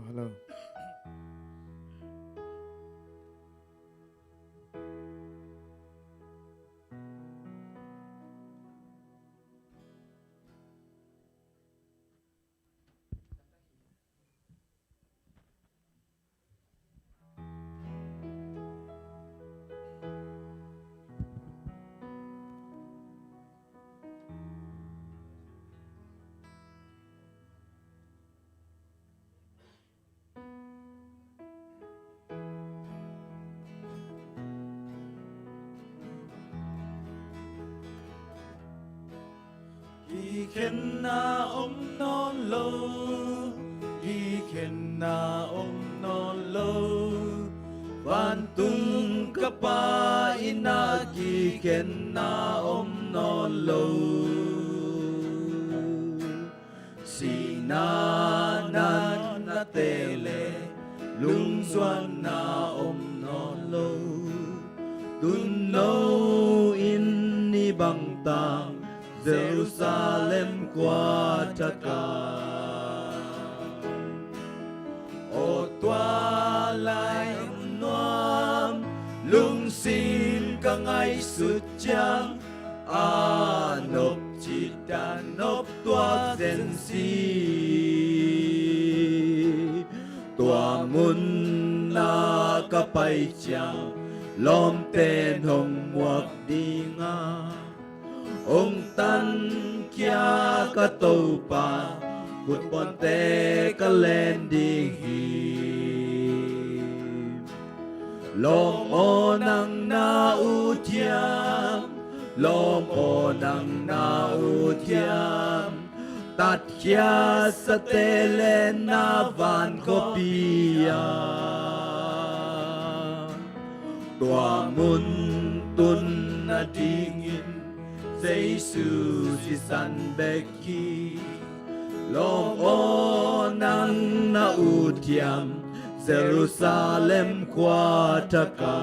hello. Hi khen na om non lo, hi khen na om non lo, van tung kapa ina ki khen na om non lo, si na nan na tele lung doan na om non lo, tun no in ni bang tang Jerusalem qua taka o tua lai nuam lung xin ka ngai sut chang nộp chỉ đàn nộp tua gen si tua mun na ka pai chang lom tên hồng muak đi nga ông tan kia ka tàu pa cột bon te ka lên đi hi lom o nang na u thiam lom o nang na u thiam tat kia sa te lên na van ko pia tua mun tun na dingin Giêsu si san beki lom o nang na u thiam Jerusalem qua taka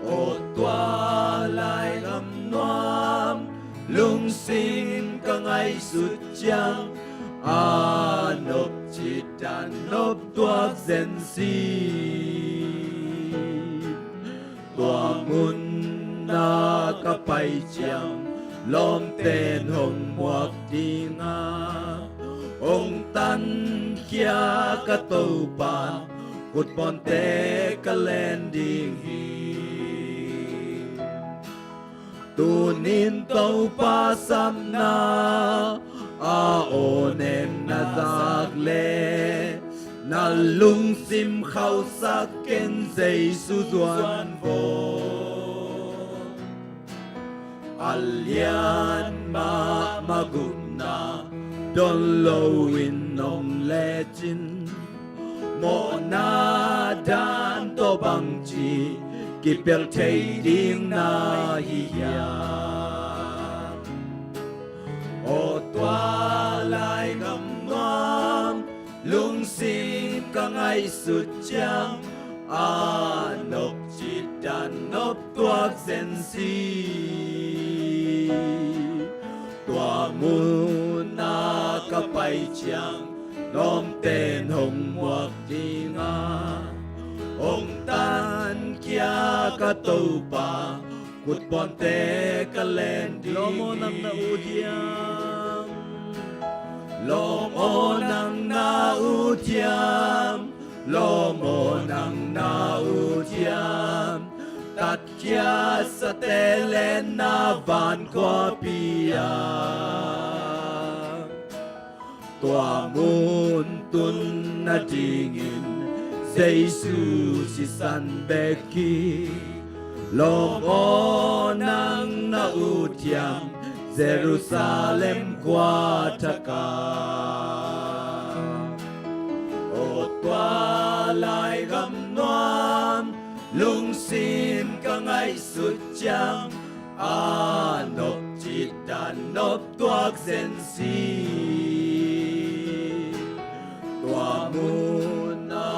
o tua lai ngam noam lung xin ka ngai sut chang nộp chỉ đàn nộp tua gen si tua mun na ka pai chiang lom tên hồng muak đi nga ông tan kia ka tàu pa cột bon te ka lên đi hi tu nin tàu pa sam na o nen na zak le na lung sim khao sa ken Giêsu doan vô alian ma maguna don lo in nong le chin mo na dan to bang chi ki pel thei ding na hi ya o tua lai gam ngam lung sim ka ngai sut chang nộp chỉ đàn nộp tuak gen si tua mun na ka pai chang nom tên hồng muak đi nga ông tan kia ka tàu pa cột bon te ka lên đi lomo nang na u thiam lomo nang na u thiam lomo nang na u thiam tat kia sa te lên na van qua pia tua mun tun na dingin Giêsu si san beki lomo nang na u thiam Jerusalem qua taka o tua lai gam noam lung xin ka ngai sut chang nộp chỉ đàn nộp tuak gen si tua mun na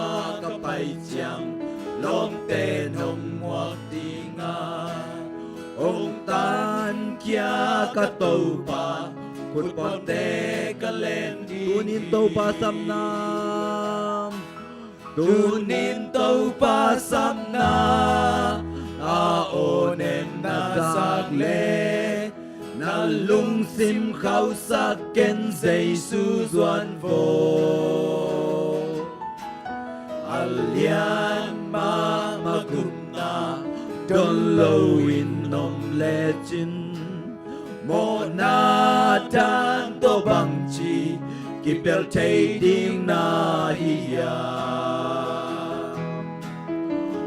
ka pai chang lom tên hồng muak đi nga ông tan kia ka tàu pa Phut bon te ka len đi tunin tâu pa sam nam Tunin tâu pa sam na A o nen na sak le Na lung sim khao sak ken Giêsu doan vô Alian ma kum na Don lâu in nom le chin Mo na tan to bang chi Kipel tay ding na hiya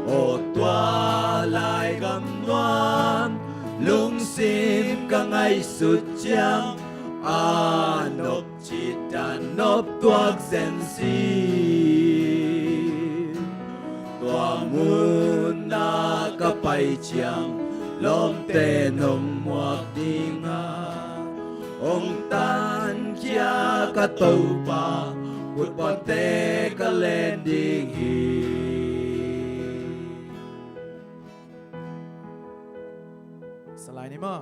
O tua lại gam noan Lung sim ka ngay sut chiang A nop chi tan nop tuak zen si Tua mun na ka pai chiang Lom tên hồng muak đi nga Ông tan kia ka tàu pa Phut bon te ka len ding hi Salai ni ma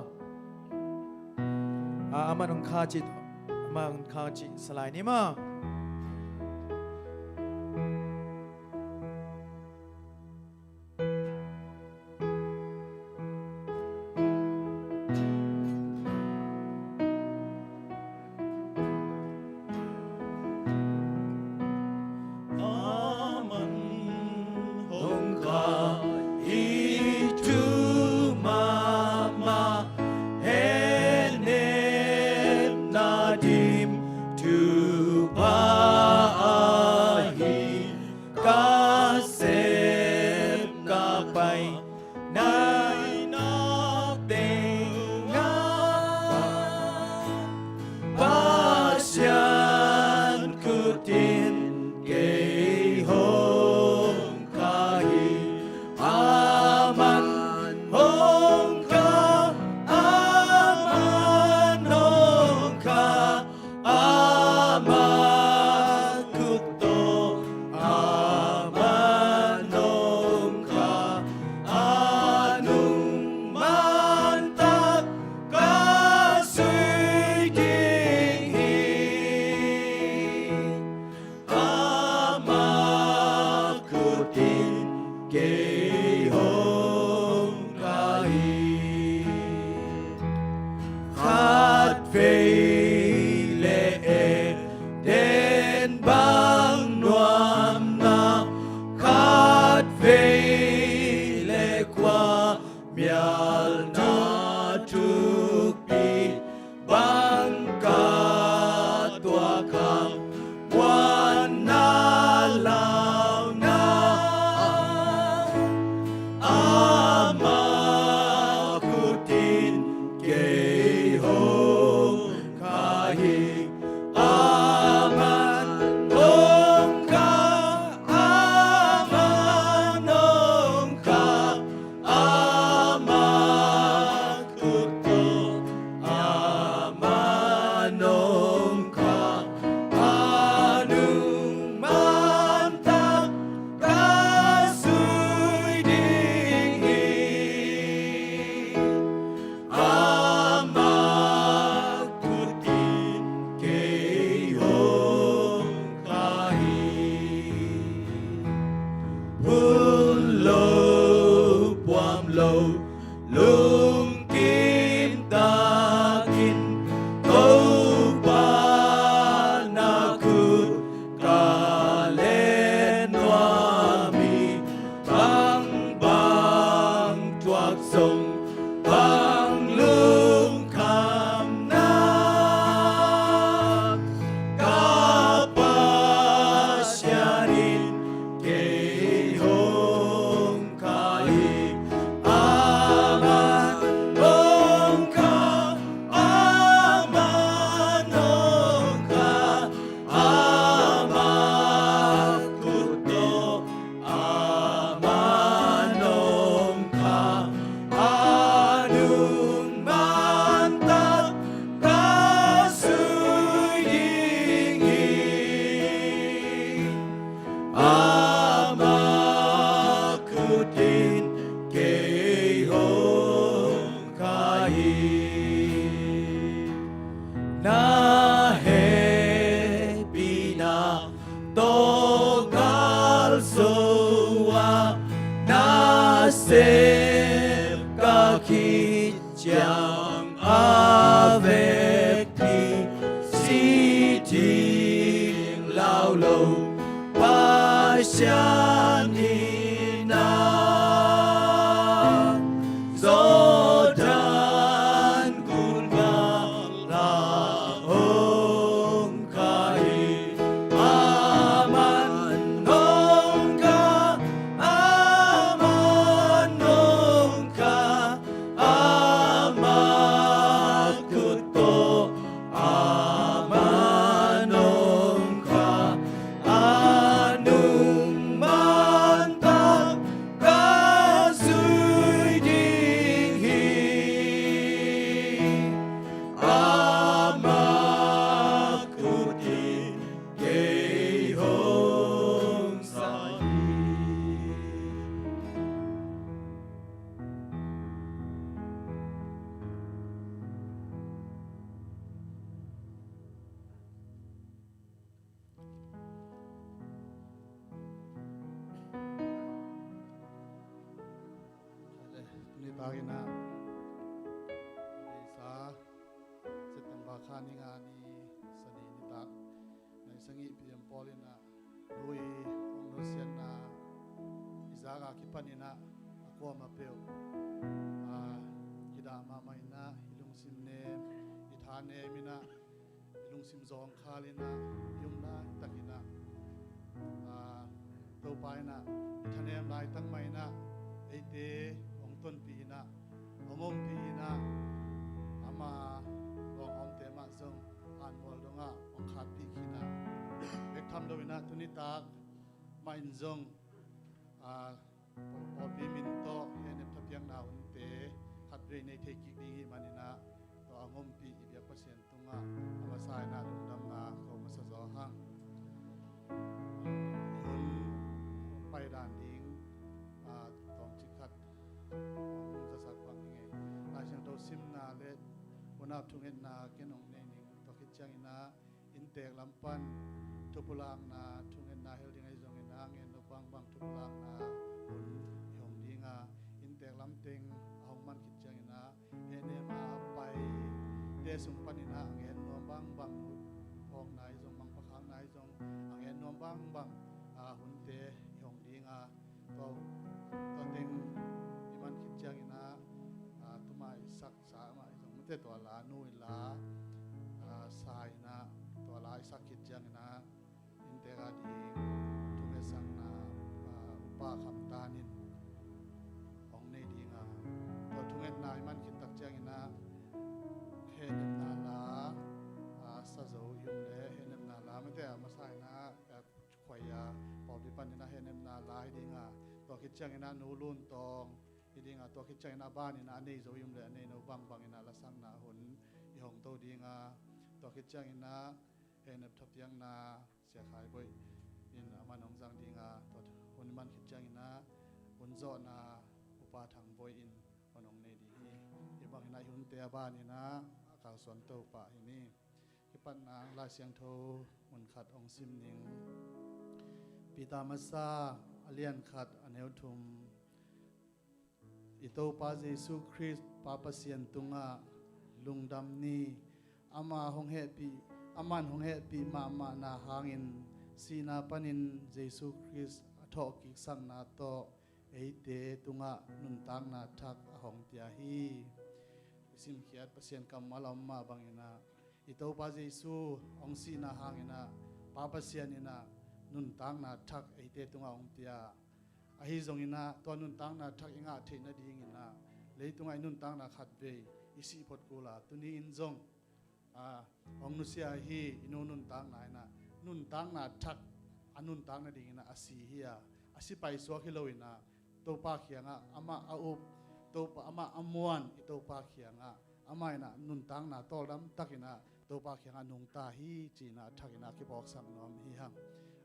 Aman ong khaji Aman ong khaji Salai ni ma Hãy subscribe cho kênh Ghiền Mì Gõ Joseph kakijang avekti siting lao lâu pasyanina Zodan kungal raong kahit aman nongka amat kuto aman nongka anung mantap kasui dinghi amat kuti keihong sai ni tagina sa setang bakani ngani sani ni tak na sangi pm polina lui ongnusian na izaga kipanina ako mapeo ida mamaina ilungsimne ithane mina ilungsim zong khalina yumna takina to paina ithane lai tangmaina eite Tutpihna, omong pihna, ama long om tema zong anwal donga ongkhat pikina. Bektham dowina tunita main zong obimin to Hehnep tapyang na unte khatbre nei theki dingi manina to angom pi ibyak pasien tunga amasai na lungdam na ko masazo hang. Yun paidan ding tom chikhat zasak panginge asang to simna le una thungen na kenong nening to khichang ina intek lampan tupulang na thungen na helding ai zong ina ngen no bang bang tupulang na un yom dinga intek lamteng ahongman khichang ina ene ma pai te sum panina ngen no bang bang hong nai zong mang pakhang nai zong ngen no bang bang hunte yom dinga to teng khichang ina tumai sak sa ma jong mute to la nu la sai na to la sak khichang ina intega di tume sang na upa kham tanin ong nei dinga to thungen nai man khit tak chang ina Hehnep na la sa zo yum le Hehnep na la mate ma sai na khoya pau di pan ina Hehnep na la dinga to khichang ina nu lun tong dinga to khichang ina ban ina nei zo yum le nei no bang bang ina la sang na hun i hong to dinga to khichang ina Hehnep thapyang na sia khai boi in amanong jang dinga to hun man khichang ina hun zo na upa thang boi in onong nei di i bang ina hun te ban ina ka son to pa ini kipan na la siang tho mun khat ong sim ning pita masa alian khat aneu thum ito pa Jesu Christ papasian tunga lungdam ni ama hong hepi aman hong hepi ma na hangin sina panin Jesu Christ athok ki sang na to eite tunga nuntang na thak ahong tia hi sim khiat pasien kamalam ma bangina ito pa Jesu ong sina hangina papasian ina nuntang na thak eite tunga ong tia ahi zong ina to nun tang na thak inga theina ding ina leitung ai nun tang na khat ve isi phot kula tuni in zong ong nu sia hi inu nun tang na ina nun tang na thak anun tang na ding ina asi hiya asi pai so khilo ina to pa khianga ama aup to pa ama amuan to pa khianga ama ina nun tang na tol dam takina to pa khianga nung ta hi china thakina ki bok sang nom hi hang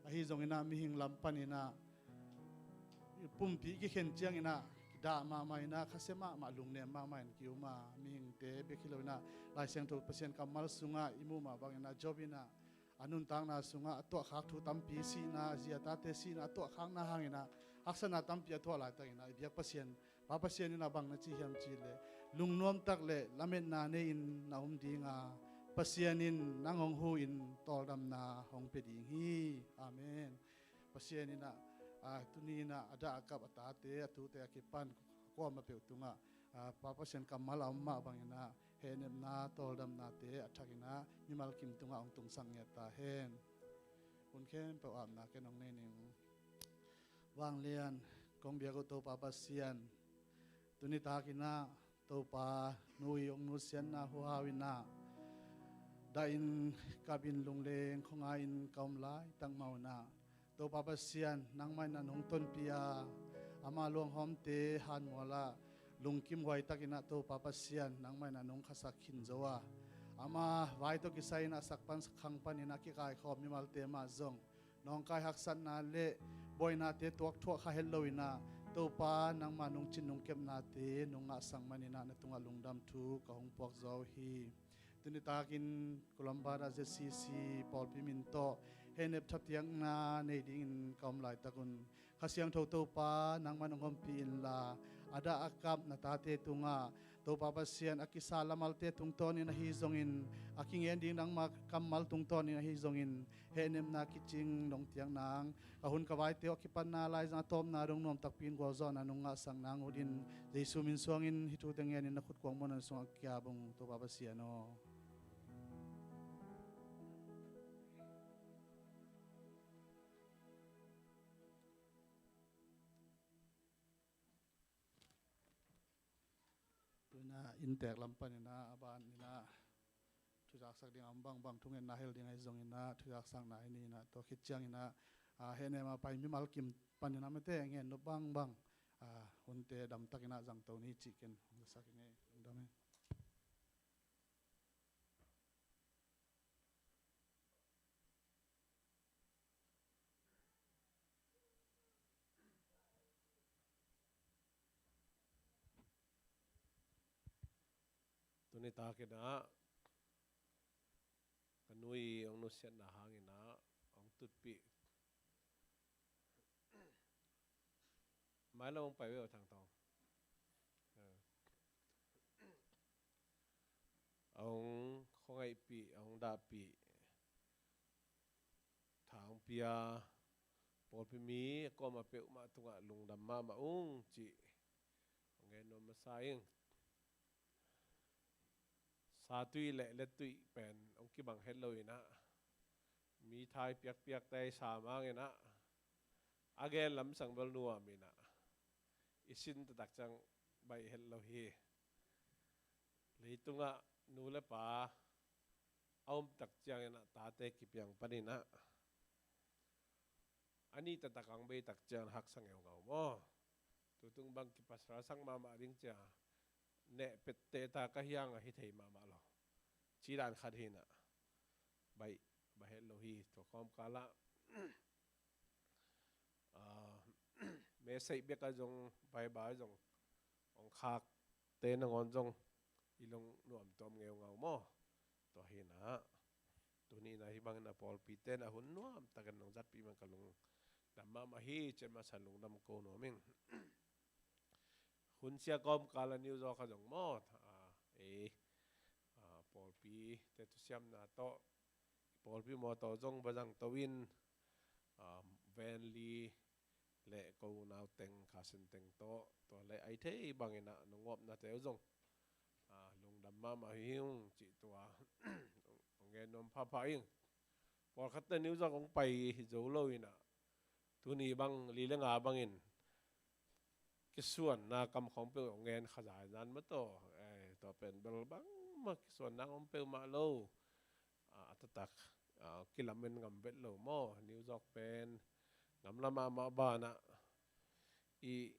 ahi zong ina mi hing lam panina pumpi ki khen chiang ina da ma mai na khasema ma lungne ma mai kiu ma ming te be khilona lai seng to pasien kamal sunga imu ma bangena jobina anun tang na sunga to khak thu tam pi si na zia ta te si na to khang na hangina aksana tampia thua lai ta ina biak pasien pa pasien ina bang na chi hiam chi le lungnom tak le lamet na ne in na dinga pasien in nangong hu in tol dam na hong pe ding hi amen pasien ina tuni na ada akap atate atu te akipan ko ma pe tunga pa pasien kamal amma bang ina Hehnep na tol dam na te athakina mimal kim tunga ong tung sang ya ta hen kun khempeuh am na ke nong ne ning wang lian kong bia ko to pa pasian tuni ta kina to pa nui ong nu sian na hu hawina da in kabin lungleng khonga in kaum lai tang mau na to pa pasian nang mai na nong ton pia ama long hom te han wala lungkim hoi takina to pa pasian nang mai na nong khasak khin zowa ama vai to kisai na sakpan khang panina ki kai khom mi mal te ma zong nong kai haksan na le boina te tuak thua kha helloina to pa nang ma nong chin nong kem na te nong nga sang manina na tunga lungdam thu ka hong pok zo hi tuni takin kolambara jcc paul piminto Hehnep thatiang na nei ding kaum lai takun khasiang tho to pa nang ma nong hom pi in la ada akap na tate tunga to pa pasian akisala malte tungton in hi zongin aking ending nang ma kamal tungton in hi zongin Hehnep na kiching dong tiang nang kahun kawai te okipan na lai na tom na rong nom takpin go zon anung nga sang nang udin jesu min songin hitu tengen in nakut kwang mon song akya bong to pa pasian no tuna intek lampan ina aban ina thujak sak ding ambang bang thungen na hel ding ai zong ina thujak sang na ini na to khitchang ina Hehnep ma pai mi mal kim pan ina mate ngen no bang bang hunte dam takina jang to ni chicken sakine dame tuni ta kina kanui ong nu sian na hangina ong tutpi mai lo ong pai we thang tong ong khongai pi ong da pi thang pia pol pi mi ko ma pe ma tunga lungdam ma ung chi ong en no ma saing sa tui le tui pen ong ki bang hello ina mi thai piak piak tai sa mang ina again lam sang bel nuwa mina isin ta tak chang bai hello hi leitunga nu le pa aum tak chang ina ta te ki piang panina ani ta takang bai tak chang hak sang eu ngau mo tutung bang ki pasra sang ma ma ring cha ne pette ta ka hiang hi thei ma ma lo chi dan khat hi na bai ba hello hi to kom kala me sei be ka jong bai ba jong ong khak te na ngon jong ilong nuam tom ngeu ngau mo to hi na tu ni na hi bang na pol pi te na hun nuam ta kan nong jat pi man kalung damma ma hi che ma salung dam ko no ming hun sia kom kala new zo ka jong mo pol pi te tu siam na to pol pi mo to jong bajang to win van li le ko nau teng kha sen teng to le ai the bangena nongop na te jong lungdam ma hiung chi tua nge nom pha pha ing por khat te new zo kong pai zo lo ina tu ni bang li le nga bangin cái xuân na cầm không bêu nghen khá giải nan mất to pen bel bang mà cái xuân na không bêu mà lâu tất tắc cái làm mình ngắm vết lâu mo New York pen ngắm làm mà ba na i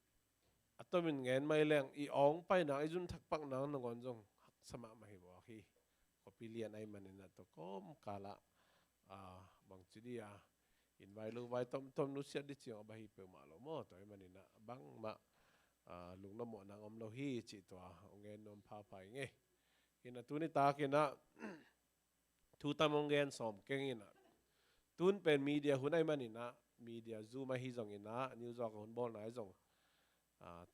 ato mình nghen mai leng i ong pai na i jun thak pak na nó ngon jong sama ma hi bo khi ko pilian ai man na to kom kala bang chidia in vai lu vai tom nu sia di chiang ba hi pe ma lo mo to ai man na bang ma lung no mo na om lo hi chi to ngen nom pha phai nge ina tuni ta kina thu tam ngen som keng ina tun pen media hunai manina media zoom hi zong ina news ok hun bol nai zong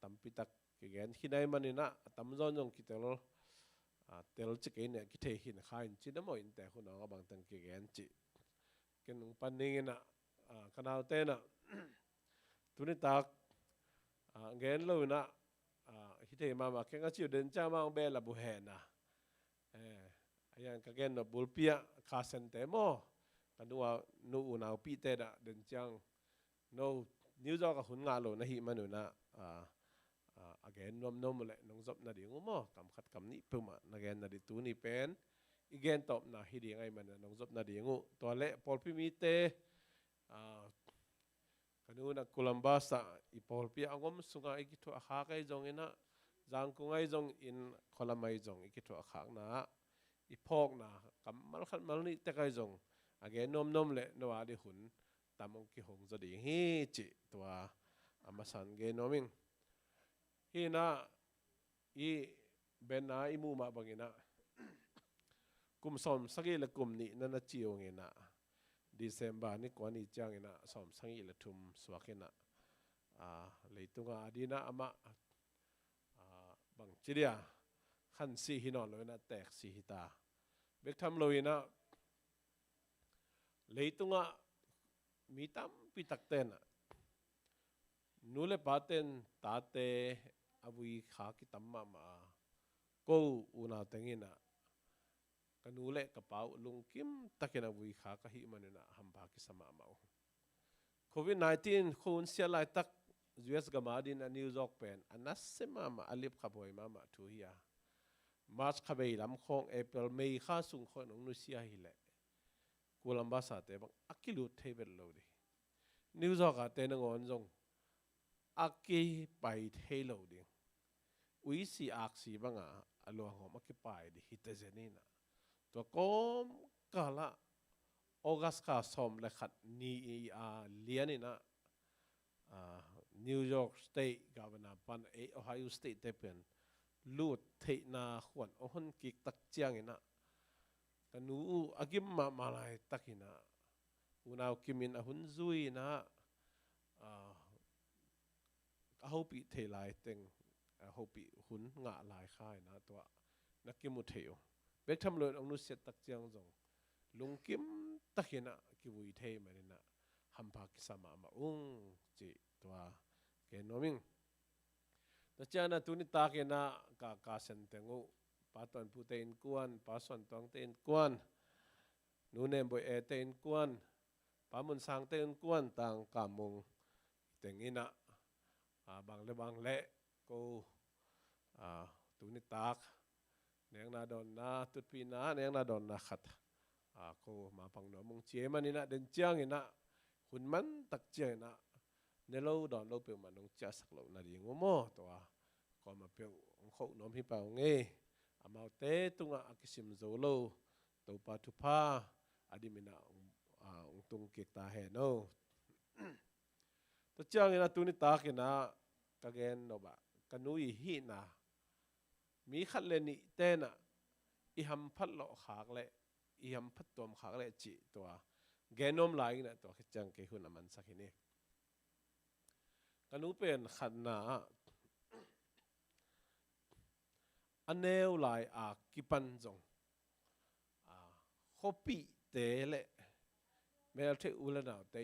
tampi tak ke gen hinai manina tam zon zong kitel tel chi ke ne ki the hin khain chi na mo in te khu na bang tang ke gen chi ken pan ning ina kanau te na tuni tak gen lo na hi the ma ma ken ga chi den cha ma be la bu he na ayan ka gen no bulpia kha sen te mo kanua nu unau pi te da den chang no new zo ka hun nga lo na hi manu na again nom le nong zop na ding mo kam khat kam ni puma na gen na di tu ni pen igen top na hi ding ai man nong zop na dingu to le pol pi mi te kanuna kulambasa I pol pi angom sunga I kithu a kha kai jong ina jang ku ngai jong in kholamai jong I kithu a khak na I phok na kam mal khat mal ni te kai jong again nom le no adi hun tamong ki hong zo ding hi chi tua amasan ge noming hi na I ben na I mu ma bangina kum som sagi le kum ni na na chiu nge na December ni kwa ni chang ina som sangi le thum swakina leitunga adina ama bang chiria khan si hinon loina tek si hita bek tham loina leitunga mitam pitak ten nule paten tate abui kha ki tamma ma ko una tengina kanule kapau lungkim takena bui kha ka hi manina hamba ki sama mau COVID-19 khun sia lai tak US gamadin a New York pen anas sema ma alip khaboi mama thu hiya March khabei lam khong April May kha sung kho nong nu sia hi le kulamba sa te bang akilu thebel lo di New York a te ngon jong aki pai thelo ding ui si ak si banga alo ngom aki pai di hitazenina to kom kala August ka som le khat ni lianina New York State Governor pan Ohio State te pen lut thei na khwan ohon ki tak chiang ina kanu agim ma malai takina unau kimin ahun zui na hopi thei lai teng hopi hun nga lai khai na to nakimu theu bek tham lo ong nu set tak chiang jong lungkim takina ki vui thei marina hampa ki sama ma chi tua ke noming ta chana tuni takena ka sen tengu paton putein kuan pason tong ten kuan nunem boy ten kuan pamun sang ten kuan tang kamung tengina bang le ko tuni tak neng na don na tutpihna neng na don na khat ko ma pang no mong che manina den chiang ina hun man tak che na nelo don lo pe manong cha sak lo na ring mo to ko ma pe ong kho nom hi pa nge amau te tunga akisim zo lo to pa tu pa adimina ong tung ke ta he no to chiang ina tuni ta ke na ka gen no ba kanui hi na mi khat le ni te na I ham phat lo khak le I ham phat tom khak le chi to genom lai na to chang ke hun aman sakini kanu pen khat na aneu lai kipan jong khopi te le mel the ula na te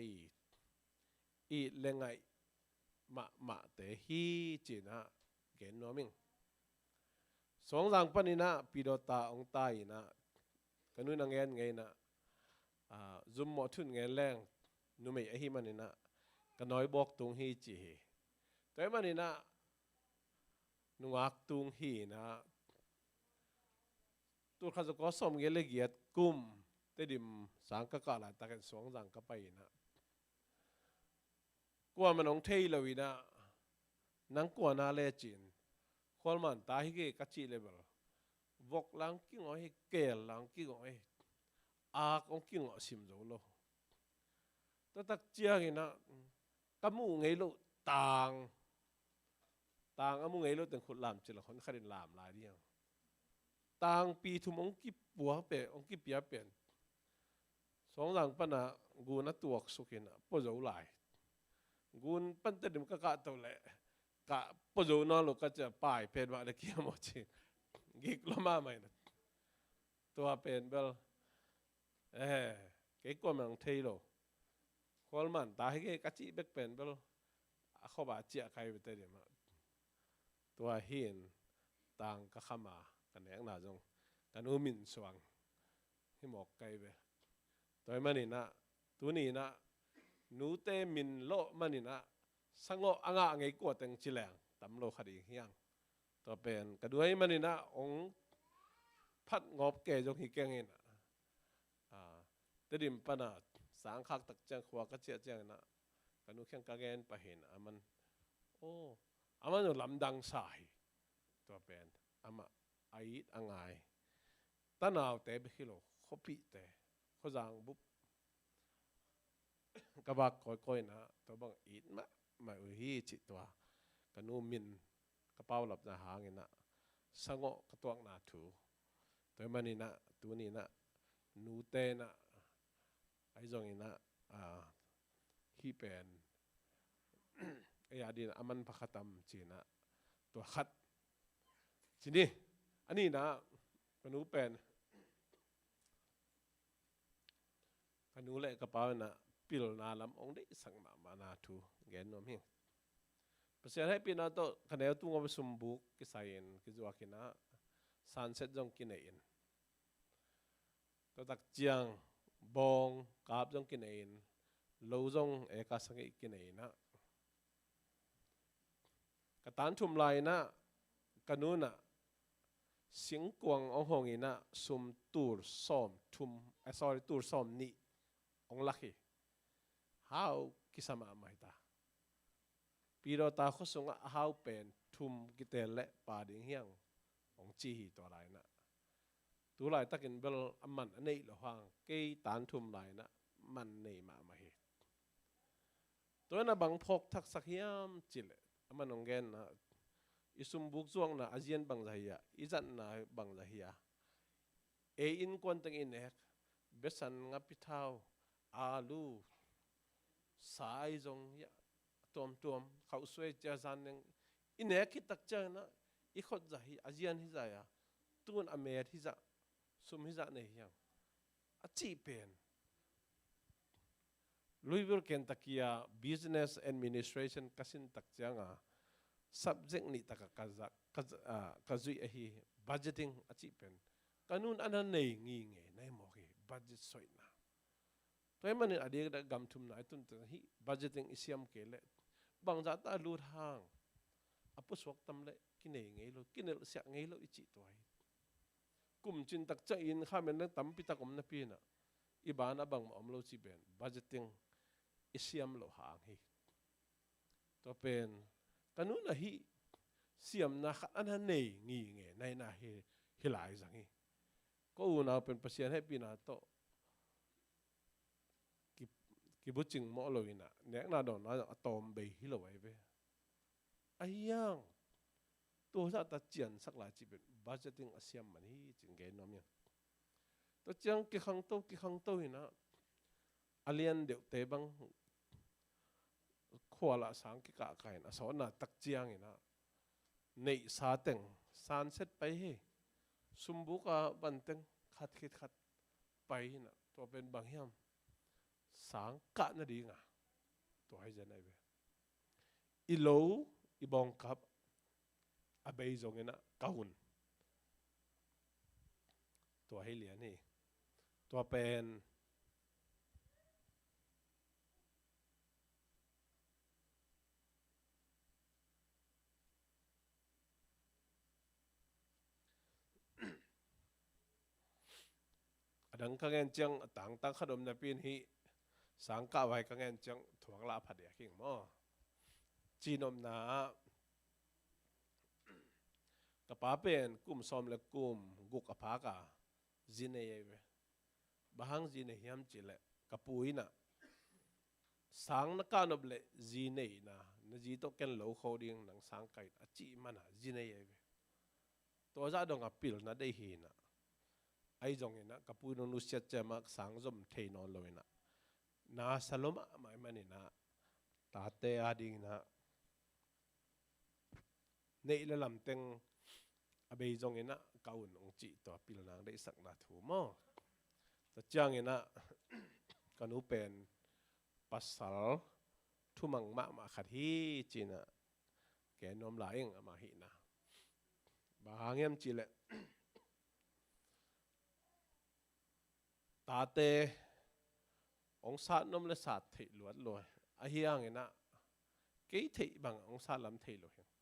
I lengai ma te hi china gen noming song jang panina pidota ong tai na kanu na ngen ngai na zum mo thun ngen leng nu mei a hi manina kanoi bok tung hi chi hi toy manina nuak tung hi na tur kha ko som gele giat kum te dim sang ka la ta ken song jang ka pai na kwa manong thei lawina nang kwa na le chin khol man ta hi ge ka chi level vok lang ki ngoi hi kel lang ki ngoi ong ki ngo sim zo lo ta tak chiang ina kamu ngei lo tang amu ngei lo teng khut lam chila khon kharin lam la riang tang pi thum ong ki puwa pe ong ki pia pen song lang pana gu na tuak sukina po zo lai กุนปั้นเต็มก็กะตัวแหละกะปจูนอลูกก็จะป่ายเป็นว่าเด็กเกี่ยวหมดจริงกิกล้มมาใหม่นะตัวเป็นเบลเกี่ยวกับมันเทโลคนมันตายเกี่ยวกับจีเบกเป็นเบลเขาบาดเจ็บใครไปเต็มตัวเห็นต่างก็เข้ามากันแหงหนาจงกันอุมินสว่างให้หมอกไกลไปตัวมันนี่นะตัวนี้นะนูเตมินโลมันนี่นะสังโลอ่างไงกวดเต็งชิแรงตำโลคดีเฮียงตัวเป็นกระด้วยมันนี่นะองพัดงบแก่จงหิแกงเงินตดิมปนาสังขักตักจังขวากระเจียจังนะกันนูแข่งกางเงินไปเห็นมันโอ้มันอยู่ลำดังสายตัวเป็นมันไอ้อ่างไงตั้งเอาแต่ไปฮิโลเขาปีแต่เขาจางบุบกบักค่อยๆนะตัวบางอีดมาฮีจิตตัวกันนูมินกระเป๋าหลับจะหาเงินนะสงบกระตัวหนาถูตัวมันนี่นะตัวนี้นะนูเตนะไอ้จงนี่นะฮีเป็นไอ้ยาดีนะมันพักตำจีนะตัวขัดทีนี้อันนี้นะกันนูเป็นกันนูเละกระเป๋านะปิลนาลำองได้สังมานาทูเงินนมเฮงเพราะฉะนั้นให้ปีนาโตคะแนนตุ้งเอาไปสมบุกกิสายนกิจวักินะซันเซ็ตจงกินเองตัวตักเจียงบองกาบจงกินเองโลจงเอกสังกินเองนะกระตันชุมลายนะกันนู้นนะเสียงกวางองหงินะสมตูร์ซ้อมทุมsorry ตูร์ซ้อมนี่องลักฮีhow kisama mahita pero ta khosung how pen thum kitele pa ding hiang ong chi hi to lai na tu lai takin bel amman anei lo hang ke tan thum lai na man nei ma ma hi to na bang phok thak sak hiam chile aman ong gen na isum buk zuang na ajian bang zahia izan na bang zahia e in kon teng in ek besan nga pithau alu sายจงยะตัวมเขาสวยเจ้าจันยังอินเนคิตักเจ้านะอีขดใจอาเจียนที่ใจอะตุนอเมริที่จะสุมที่จะเนี่ยยังอาชีพเป็นลุยวิลเคนตักยา business administration กัสินตักเจ้าอ่ะ subject นี่ตักกะจุยฮี budgeting อาชีพเป็นกันูนอันนั้นเนี่ยงี้ไงในหมอก budget สวยนะตัวมันเนี่ยอดีตกำทุมนายตุนตัวฮี budgeting อิสยามเกล็ดบางจัตตาลูดห่างอภิสวกตำเละกินเองไงลูกินเอลเสียไงลูอิจิตัวฮีกลุ่มจินตักใจอินข้ามันนั่งตั้มพิตากรมนับปีน่ะอีบ้านบางอมโลจีเป็น budgeting อิสยามโลห่างฮีตัวเป็นกันนู้นนะฮีเสียมนะขัดอันนั้นเนี่ยงี้ไงในน่ะฮีหลายสังฮีก็อุณาเป็นประเสียนให้ปีน่ะโตกิบุจิงมอลอยนะเนี่ยน่าโดนน่าอะตอมเบยฮิโลไว้เว้ไอ้ยังตัวสัตว์เจียนสักหลายจีเป็นบัจจิงอาเซียมมันฮีจิงเกนน้อมยังตัวเจียงกิขังโตหินะอาเลียนเดี๋ยวเตบังขวาละสังกิกะไก่นะสอนน่ะตักเจียงหินะในซาเต็งซานเซตไปเฮสุมบุกะบันเต็งขัดไปนะตัวเป็นบางยามสังกะนาดีงะตัวให้เจนไอเวอีโลอีบองกับอาเบยจงเงินะกาหุนตัวให้เหลียนี่ตัวเป็นดังกังเงินจังต่างขนมในปีนี้สังกะไว้กังเงินจังถ่วงลาผัดเดียกิ่งหม้อจีนมนากระป๋าเป็นกลุ่มซอมและกลุ่มกุกกระพากาจีนเอเวบางจีนเฮียมจีเละกระปุยน่ะสังนักการนบเละจีนเอนะนจีโตเกนโลเขาดิ้งหนังสังไก่อจีมันอ่ะจีนเอเวตัวจ้าดงกับปิลน่ะได้เห็นน่ะไอ้จงเห็นนะกระปุยนนุเสียเจมักสังจมเทนอนเลยนะนาสลมะหมายมันนี่นะ ta te ading na nei la lam teng abei zong ina kaun ong chi to pil nang dei sak na thu mo ta chang ina kanu pen pasal thumang ma khat hi china ke nom la eng ama hi na ba hangem chi le ta te ong sat nom le sat thei luat loi a hiang ina ke thei bang ong sat lam thei lo hiang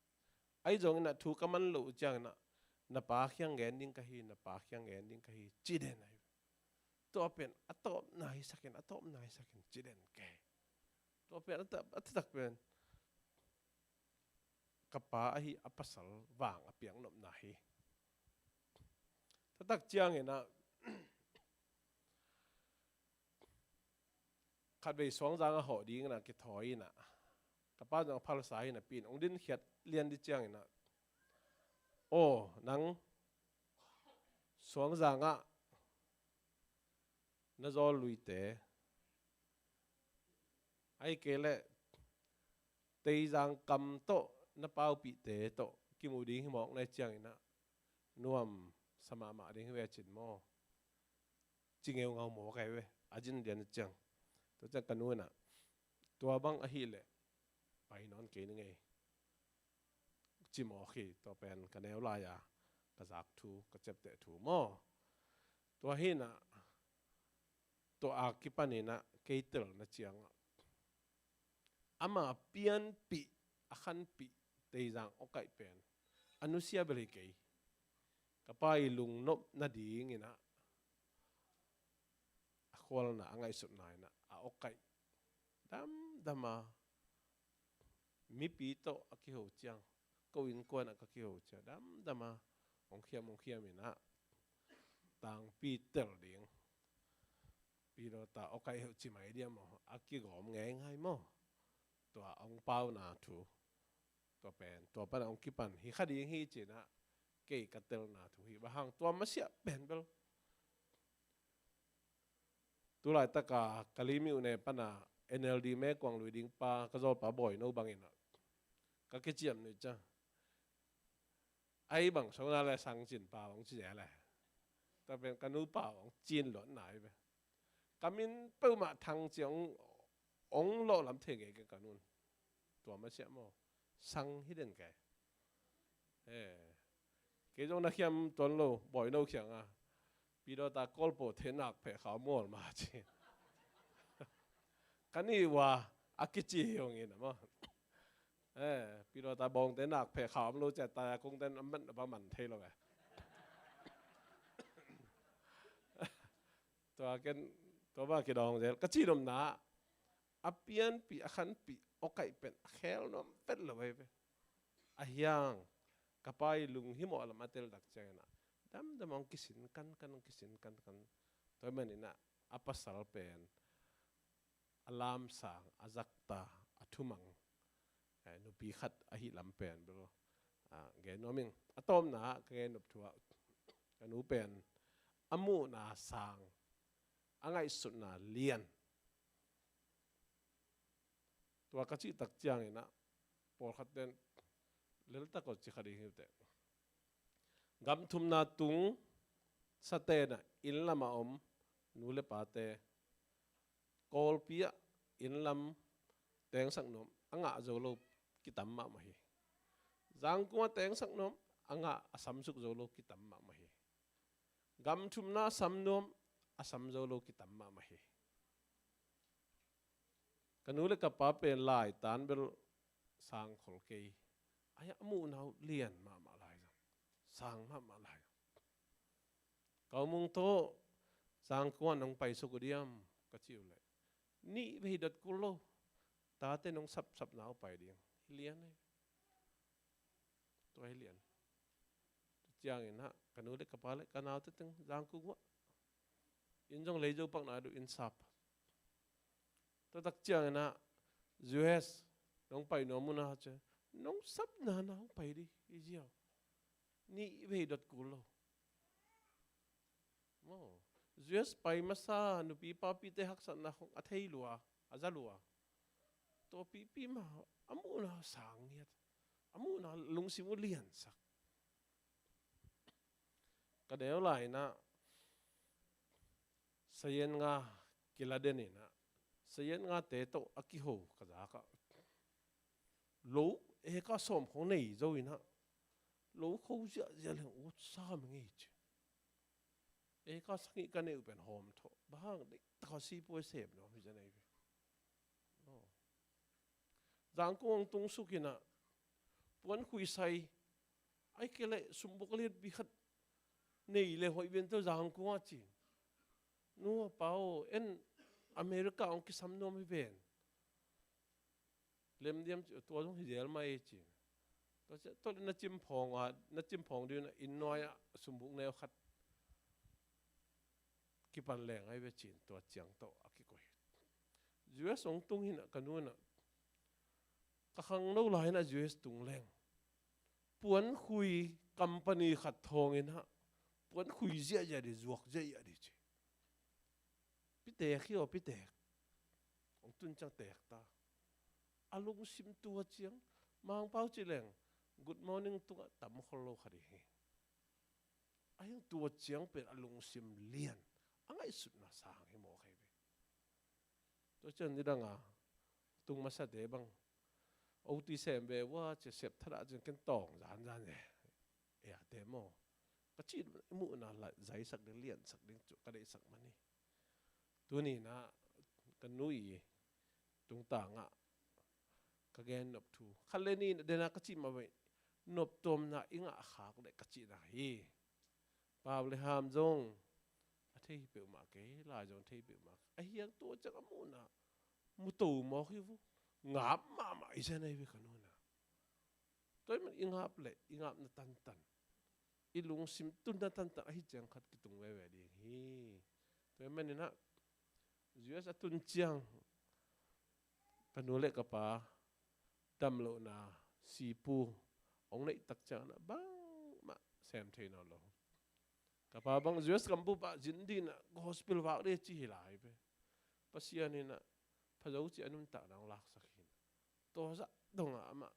ai zong ina thu kaman lo chang na pa khiang gen ding ka hi na pa khiang gen ding ka hi chi den ai to pen atop nai sakin chi den ke to pen atak pen kapa a hi apasal wang apiang nom na hi tatak chiang ina khát về xuống ra họ đi na cái thỏi na các bạn đang phá sai na pin ông đến khiết liên đi chăng na ô nắng xuống ra ngã nó do lùi té ai kể lệ tây giang cầm to nó bao bị té to kim u đi mong này chăng na nuam sama ma đi về chín mo chính yêu ngao mỏ cái về ajin điền chăng tôi chắc cần nuôi nè tua băng ở hi lệ bay non kỹ nữa nghe chỉ mỏ khi tua pen cái nẻo lại à cái giặc thu cái chấp tệ thu mò tua hi nè tua à cái pan này nè cái tel nè chiang ama pian pi akhan pi tây giang okai pen anusia beli cái pai lung nop na đi nghe nè Khual na angai sut nai na a okai dama mi pi to akiho chiang ko in ko na akiho cha dama ong khiam ina tang pi tel ding pi ro ta okai ho chi mai dia mo akigom nge ngai mo to ong pau na thu to pen to pa ong kipan hi khadi hi chi na ke ka tel na thu hi ba hang to ma sia pen bel tu lại tất cả kalimiu này pana NLD me quang lui ding pa ka zol pa boy no bangin ka ke chiam ni cha ai bang so na la sang chin pa ong chi la ta pen kanu pa ong chin lo nai be kamin pe ma thang chiang ong lo lam the ge ke kanun to ma sia mo sang hidden ke ke jong na khiam ton lo boy no khiang a pi do ta kolpo thenak phe khaw mol ma chi kani wa akichi yong in ma pi do ta bong thenak phe khaw lo cha ta kong ten amman ba man the lo ga to ken to ba ki dong zel ka chi dom na apian pi akhan pi okai pen khel nom pet lo ve a hiang kapai lung hi mo ala matel dak chena dam ong kisin kan toy manina apasal pen alam sang azakta athumang nu pi khat a hi lam pen bro ge noming atom na ke nop thua kanu pen amu na sang angai sut na lian tua ka chi tak chiang ina por khat den lel ta ko chi khari hi te gam thum na tung sate na in lama om nu le pa te kol pia in lam teng sak nom anga zo lo kitam ma ma hi zang kuma teng sak nom anga asam suk zo lo kitam ma ma hi gam thum na sam nom asam zo lo kitam ma ma hi kanu le ka pa pe lai tan bel sang khol ke aya mu nau lian ma lai sang ma lai kau mung to sang kuan nong pai su diam ka chiu le ni ve dat kulo ta te nong sap nau pai ding lian ne to ai lian chiang in ha kanu le ka pa le kanau te teng jang ku wa in jong le jo pak na du in sap to tak chiang na US nong pai no mu na che nong sap na nau pai di i jiao ni ve dat kulo mo US pai masa nu pi pa pi te hak san na khong athei lua azalua ตัวปีมาอามูนาสางเงียดอามูนาลุงสิมุเลียนสักก็เดี๋ยวไหลนะเสียนงากิลาเดนินะเสียนงาเตโตอากิโฮกระจากะรู้ก็สมของนี่โจยนะรู้เขาจะเรื่องอุตสาหมั้งอีกก็สังกันเนี่ยเป็นโฮมทบ้างเด็กเขาซีป่วยเสพเนาะพี่จะไหนจางกงตรงสุกินะปวนคุยใส่ไอ้เกล้สมบุกเลียดบิขัดนี่เลยหอยเวียนตัวจางกงจีนนัวเปล่าอเมริกาองค์กิสัมโนไม่เป็นเล่มเดียมตัวต้องหิเดลมาเอจีนตัวนัดจิมพองนัดจิมพองดูนะอินน้อยสมบุกแนวขัดกิปันแรงไอ้เวจีนตัวเจียงโตอากิโกยยูเอสองตุงหินะกันนู้นนะก็ขังโน้หลายนะยูเอสตุงแรงปวนคุยคัมปานีขัดทองเองฮะปวนคุยเสียจะได้จวกเสียได้จีพี่เตะขี้เอาพี่เตะองตุนจังเตะตาอารมณ์ซิมตัวเจียงมังเป้าจีแรง Good morning ตัวตั้มคนโลกอะไรไอ้ยังตัวเจียงเป็นอารมณ์ซิมเลียนอังไงสุดน่าสางให้หมอใครไปตัวเจนนี่ดังตุงมาสัตเดบังเอาตีเสมเบว่าจะเสพทระจนกันตองจานเนี่ยเดโมก็ชีดมุน่าละใจสักเดือนเลียนสักเดือนจุก็ได้สักมันนี่ตัวนี้นะกันนุยตรงต่างก็แกนนบทูคันเลนี่เดนักจีมาไว้นบตมนะอิงขากเลยกจีนะฮีปาเลยหามจงเที่ยวเปล่ามาเกลายจงเที่ยวเปล่ามาไอ้ยังตัวจักมุนะมุตูมอคิวงาบมาอีเซนไอ้เวขนุนะตัวมันอิงาบเลยอิงาบนัตันตันอีลุงซิมตุนนัตันตันไอ้จังขัดกิตุงเวดีฮีตัวมันนี่นะยูเอสตุนเจียงกันนูเล็กกับป้าดำโลนาสีปูองในตักจานะบ้างมาแซมเทนอลงกับป้าบางยูเอสกัมพูป้าจินดีนะฮอสพิทอลวักเรียจีหลายไปปัสยานี่นะพระเจ้าจีอนุนตะนังลักสักหินตัวสักดงมา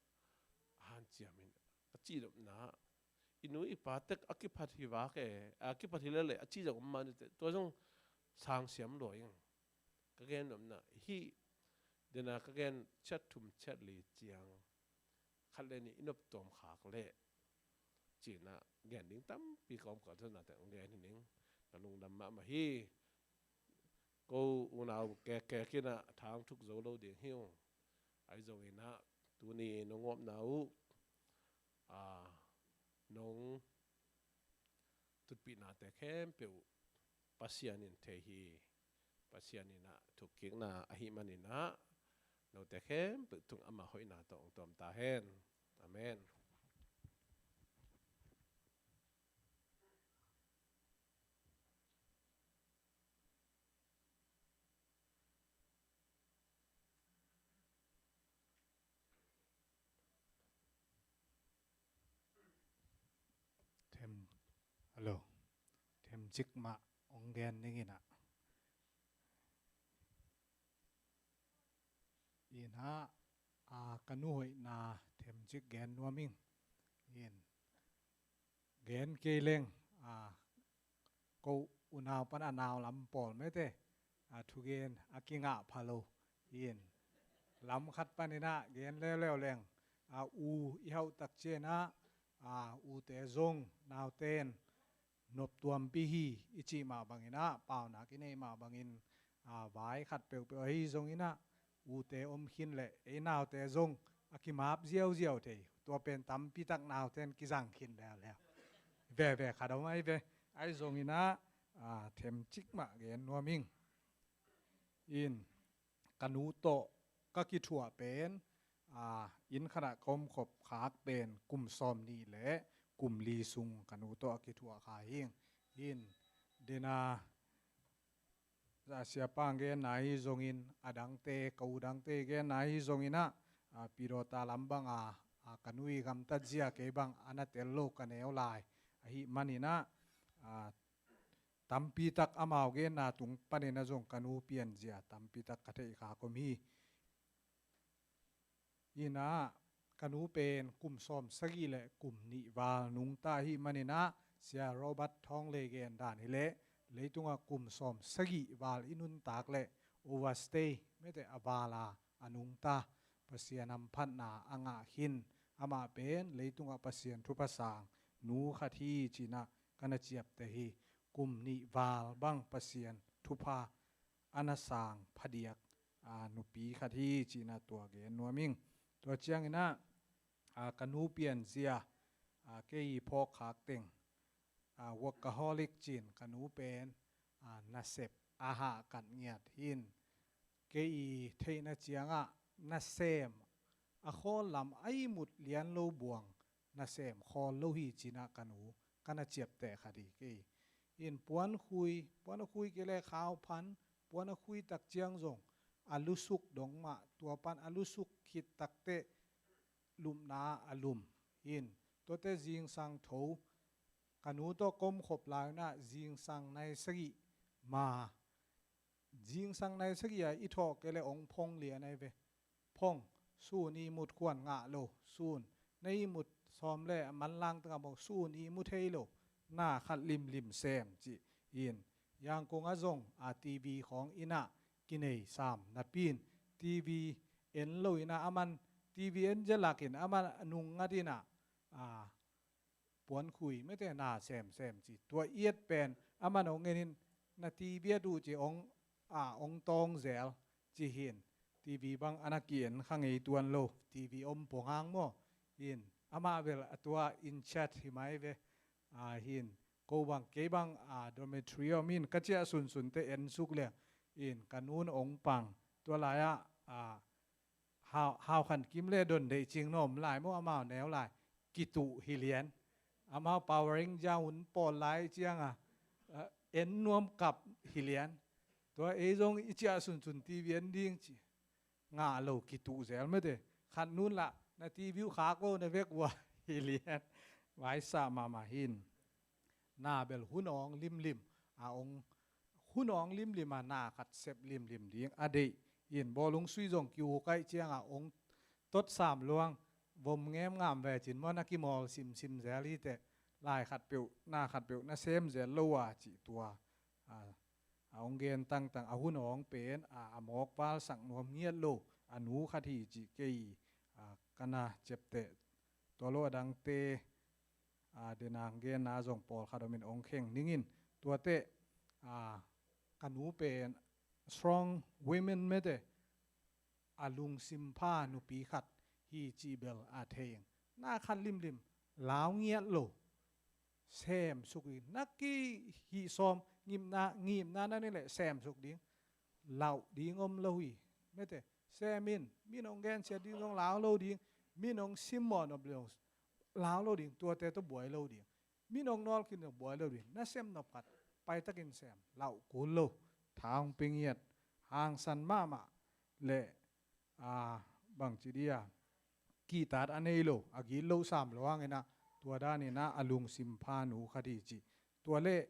ฮันเจียมินจีดนะอินุอีป้าเต็กอักขิพัทธิวักอักขิพัทธิเลเลยจีจากมันตัวจงสางเสียมลอยยังก็แกนนะฮีเดนักแกนชัดทุ่มชัดลีเจียงคันเลนี่อินบตอมขากเละจีน่ะแกนดิ้งตั้มปีกอมก่อนเท่านั้นแต่องแกนนิ่งกระลุงดำมาฮีกูอุณาวแก่กินทางทุกโจโลเดียงหิวไอ้โจเองนะตัวนี้น้องงบหนาวน้องตุดปีนาแต่แค่เปียวปัสยานินเทฮีปัสยานินะถูกเกียงนาอหิมานินะเราแต่แค่เปิดทุงอามาหอยนาตองตอมตาเฮนอาเมนเทมฮัลโหลเทมจิกมาองแกนนี่นะอินฮะกันนุยนาเทมจิกแกนนัวมิงอินแกนเกเลงกูอุณาวปันอนาวลำปอลไม่เตทุเกนอากิงะพาโลอินลำขัดปันนี่นะแกนเลี้ยวแรงอูอีเฮาตักเจนะอูเตจงนาวเตนนบตัวมปีฮีอิจิมาบังอินะเปล่านักอินเอมาบังอินวายขัดเปียวเปียวฮีจงอินะอูเตอมขินเละนาวเตจงอากิมาบเจียวเทตัวเป็นตั้มปีตักนาวเตนกิจังขินแล้วเว่ขัดเอาไหมไอจงอินะเทมจิกมาเกนนัวมิงอินกันูโตก็กิถั่วเป็นอินขณะกรมขบขากเป็นกลุ่มซอมนี่แหละกลุ่มลีซุงกันูโตอกิถั่วขาหิงอินเดนาเสียปังเกนไหนจงอินดังเตกูดังเตเกนไหนจงอินะปิโรตาลัมบังกันุยกำตัดเจียเกบังอนาเตลโลกันเอวลายหิมันอินะตัมปีตักอามาวเกนาตุงปนินาจงกันูเปียนเจียตัมปีตักกะเทขาคมฮี อีนะกันหูเป็นกลุ่มซ้อมสกีและกลุ่มนิวานุงตาหิมันนะเสียโรบัตทองเลเกนดานฮิเละเลยตุงกลุ่มซ้อมสกีวาลอินุนตากเละโอวาสเตย์ไม่แต่อบาลาอนุงตาภาษานำพันนาอ่างหินอามาเป็นเลยตุงภาษาทุภาษานูขัดฮีจีนะกันเจียบเตหีกลุ่มนิวาลบังภาษาทุพาอนาสางพเดียกนุปีขัดฮีจีนะตัวเกนนัวมิงตัวเจียงนะกันหูเปลี่ยนเสียเกยพอกขากเต็งวักฮอลิกจีนกันหูเป็นนาเซบอาหากันเงียดหินเกยเทนเจียงนาเซมขอลำไอหมุดเลียนโลบวงนาเซมขอโลหิจีนะกันหูกันเจ็บแต่คดีเกยอินปวนคุยเกลขาวพันปวนคุยตักเจียงจงอาลุสุกดงมาตัวปันอาลุสุกขิดตักเตลุมนาอลุมอินตัวเตจิงสังโถกันหูตัวกลมขบลายนะจิงสังในสกีมาจิงสังในสกีอิทอกเกลองพงเหลียในเวพงสู้นีมุดขวนงะโลสู้ในมุดซ้อมเล่มันลังตั้งบอกสู้นีมุดเทโลหน้าขัดริมเซมจิอินยังคงอาจงทีวีของอินะกินเอสามนับปีนทีวีเอ็นโลอินะอามันทีวีเอ็นจะหลักอินอามันนุงงัดอินะปวนคุยไม่แต่หน้าเซมจิตัวเอียดเป็นอามันองเงินนาทีเบียดูจิองตองเซลจิเห็นทีวีบางอนาเกียนข้างไอตัวโลทีวีอมปงหางโมอินอามาเวลตัวอินแชทหิมายเวหินกูบังเก็บังดอมเมทรียมินกัจเจสุนเตเอ็นสุกเลียอินกันนูนองปังตัวลายฮาวขันกิมเล่ดนเดจิงนมลายมั่วมาแนวลายกิตุฮิเลียนอามาปาวริงจาหุนปอลายเจียงเอ็นนวมกับฮิเลียนตัวเอจงอิจฉาสุนทีวีเอ็นดิ้งจีงาโลกิตุเซลไม่ได้ขันนูนละนาทีวิวขาโก้ในเวกวัวฮิเลียนไว้สามาหินหน้าเบลหุนองริมองหุนองริมมาหน้าขัดเซบริมดิ้งอดียินบอลงซุยจงกิวใกล้เจียงองตดสามลวงวมแง้มงามแวจินมอนักกิมอลซิมเซลีเตลายขัดเปียวหน้าขัดเปียวน่าเซมเซลัวจิตัวองเกนตั้งหุนองเป็นหมอกวาลสังนวมเงียโลอนุขัดที่จิเกยกันนาเจ็บเตตัวโลดังเตเดนางเกนนาจงปอลคาดมินองเข่งนิ่งินตัวเตกันหูเป็น strong women ไม่ได้ลุงซิมพานุปีขัดฮีจีเบลเทงหน้าคันริมลาวเงียโลแซมสุกินักกี้ฮีซอมงิมนานั่นนี่แหละแซมสุกดิ้งเหล่าดิ้งโลหีไม่ได้แซมินองแกนเสียดิ้งลาวโลดิ้งมินองซิมมอนอบเลสลาวโลดิ้งตัวเตตัวบวยโลดิ้งมินองนอลกินตัวบวยโลดิ้งน่าเซมนบกัดไปตะกินแซมเหล่ากุลโลทางปิงเยียดหางสันมาเละบางจีเดียกีตาร์อันนี้โลอากิโลสามโลว่าไงนะตัวด้านนี้นะอลุงซิมพานูคดีจีตัวเละ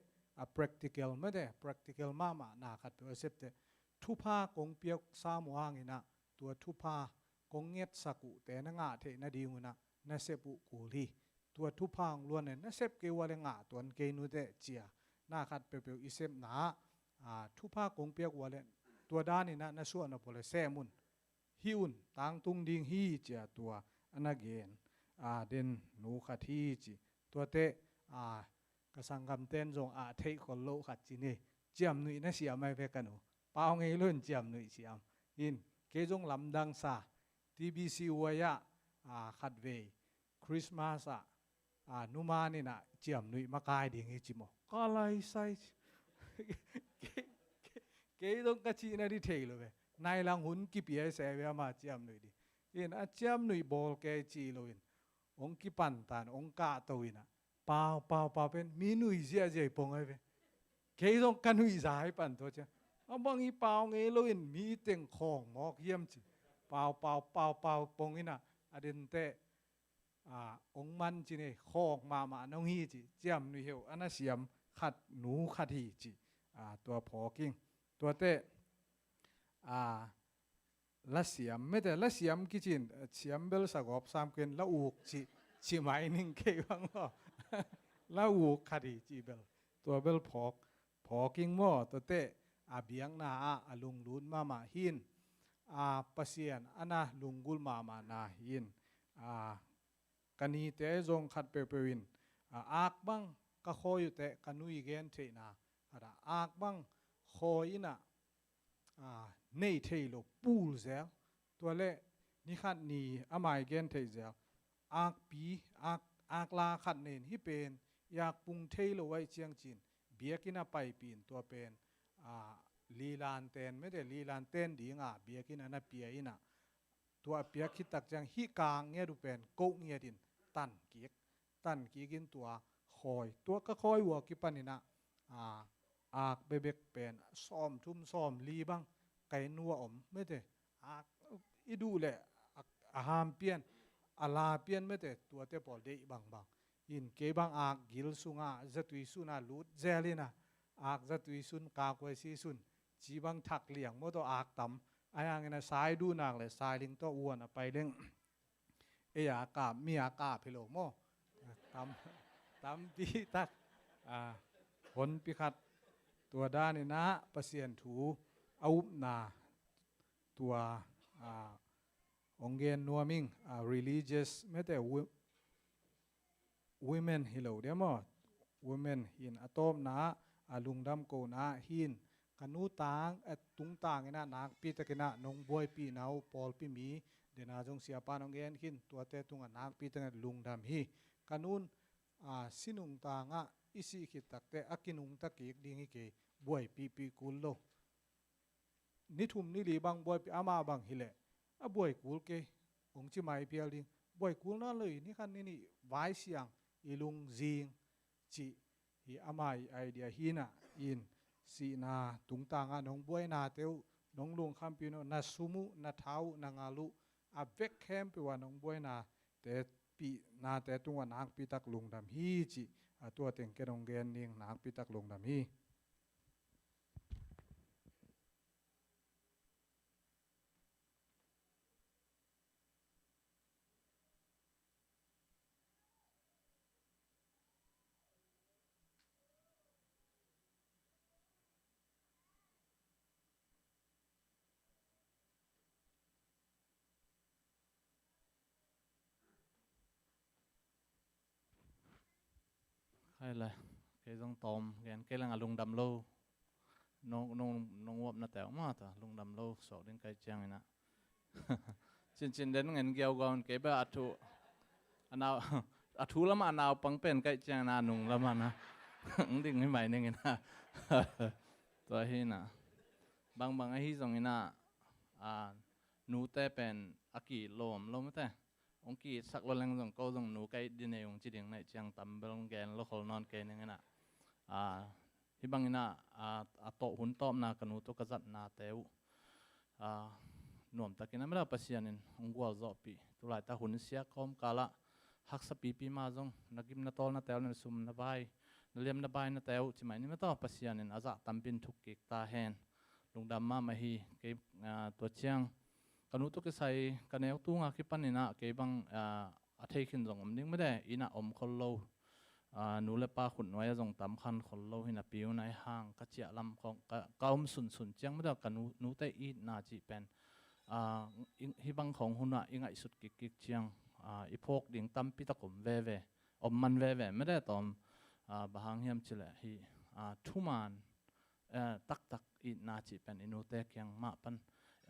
practical ไม่ได้ practical มานาขัดเปอร์เซปต์ทุพากงเปียกสามว่าไงนะตัวทุพากงเงียดสักุแต่นงาเทนดีงนะน่าเซปุกูลีตัวทุพางล้วนเนี่ยน่าเซปเกวาเลงาตัวเกนูเตเจียนาขัดเปรียวอิเซมนาทุพากงเปียกวาเลตัวด้านนี้นะน่าส่วนอพอลเซมุนฮิอุนตังตุงดิ่งฮีเจียตัวอันนั้นเกนเดนนูขัดฮีจีตัวเตกสังคำเต้นจงเทคนโลขัดจีนี่เจียมหนุ่ยน่าเสียไม่เวกันหนูเปล่าไงล้วนเจียมหนุ่ยเสียมอินเกจงลำดังซาทีบีซีวายะขัดเวคริสต์มาสนุมานี่นะเจียมหนุ่ยมากายดิ่งไอจิโมก็เลยใส่เกจงกะจีน่าดิเทลเลยนายลังหุ่นกิเปียเสวียมาเจียมหนุ่ยดิอินเจียมหนุ่ยบอลเกจีโลอินองกิปันตานองกาโตอินะเปล่าเป็นมีหนุ่ยเสียใจปงไอ้เป็นเกยต้องกันหนุ่ยสายปั่นตัวเจ้าบางทีเปล่าไงเราเห็นมีเต็งของหมอกเยี่ยมจีเปล่าปงนี่นะอเดนเตองมันจีเนี่ยของมาน้องฮีจีเจียมหนุ่ยเหวอันนั้นเสียมขัดหนูขัดฮีจีตัวพอกิ้งตัวเต ละเสียมไม่แต่ละเสียมกิจินเสียมเบลสกอบสามเกนละอูกจิไม้นิ่งเกี่ยวงละอูกคดีจีเบลตัวเบลพอกิ้งหม้อตัวเตะอาเบียงนาอาลุงลุนมาหินปัสเซียนอันน่ะลุงกุลมานาหินกันนี้เตะจงขัดเปวินอากบังก็คอยอยู่เตะกันนุยเกนเทนาอากบังคอยน่ะเนยเทโลปูลเซลตัวเล่นี่ขัดนี่อามายเกนเทเซลอากปีอากลาขัดเนนที่เป็นอยากปุงเทโลไว้เชียงจินเบียกินาไปปีนตัวเป็นลีลานเตนไม่ได้ลีลานเตนดีงาเบียกินานาเปียอินะตัวเปียคิดตักจังฮิกางเงี้ยดูเป็นโกเงี้ยดินตันกีกินตัวคอยตัวก็คอยวัวกิปันนี่นะอากเบเบกเป็นซ้อมทุ่มซ้อมลีบ้างไก่นัวอมไม่ได้อีดูแหละอาหามเปียนอาลาเปียนไม่ได้ตัวเตปอลเดบางยินเก็บบางกิลสุงจัตุยสุนาลูดเจลินะจัตุยสุนกากวยซีสุนจีบังทักเลี้ยงมอตัวต่ำไอ้ยังไงนะสายดูนักเลยสายลิงตัวอ้วนไปเลี้ยงอากามีอากาพิโลโมตำตีตักผลพิคัดตัวด้านนี่นะประเสียนถูอาวุธนาตัวองเกนนัวมิงreligious ไม่แต่ women ฮิโลเดียมอ women หินอะตอมนะลุงดำโกนะหินกันูต่างตุงต่างนะนักปีตะกินะนงบวยปีนาวปอลปีมีเดนาจงเสียปานองเกนหินตัวเตตุงนักปีตะกินะลุงดำฮีกันูนสินุงต่างอิสิขิตักเตอกินุงตะกิกดิ้งอีเกบวยปีกุลโลนิทุมนิลีบางบวยปีอามาบางฮิเลบวยกุลเกองจิไมเปียลิงบวยกุลนั่นเลยนี่คันนี่ไว้เสียงอีลุงจิงจีฮีอามาไอเดียฮีน่ะอินสีนาตุงต่างนงบวยนาเตวน้องลุงคำปีโนนาสุมุนาเท้านางาลุเวกแคมป์ไปว่านงบวยนาแต่ปีนาแต่ตุงวันนักปีตักลุงดำฮีจีตัวเต็งแกนองเกนนิงนักปีตักลุงดำฮีใช่เลยเกยต้องตอมแกนเกลังลุงดำโลน้องวับนาแต่อมาต่อลุงดำโลสอดเดินไกลจังนะจินเดินเงินเกี่ยวกันเก็บอัฐุอันเอาทุละมาเอาปังเป็นไกลจังนาหนุ่งละมานะดิ่งให้ใหม่เนี่ยนะตัวที่น่ะบางไอ้ที่ตรงนี้น่ะนูแต่เป็นอากิลมไม่แต่องกีสักวันแรงส่งก็ส่งหนูไกดินในองจีเดียงในเชียงตำเบลงแกนแล้วเขานอนแกนอย่างนั้นที่บางน่ะโตหุ่นต้อมนากันหนูตัวกระจัดนาเตวหน่วมตะกี้นั้นไม่ได้ปัสยานินองกัวจอบปีตัวหลายตาหุ่นเสียคอมกาละหักสปีมาจงนักกิมนาตอลนาเตวนั่นซุ่มนาใบนาเลียมนาใบนาเตวจิไหมนี่ไม่ต้องปัสยานินอาจะตำปินทุกกิกตาแหนลงดำมาฮีเก็บตัวเชียงกันนู้ตัวก็ใส่กันแนวตู้งาคิปันนี่นะเก็บบังอาเทคินจงดิ้งไม่ได้อินะคนโลนูเลป้าขุนไว้จงตำคันคนโลหินะปิวในห้างกระเจียลำของเกาสุนเจียงไม่ได้กันนู้แต่อีนาจีเป็นฮิบังของหุ่นอิงไอสุดกิกเชียงอีพกดิ่งตำปิตะกมเวมันเวไม่ได้ตอมบางเฮียมเฉลฮีทุมันตักอีนาจีเป็นอินูแต่เกียงมาปัน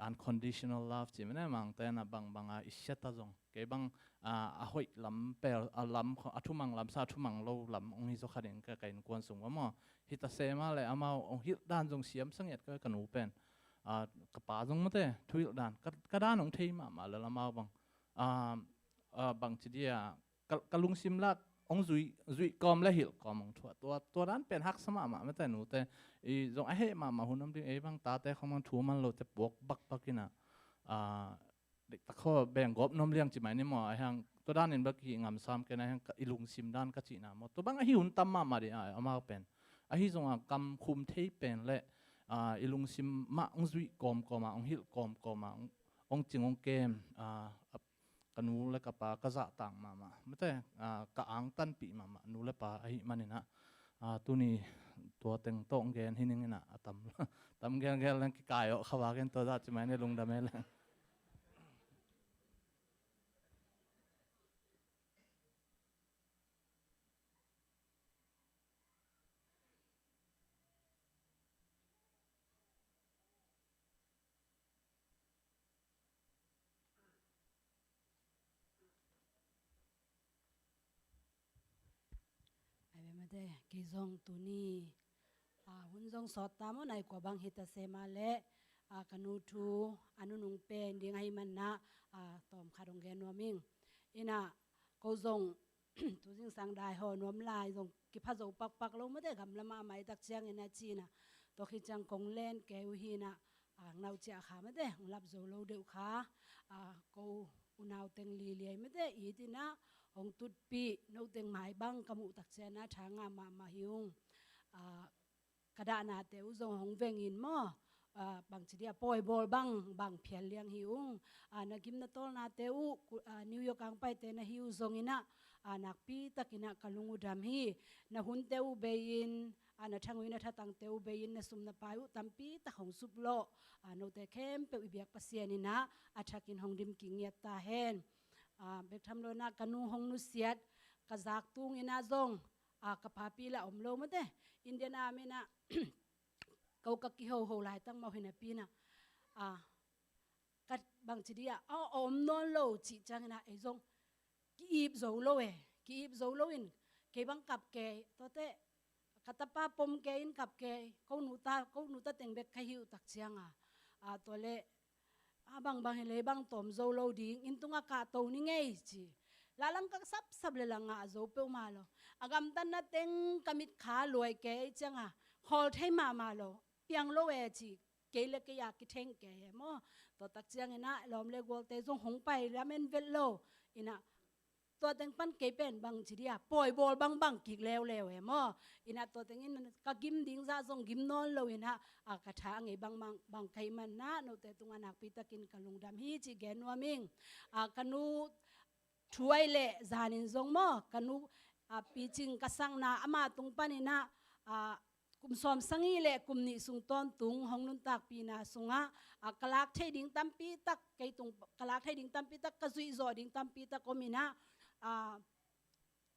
unconditional love จีไม่ได้มังแต่นะบางอิเชตตาจงเก็บังหอยลำเปลลำทุมังลำซาทุมังโลลำองค์ฮิโซขัดเองก็ไก่กวนสูงว่าหม้อฮิตาเซมาเลยอามาองค์ฮิด้านจงเสียมสังเกตก็กันหูเป็นกระป๋าจงมาเต้ทุยด้านก็ด้านองค์เทมาแล้วละมาบางทีเดียกะลุงซิมลัดองจุยกอมและหิลกอมองตัวด้านเป็นฮักสมาไม่แต่หนูแต่จงไอ้เฮมาหุ่นน้ำดิ้งบางตาแต่เขามันถูมันโลจะปวกบักกินะเด็กตะข้อแบ่งกบน้ำเลี้ยงจีไหมนี่หมอไอ้ฮังตัวด้านนี้บักกี้งามซ้ำกันไอ้ฮังอีลุงซิมด้านก็จีน่ะหมดตัวบางไอ้หุ่นตั้มมาดิเอามาเป็นไอ้ที่จงกำคุมเทเป็นและอีลุงซิมมาองจุยกอมมาองหิลกอมมา องจิงองเกมกันนูเลกปากระจะต่างมาไม่แต่กะอังตันปีมานูเลปาไอ้มันนี่นะตัวนี้ตัวเต็งโต้งเกนที่นี่นะตำเกนเล่นกายออกขวาเกนตัวได้ใช่ไหมเนี่ยลุงดำเล่นไอ้เว้ยมาเด้กิจงตัวนี้หุ่นจงสอดตามว่าไหนกว่าบางเหตุเสมาเละกันูทูอนุนุงเป็นดีไงมันนะตอมขาดงแกนัวมิงอินะก็จงตัวจริงสังได้หอนวมลายจงกิพะจงปักลงไม่ได้กำละมาไม่ตักเชียงอินะจีนะตัวขี้จังคงเล่นแกวฮีนะเงาเจ้าขาไม่ได้รับโจโลเดือขาก็อุณาวเต็งลีเลียไม่ได้อีทีนะองตุดปีนูเต็งหมายบังกมุตักเชียนะทางมาหิวกระดานาเตอุจงหงเวงอินมอบางทีเดียปอยบอลบางเพียรเลี้ยงหิวนักกิมนาตอลนาเตอุนิวยอร์กอังไปเตนะหิวจงอินะนักปีตะกินะกลุงอุดามฮีนะหุ่นเตอุเบยินนะทางวินาทัตังเตอุเบยินนะสุมนาปายุตัมปีตะของสุบโลโนเตเข้มเปอิเบียกปัสเซียนินะชักินหงดิมกิงเงียตตาเฮนเบกทำโลนะกันูหงนุเสียดกะจากตุงอินะจงกะพาปีละอมโลมาเตอินเดียนามินะเขาก็กิโฮหลายตั้งมาเห็นปีนะกัดบางทีเดียอมนอนโลจีจังนะไอ้จงกีบโซโลกีบโซโลอินเก็บังกับเกตัวเตะกัตป้าปมเกอินกับเกเขาหนูตาเต็งเบกขยิวตักเชียงตัวเละบางเฮเลบางตอมโซโลดิ้งอินตุงอากาโตนี่ไงจีลาลังก็ซับเลยละงาโซเปลมาโลอากำตันนัดเต็งกมิดขาลอยเกจังฮอลให้มาโลเปียงโลเอจีเกลเกยากิเทงเกยมอตัวตักเชียงอินะลอมเลกวอลเตจงหงไปแล้วเมนเวลโลอินะตัวเต็งปั้นเกเป็นบางทีเดียปล่อยบอลบางกิกแล้วมออินะตัวเต็งอินก็กิมดิ้งซาจงกิมนอนโลอินะกระถางไงบางใครมันนะโนเตตุงอนักปีตะกินกับลุงดำฮีจีแกนัวมิงกันูช่วยเละจานินจงมอกันูปีจิงกระสังนาอามาตุงปันินะกุมสอมสังอีเละกุมนิสุงต้นตุงหงนุนตักปีนาสุงกลากเทดิงตัมปีตักไกตุงกลากเทดิงตัมปีตักกะซุยโซดิงตัมปีตักก็มีนะ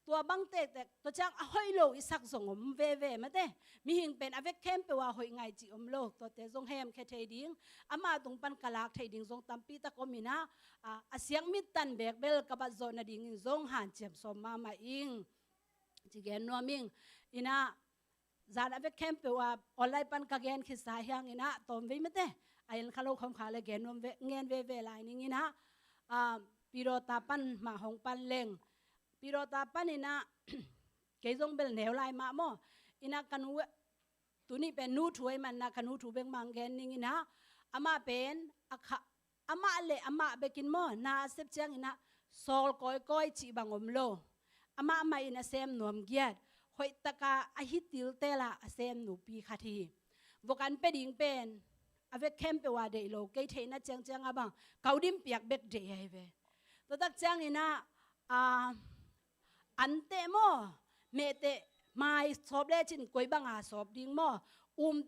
ตัวบังเตะตัวจังหอยโลอิสักส่งเวมาเต้มีหิงเป็นอเวกเข้มเปว่าหอยไงจีโลตัวเตะทรงแฮมแค่เทดิงอามาตรงปันกลากเทดิงทรงตัมปีตะก็มีนะเสียงมิดตันเบกเบลกับโซนดิ่งทรงหันเจียมสมมาอิงจีแกนนัวมิงอินะจานอเวกเข้มเปว่าออนไลน์ปันกะแกนคิดสายยังอินะตอมเวมาเต้ไอ้ยันขลุ่มคำขาเลยแกนนัวเงียนเวลายนิ่งอินะปีโรตาปันมาหงปันเล่งปีโรตาปันอินะเกยจงเบลเหนวลายมาโมอินะกันูตัวนี้เป็นนูถวยมันนะกันูถูเบงมังแกนนิ่งอินะอามาเป็นอามาเละอามาเบกินโมนาเซปเจียงอินะโซลก้อยจีบังอมโลอามาอินะเซมนวมเกียดหอยตะกาอหิติลเตละเซมหนูปีคาทีวกันเป็ดยิงเป็นอเวกเข้มเปว่าเดโลเกยเทนะเจียงอาบังเกาดิมเปียกเบกเดย์เวตัวตักเจียงอินะอันเตโมเมเตไม่สอบเล่จินกวยบังอาสอบดิ้งโม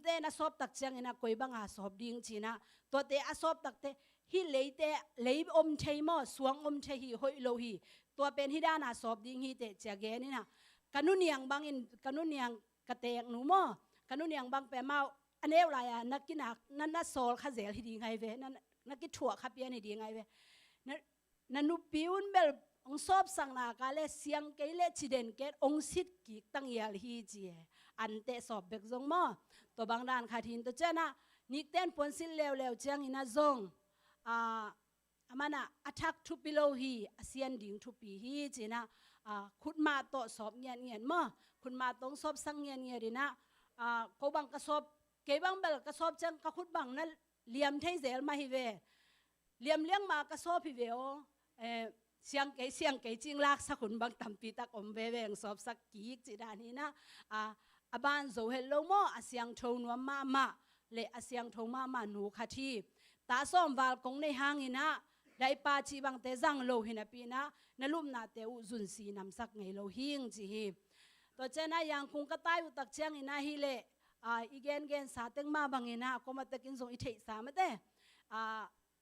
เตนะสอบตักเชียงนะกวยบังอาสอบดิ้งจีนะตัวเตอาสอบตักเตฮิเลยเตเลยอมเชยโมสวงอมเชยฮีหอยโลฮีตัวเป็นฮิดานาสอบดิ้งฮีเตเจเกนี่นะกันุเนียงบางอินกันุเนียงกะเตงหนูโมกันุเนียงบางแปมาอันเอวลายนักกินนันนัโซลข้าเซลฮีดีไงเวนักกินถั่วข้าเปียนี่ดีไงเวนันนุปิวน์เบลองสอบสังนากาเลเสียงเกเลชิเดนเกตองสิทกิกตั้งยาลฮีจีอันเตสอบเบกจงมอตัวบางด้านขาทินตัวเจนะนิกเต้นปนสิเลวเจียงอินาจงอามานะอัทักทุปิโลฮีเสียนดิ่งทุปีฮีจีนะขุดมาโตสอบเงียนมอขุดมาตรงสอบสังเงียดีนะเขาบังกระสอบเกบังเบลกระสอบจังกระขุดบังนั้นเลียมเทเซลมาฮิเวเลียมเลี้ยงมากระสอบฮิเวโอเสียงเกยจริงลากสักคนบางตำปีตักอมเวงสอบสักกีกจีดานี้นะบ้านโซเฮลโลโมเสียงโทนัวมาเลเสียงโทมาหนูคาที ตาส้มวาลกงในหางหินะได้ปาชีบังเตจังโลหินะปีนะนลุมนาเตอุจุนสีนำสักไงโลหิงจีฮีตัวเจนะยังคงกระต่ายอุตักเชียงหินะฮิเลอีเกนเกนสาเต็งมาบังหินะก็มาตะกินส่งอิเทสามเต้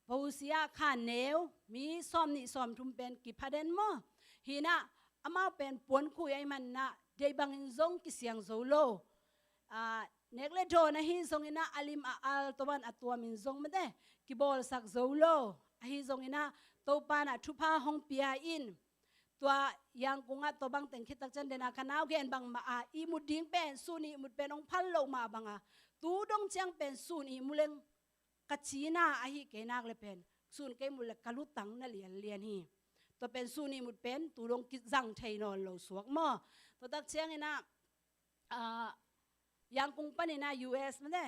ปูเสียขาเนวมีซ้อมนี่ซ้อมทุ่มเป็นกิพาเดนมอหินะอามาเป็นปวนคุยไอมันนะเดบังอินซงกิเสียงโซโลเนกเลโทนะฮิซงอินะอาลิมอัลตวันอัตัวมินซงมาเต้กิบอลสักโซโลฮิซงอินะโตปานะทุพาฮองเปียอินตัวยังกุงะตัวบังแต่งคิดตักจันเดนาคณาวเกนบังมาอีมุดดิ้งเป็นซูนีมุดเป็นองพันโลมาบังตูดงเชียงเป็นซูนีมุเลงกัจจีน่าฮิเกนักเลยเป็นซูนเกมุเลกลุตังนั่นเลียนฮีตัวเป็นซูนีมุดเป็นตูดงกิจังไทยนอนโลสวกมอตัวตักเชียงอินะยังกุงปนินะ US มันเด้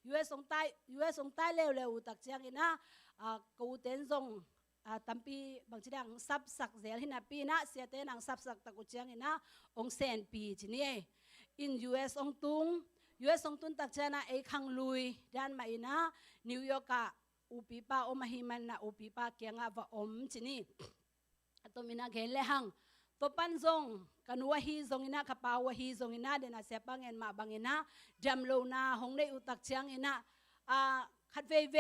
US ส่งใต้เร็วตักเชียงอินะกูเต้นส่งตัมปีบางทีดังซับสักเซลหินาปีนะเสียเต้นังซับสักตะกุเชียงอินะองเซนปีจีนี่อิน US องตุง US องตุงตักเชียงนะไอคังลุยด้านมาอินะนิวยอร์กอุปิปาอมาฮิมันนะอุปิปาเกียงว่าอมจีนี่ตัวมินะเกลเลหังตัวปันซงกันว่าฮีซงอินะขปาวฮีซงอินะเดนะเสปังเงินมาบังอินะจำโลนาหงในอุตักเชียงอินะขัดเว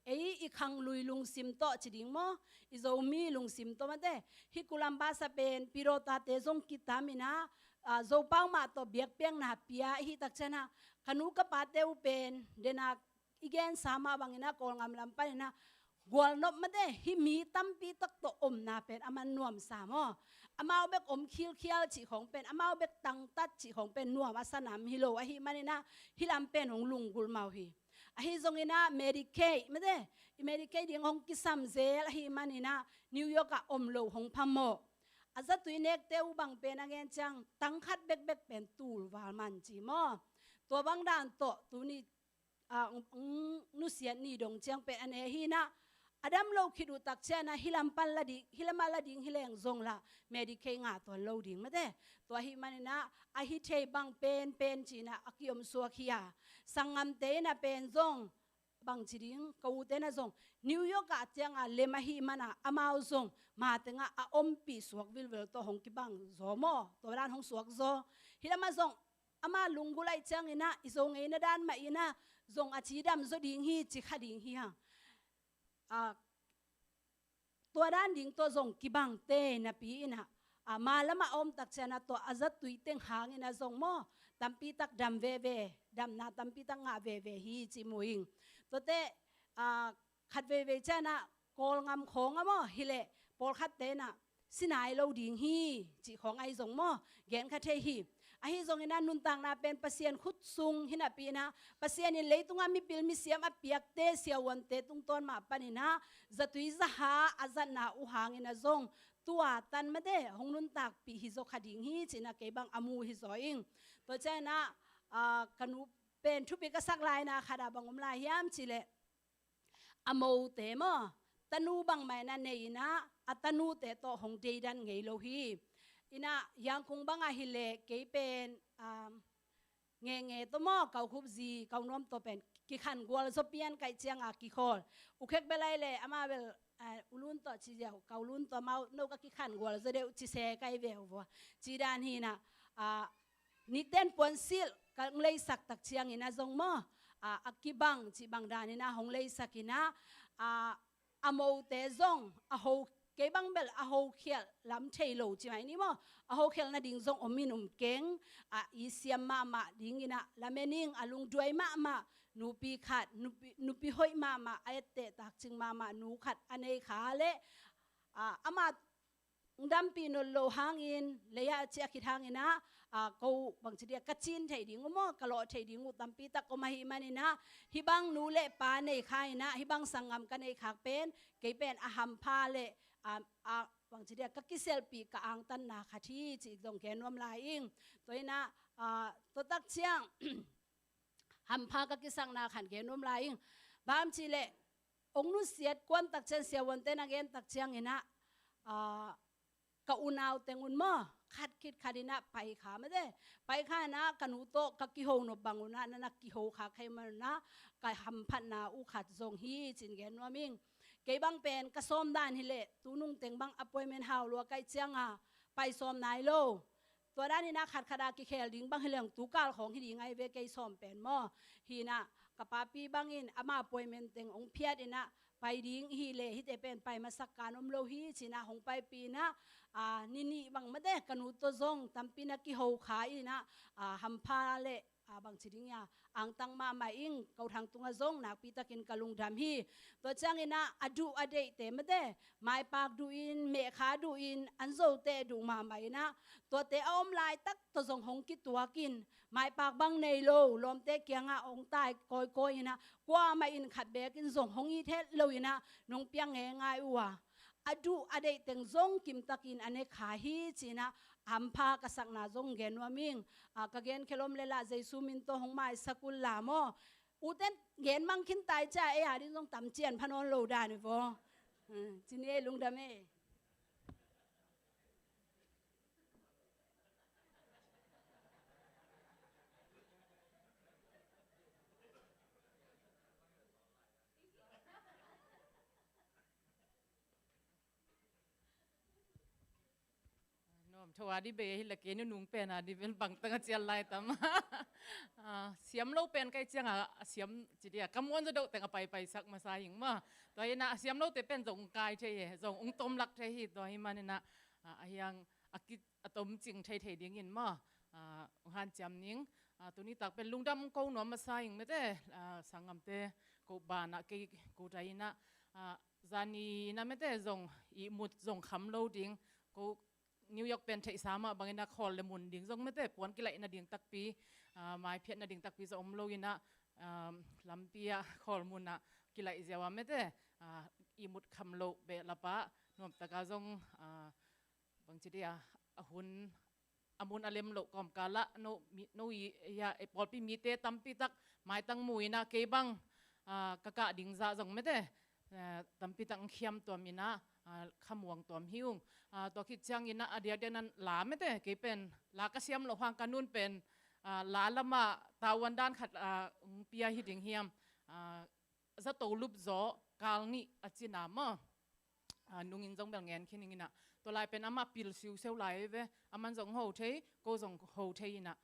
อีคังลุยลุงซิมโตจิดิงโมอิโซมีลุงซิมโตมาเต้ฮิกุลัมบาสเป็นปิโรตาเตซงกิตามินะโซปังมาโตเบียกเปียงนาเปียฮิตักเชนะขนุกปาเตอุเป็นเดนักอีเกนสามาบังอินะกอลงามลำปันนะกวลนบมาเต้ฮิมีตัมปีตักโตอมนาเป็นอามันนวมสามอามาเบกอมเคียวจีของเป็นอามาเบกตังตัดจีของเป็นนวมอาสนามฮิโลอหิมันนะฮิลำเป็นของลุงกุลมาฮีฮิซงอินะเมดิเคไม่ได้เมดิเคดิ้งของกิซัมเซลฮิมันอินะนิวยอร์กอมโลของพม่าอาจจะตุยเนกเตอุบังเป็นอะไรจังตั้งคัดเบกเป็นตูลวามันจีมอตัวบางด้านโตตัวนี้นุเสียนี่ดงจังเป็นอันเอฮีนะอดัมโลคิดูตักเชนะฮิลัมปันละดิฮิลามาละดิงฮิเลงซงละเมดิเคงาตัวโลดิงไม่ได้ตัวฮิมันนะอาฮิเทบังเป็นจีนะอักยมสัวขียาสังงามเตนะเป็นซงบางจีดิงกูเตนะซงนิวยอร์กอาจจะงาเลมาฮิมันนะอามาวซงมาเตงอาอมปีสวกวิลตัวหงกิบังโซโมตัวด้านหงสวกโซฮิลามาซงอามาลุงกุไลจังอินะอิซงเอนะด้านมาอินะซงอาชีดำโซดิงฮีจิขดิงฮีฮะตัวด้านดิ่งตัวส่งกิบังเตนะปีนะมาละมาอมตักเชนะตัวอาจัดตุยเต็งหางนะส่งโมตัมปีตักดำเวดำนาตัมปีตักงาเวฮีจิมุยงตัวเตขัดเวเจนะโกลงามของอะโมฮิเลปอลขัดเตนะสินายเราดิ่งฮีจิของไอส่งโมแกนขัดเทฮีอาฮิซงอินะนุนตังนาเป็นปัสเซียนขุดซุงหินาปีนะปัสเซียนนี่เลยตุงามีปิลมิเซียมอเปียกเตเสียวันเตตุงต้นมาปานินะจะตุยจะหาอาจันนาอุหางอินะซงตัวตันมาเดหงนุนตักปีฮิโซขดิงฮีจินะเกบังอามูฮิโซอิงตัวเจนะกันูเป็นทุบิกสักลายนะขดาบังอมลายยามจิเลอโมเตมอตนูบังไม่นะเนยนะอัตนูเตโตหงเดดันไงโลฮีอินะยังคงบังอาฮิเลเกเป็นเงตัวมอเกาคุบซีเกาน้อมตัวเป็นกิขันกัวลสเปียนไก่เจียงกิคอลอุเคกเบลัยเลยอามาเบลอุลุนตัวชีเดียวเกาลุนตัวเมาโนกกิขันกัวลจะเดียวชีเซไก่เวลวัวจีดานฮีนะนิเต้นปวนซิลกังเลยสักตักเชียงอินะจงมออักกิบังจีบังดานินะหงเลยสักินะอโมเตจงอโฮเก็บังเบลอโฮเขียลลำเทโลใช่ไหมนี่มั้งอโฮเขียลน่ะดิ่งซงอมินุมเก่งอีเสียมมาดิ่งอินะลำเมนิงลุงด้วยมานูปีขัดนูปีห้อยมาไอเตะตักจึงมานูขัดอันในขาเละอามาดัมปีนโลหางอินเลยอาเชียคิดหางอินะกูบางทีเดียกัดจินไทยดิ่งมั้งกะโลไทยดิ่งดัมปีตักก็มาหิมันอินะฮิบังนูเละปาในขาอินะฮิบังสังงามกันในขากเป็นเกเป็นอาหัมพาเละบางทีเดียก็กิเซลปีกอังตันนาคดีจีดงแกนวมลายอิงตัวนี้นะตัวตักเชียงหัมพาก็กิสังนาขันแกนวมลายอิงบางทีเละองนุเสียดกวนตักเชียงเสียวันเตนักเอ็นตักเชียงอินะกะอุนาวเตงอุนมอ คัดคิดคดินะไปขาไม่ได้ไปข้านะกันุโตกักิโฮนบังอุนะนักกิโฮขาใครมันนะกายหำพันนาอุขัดทรงฮีจินเกนว่ามิงเก็บบังเป็นกระสมด้านฮิเลตูนุ่งเต็งบังอพอยเมนต์เฮาลัวไกเจียงไปสมนายโลตัวด้านนี้นะขัดขดากิเคลดิ้งบังเฮลียงตูกาลของฮิดิงไอเวกสมเป็นหม้อฮีนะกับปาปีบังอินอามาปอยเมนเต็งองเพียดอินะไปดิ้งฮีเลฮิตเป็นไปมาสักการอมโลฮีชินะหงไปปีนะนี่บางไม่ได้กันุตัวซงตัมปีนักกิโฮขาอินะฮัมพาเลบางสิ่งเนี่ยอังตังมาไม่อิงเขาทางตุงซงนักปีตะกินกะลุงดำฮีตัวจังอินะอดูอเดเตไม่ได้ไม่ปากดูอินเมขาดูอินอันโซเตดูมาไม่นะตัวเตอมลายตักตัวซงหงกิตัวกินไม่ปากบังในโลลมเตเกียงองตายกอยนะกว่าไม่อินขัดเบกินซงหงอีเทโลยนะนงเปียงง่ายวัวอดูอเดเต็งซงกิมตะกินอันเนขาฮีจีนะอัมพากษักนาซงเกนวามิงกะเกนเคลมเลลาเจซูมินโตหงไม้สกุลลามออุเตนเกนมังคินตายจ้าดิซงตำเจียนพนนโลดานิโฟจีนี่ลุงดาเมทัวดิเบฮิลเกนุนุงเป็นดิเป็นบังตังเจียนไลตามเสียมโลเป็นใกล้เจียงเสียมจีเดียกำมวนจะโดแต่งไปสักมาสายหิงมาตัวนี้นะเสียมโลแต่เป็นส่งกายเทียส่งองตมลักเทียตัวนี้มันนะยังอากิอตมจริงเทียเดียงเงินมาหันจำนิ่งตัวนี้ตักเป็นลุงดำกูหนอมมาสายหิงไม่ได้สังกัมเตกูบานะกูใจนะจานีนะไม่ได้ส่งอีมุดส่งคำโลดิ้งกูนิวยอร์กเป็นไทยสามบางอินะคอลเลมุนดิ่งซงไม่ได้ปวนกิเลนะดิ่งตักปีไม้เพียรนะดิ่งตักปีจะอมโลยินะลำปีคอลมุนนะกิเลเจียวไม่ได้อิมุดคำโลเบลปะนวมตะกาซงบางทีเดียหุ่นอมุนอเลมโลกอมกาละโนยาไอปอดปีมีเตตัมปีตักไม้ตั้งมุยนะเกบังกะกะดิ่งซาซงไม่ได้ตัมปีตังเขียมตัวมีนะขมวงตัวหิ้วตัวคิดจังอินะเดียนั้นหลาไม่ได้เกี่เป็นหลากระเซียมหลวงกันนุ่นเป็นหลาละมาตาวันด้านขัดเปียหิดิงเฮียมจะโตลุบโจกาลนี่อจินามนุ่งอินจงเบลเงินคินิงนะตัวลายเป็นอามาปิลซิวเซลไลเวอามันจงโฮเทก็จงโฮเทนะ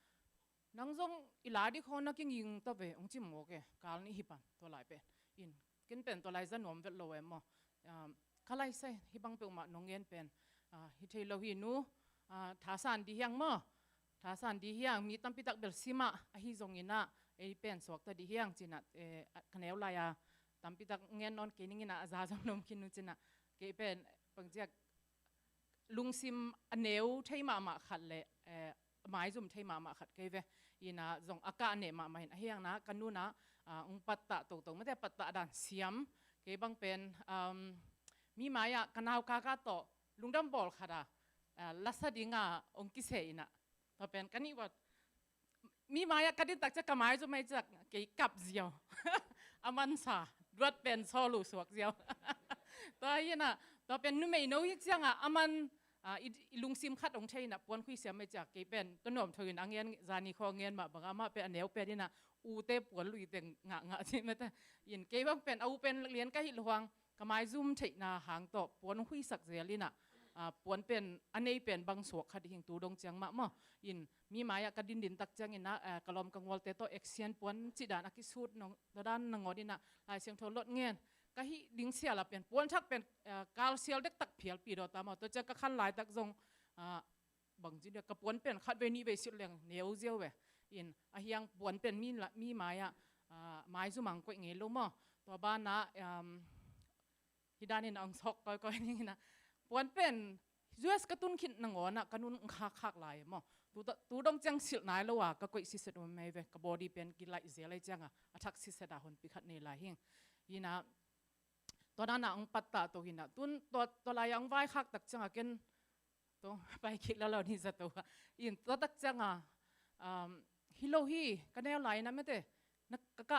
นังจงอิลาดิคนนักยิงตัวเวองจิมโมเกกาลนี่ฮิปันตัวลายเป็นอินกินเป็นตัวลายจะหนวมเวลโลเอมข้าไล่ใส่ฮิบังเปิลมาน้องเงินเป็นฮิเทโลหินูท้าสันดีเฮียงมั้งท้าสันดีเฮียงมีตั้มปิตักเบลซิมาฮิจงอินะเป็นสวกตดีเฮียงจินะคะแนนลายตั้มปิตักเงินนอนกินงินะอาจารย์นมกินนุจินะเป็นบางทีลุงซิมอันเนวใช้มาขัดเลยไม้จุ่มใช้มาขัดยินะจงอากาศเนี่ยมาเห็นเฮียงนะกันนู้นนะปัตตะตรงไม่ได้ปัตตะด่านเสียมบังเป็นมีไม้กันเอากากาโตลุงดำบอลค่ะลักษณะดิ่งองค์กิเสยนะพอเป็นกันนี่ว่ามีไม้กันที่ตักจะกระไม้จะไม่จักเกี่ยกับเจียวอามันสาดวดเป็นโซลูสวกเจียวตัวนี้นะตัวเป็นนุ่มไม่น้อยจังอามันลุงซิมคัดองค์ชัยนะปวนคุยเสียไม่จักเกี่ยเป็นต้นหนอมทวินอังเงียนจานีคอเงียนมาบางอามาเป็นอันเดียวเป็นนี่นะอูเตปวนลุยเต็งงะใช่ไหมแต่ยินเกี่ยว่าเป็นเอาเป็นเลี้ยนก็หิลหวงกไม้ซุ่มเทนาหางตบปวนหุยสักเสียลินะปวนเป็นอันนี้เป็นบางสวกคดีหิงตูดงจังมาอินมีไม้กระดินดินตักจังอินนะกลอมกังวลเตโตเอ็กเซียนปวนจิดานักกิสูดนองด้านนงอดินะลายเสียงโทรลดเงี้ยก็ฮิดิ้งเสียละเป็นปวนชักเป็นกาลเซียลเด็กตักเพียลปีดอตามตัวจะก็ขั้นลายตักจงบางจีเดียกปวนเป็นคัดเวนีเวสิเลียงเนียวเจียวเวอินเฮียงปวนเป็นมีไม้ไม้ซุมังก็เงี้ยรู้มั้งตัวบ้านนะที่ด้านนี้นางซอกก็นี่นะปวนเป็นUS กระตุ้นขิดนางอ่ะกระตุ้นคักหลายมั้งตัวดงจังสิลนายแล้วก็ก็สิเสดไม่เวกับบอดี้เป็นกินไหลเสียอะไรจังทักสิเสดาคนพิคัดนี่หลายหิงยินะตอนนั้นองปัตตาตัวหินะตัวลายองไหวคักตักจังกินตัวไปคิดแล้วเรานี่จะตัวยินตัวตักจังฮิโลฮีกันแนวไหลนะไม่เต้นักกะ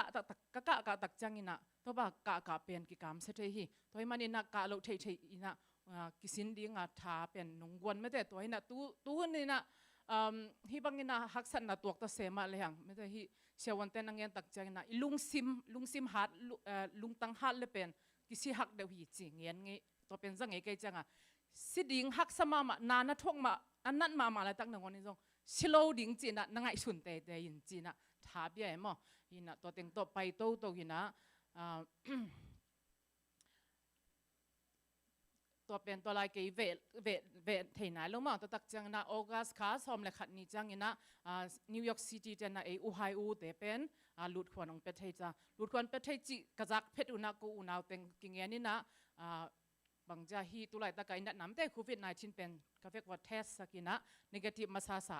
ตักจังอินะตัวบ้ากะเป็นกิกามเสถียรตัวมันอินะกะโลเทอินะ กิสินดีงาทาเป็นนงวนไม่ได้ตัวนี่นะตู้นี่นะฮิบังนี่นะฮักสันนะตัวตัวเสมาเลยยังไม่ได้ฮิเชื่อวันเต้นนังเงินตักใจนะลุงซิมฮัดลุงตังฮัดเลยเป็นกิสิฮักเดียวหิจริงเงี้ยงี้ตัวเป็นจังไงกันจังอ่ะสิดิ่งฮักสมามานานะท่องมาอันนั้นมาอะไรตั้งหนึ่งวันนี้จงชิโลดิ่งจีน่ะนังไงสุนเตะยินจีน่ะทาเบี้ยมั้งยินะตัวเต็งตัวไปโตยินะตัวเป็นตัวลายเกยเวทเทนายลงมาตัวตักจังนะออกัสคาสอมเลยขัดนี่จังนะนิวยอร์กซิตี้เจนะอูไฮอูเตเป็นลุดขวานองเป็ดเทจ้าลุดขวานเป็ดเทจิกระจักเพชรอุณากูอุณาเต็งกิงเงี้ยนี่นะบางจะฮีตุไลตะไกนัดน้ำแต่โควิด-19เป็นกาเฟกว่าเทสสักินะนกาทีฟมาซาสา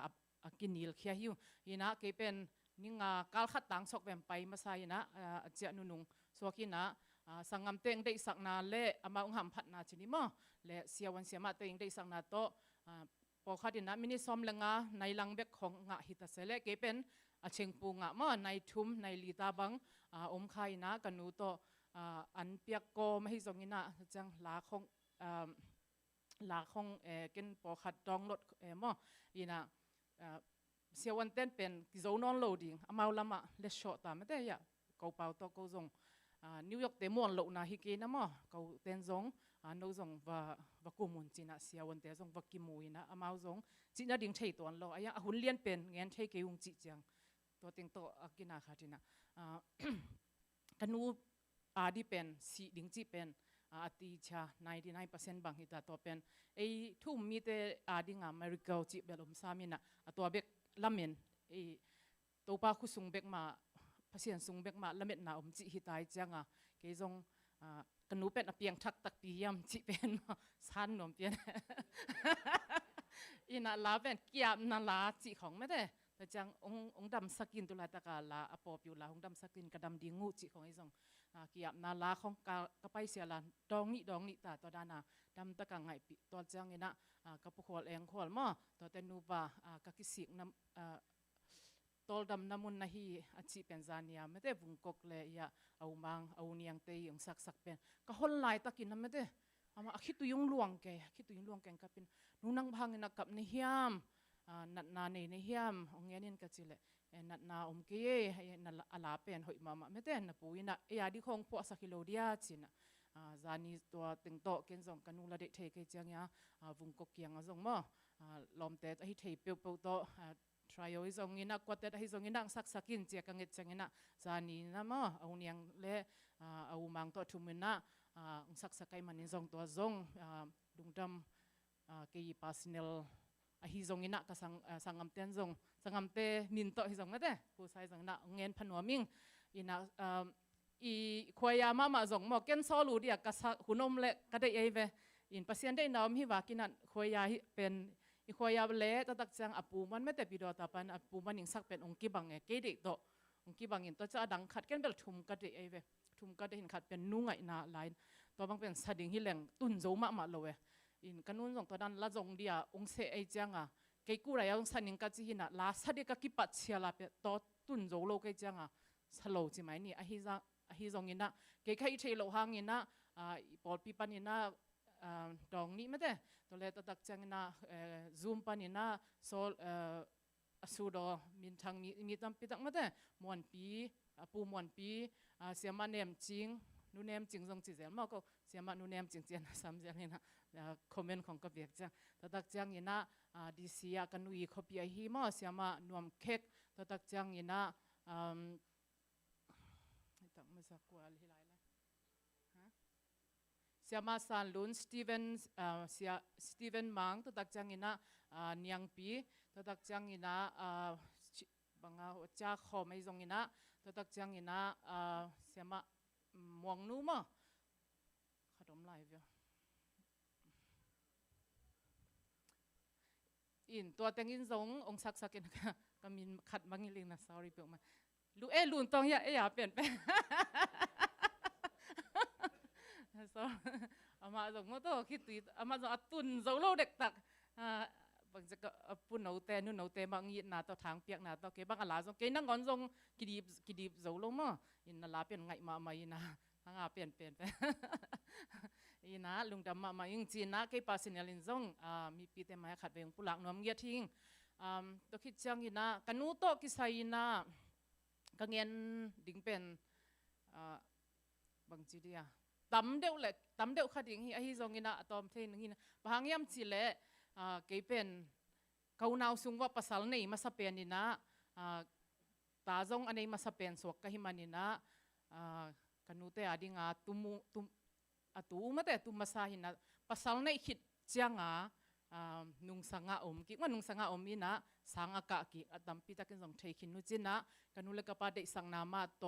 กินนิลเขียหิวยินะเกเป็นนิ่งการขัดต่างสกแวมไปมาซายนะเจ้านุงสวกินะสังงามเต็งได้สักนาเละอามาอุ้งหำพัดนาชินิมอและเสียวันเสียมาเต็งได้สักนาโตพอขัดนะมินิซอมเลงาในลังเบกของงะฮิตาเซเลเกเป็นเชิงปูงะมอในทุ่มในลีตาบังอมไข่นะกันนูโตอันเปียกโกไม่ให้ส่งยินะจังลาของกินพอขัดดองรถมอยินะเสียวันเต้นเป็นกิโซนอนโหลดิ้งอามาลามาเลชโชตาไม่ได้ยะเขาเป่าตัวเขาส่งนิวยอร์กเตมอนโลนาฮิเกนะมอเขาเต้นส่งโนส่งว่ากุมุนจีน่ะเสียวันเต้ส่งว่ากิมูยนะอามาส่งจีน่ะดิ้งใช้ตัวโลอายะหุ่นเลี้ยนเป็นเงี้ยใช้เกยุงจีจังตัวเต็งโตกินาขาจินะกันนูดีเป็นสีดิ้งจีเป็นตีชา99%บางฮิตาตัวเป็นไอทุ่มมีแต่ดิ้งอเมริกาจีเบลมซามินะตัวเบกลามินไอตัวป้าคุสุงเบกมาภาษาสุงเบกมาลามินนาจีฮิตายจังเกยงกันนูเป็นเปียงทักตักปียมจีเป็นสันนมเปียนอินาลาเป็นเกียบนาลาจีของไม่ได้แต่จังองดำสกินตุลาตะกาลาอปอบอยู่ลาองดำสกินกระดำดีงูจีของไอ้ทรงเกียบนาลาของกระไปเสียลานดองนี่ตาตัวดานาดำตะกังไงปีตัวจังเงินะกระปุกขวดเองขวดหม้อตัวเตนูบากะกิสิกน้ำตอลดำน้ำมันนาฮีอาชีเป็นจานียไม่ได้บุงกกเลยยาเอามังเอาเนียงเตยงสักเป็นก็คนไล่ตะกินน้ำไม่ได้อามาคิดตุยงลวงแกก็เป็นนูนังพังนักกับนิยามนัดนาในเฮียมองเงี้ยนี่ก็จิเลนัดนาเกยนัดอาลาเป็นหอยมาไม่ได้นะปุยนะยาดีคงพวกสักกิโลเดียจินะจานีตัวตึงโตเกณฑ์ส่งกันนูละเด็กเทเกจังยาวุงกเกียงส่งมาลมเตะให้เทเปียวโตทริอัลส่งงี้นะกวาดเตะให้ส่งงี้นะสักกินเจียกังเงจังงี้นะจานีนะมาเอาเนียงเละเอามังโตทุ่มนะสักไก่มันนี่ส่งตัวส่งดุงดำเกยพาสเนลฮิซงอินะก็สังงามเต้นซงสังงามเตนินโตฮิซงไม่ได้ผู้ชายซงนะเงินพันหัวมิงอินะอีขวายามาซงหมอกเกนซอลูเดียก็หุ่นอมเละก็ได้เอเวอินพัศยันได้น้อมฮิวากินันขวายาเป็นอีขวายาเละตัดจังอปูมันไม่แต่ปีดอตาปันอปูมันยิงสักเป็นองค์กิบังเกดิโตองค์กิบังอินตัวจะดังขัดเกนเบลทุมก็ได้เอเวทุมก็ได้เห็นขัดเป็นนุ่งไงนาไลน์ตัวบางเป็นสดิ่งฮิแหลงตุนโจมาโลเวอินกันนู้นส่งตัวนั้นละจงเดียองเสไอจังเกี่ยกูไรองสันนิงกัจจินะลาสัดีก็กิปัดเชียลาเปตัวตุนโจโลเกจังสโลจิไหมนี่อหิจงอินะเกี่ยใครเชลโลหางอินะปอดปีปันอินะดองนี่ไม่ได้ตัวเล็กตักจังอินะซูมปันอินะโซลสูดอมินทางมีตั้มปีตักไม่ได้มวนปีปูมวนปีเสียมันเนมจริงนูเนมจริงทรงจิตเจนมากก็เสียมันนูเนมจริงเจนซ้ำเจนนี่นะคอมเมนต์ของกบียกจังตักจังยินะดีเซียกันนุยคบียฮีมาเสียมานวมเค้กตักจังยินะตักมาสักกว่าอะไรละเสียมาซานลุนสตีเวนมังตักจังยินะเนียงปีตักจังยินะบางจ้าขอไม่จงยินะตักจังยินะเสียมามองนู้มาขดมไลฟ์อยู่อินตัวเต็งอินซงองสักกินก็มีขัดบางอย่างนะ sorry เปล่ามาลูลุนตองอย่าเปลี่ยนไปอามาส่งมาตัวคิดตีอามาส่งตุนโซโลเด็กตักบางจะก็ปุ่นเอาแต่นู่นเอาแต่บางยีนาตัวทางเปียกนาตัวเก็บบางอะไรส่งเก็บนั่งก่อนส่งกิดีโซโลมาอินนาลาเปลี่ยนไงมาอินนะทางอาเปลี่ยนไปอิ อีนะลุงดำมายิงจีนนะกี่ปาสินยลินซงมีปีเตมาขัดเวงปุลักนวมเงียทิ้งตัวคิดจังอีนะกันนู้โตกิไซนะกังเงินดิ่งเป็นบางจีเดียตำเดียวเล็กตำเดียวขัดดิ่งไอ้ซงอีนะตอมเทนงี้นะบางยามจีเล่กี่เป็นเขาหนาวสูงว่าภาษาไหนมาสเปนนี่นะตาจงอันนี้มาสเปนสวกกะหิมันนี่นะกันนู้เตอดีงาตุมาแต่ตุมาสาหินะภาษาไหนคิดจังนุงสังอาอมกิว่านุงสังอาอมนี่นะสังอากากิตัมปีตะกินสงเทคินนุจินะกันนู้เล็กปาเดสังนามาโต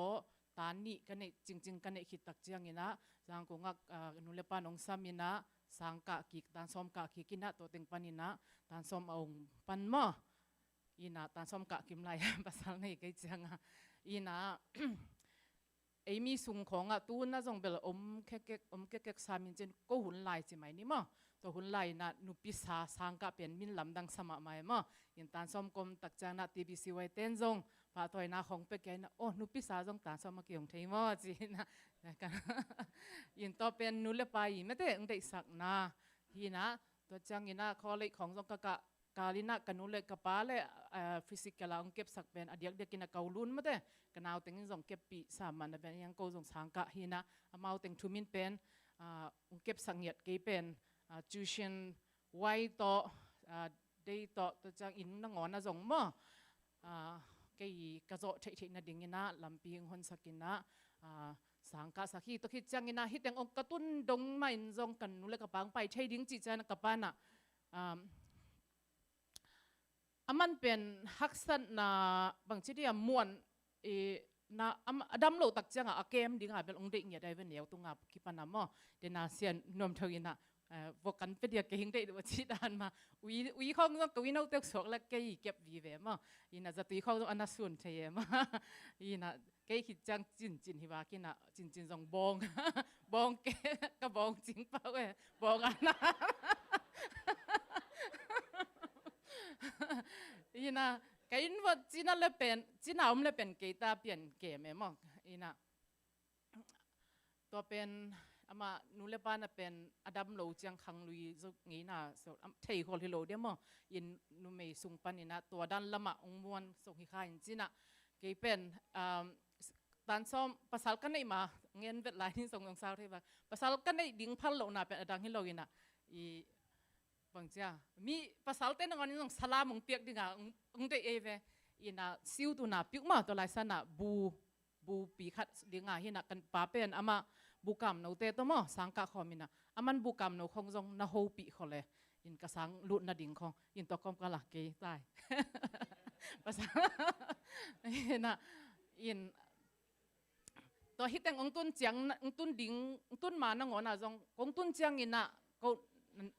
ตานี่กันเนี่ยจริงกันเนี่ยคิดตักจังนี่นะสังกงกันนู้เล็กปานองสามินะสังกะกิตานสมกะกิกินะตัวเต็งปานินะตานสมองปันมออีนะตานสมกะกิมไลภาษาไหนก็จังอีนะไอ้มีสุงของตูนน่าจงเบลอมแค่สามินเจนก็หุ่นลายใช่ไหมนี่มั้งตัวหุ่นลายน่ะนุปิสาสังกะเป็นมินลำดังสมัครมามั้งยินตานสมกลมตักจางน่ะทีบีซีไว้เต้นจงพาถอยนาของไปแกน่ะโอ้นุปิสาจงตานสมมาเกี่ยงเทมอจีนะกันยินต่อเป็นนุเลไปไม่ได้ได้สักนาทีนะตัวจังยินะข้อเลขของจงกาลินะกันนุเลกป้าเลฟิสิกส์เราเก็บสักเป็นอดีตเด็กกินเกาลุนไม่ได้กันเอาแต่งจงเก็บปีสามันเป็นยังกูจงสังกะฮีนะเอาแต่งทุมินเป็นเก็บสังเกตกี่เป็นจูเชนไว้ต่อได้ต่อตัวจังอินนังงอนนะจงมั้งกี่กระโจเทนะดิ่งนะลำปีงคนสักินะสังกะสักฮีตัวคิดจังนะฮิตยังองกระตุ้นดงไม่จงกันนุเลกปังไปใช้ดิ้งจีจันกับปานะมันเป็นฮักษณนะบางทีเดียมวนนะดำโลตักจังเกมดิ้งเป็นองค์เด็กเนี่ยได้เป็นเหนียวตุงคิปานามอเดนาเซียนนวมเทวินะวกันเป็นเดียกหิงได้ด้วยที่ด้านมาวีข้องต้องกวินเอาเตกสวกและเกยเก็บวีเวมอีน่ะจะตีข้องต้องอันนั้นส่วนเทียมอีน่ะเกยคิดจังจินฮิวากิน่ะจินจงบองเกก็บองจริงเปล่าเว้ยบองอันนั้นอีน่ะไกน์ว่าจีน่าเล่เป็นจีน่าอมเล่เป็นเกตาเปลี่ยนเกมมั้งอีน่ะตัวเป็นอามานูเล่ปาน่ะเป็นอดัมโลจังคังลุยจุกงี้น่ะสดเทยคนที่โลเดียมั้งยินนูไม่ส่งปันนี่นะตัวด้านละมาองมวนส่งให้ข้าอินจีน่ะเกเป็นตานซ้อมภาษากันได้มาเงินเวทลายที่ส่งสาวที่ว่าภาษากันได้ดิ้งพันโลน่ะเป็นอดังให้โลกิน่ะอีบางจ้ามีภาษาเต้นงอนนี่ส่งสลามงเปียกดิ้งได้เอเวอีน่ะซิวตัวน่ะปิกมาตัวลายสันน่ะบูปีขัดดิ้งให้น่ะกันป้าเป็นอามาบุกรรมเราเตะตัวมั้งสังกัดเขามินะมันบุกรรมเราคงจงน่าโฮปีเขาเลยยินกระสังลุดนาดิ่งของยินตัวกอมกะหลักเกยตายภาษายินนะยินตัวฮิตแต่งองตุนเจียงองตุนดิ่งองตุนมานั่งงอน่ะจงองตุนเจียงยินนะก็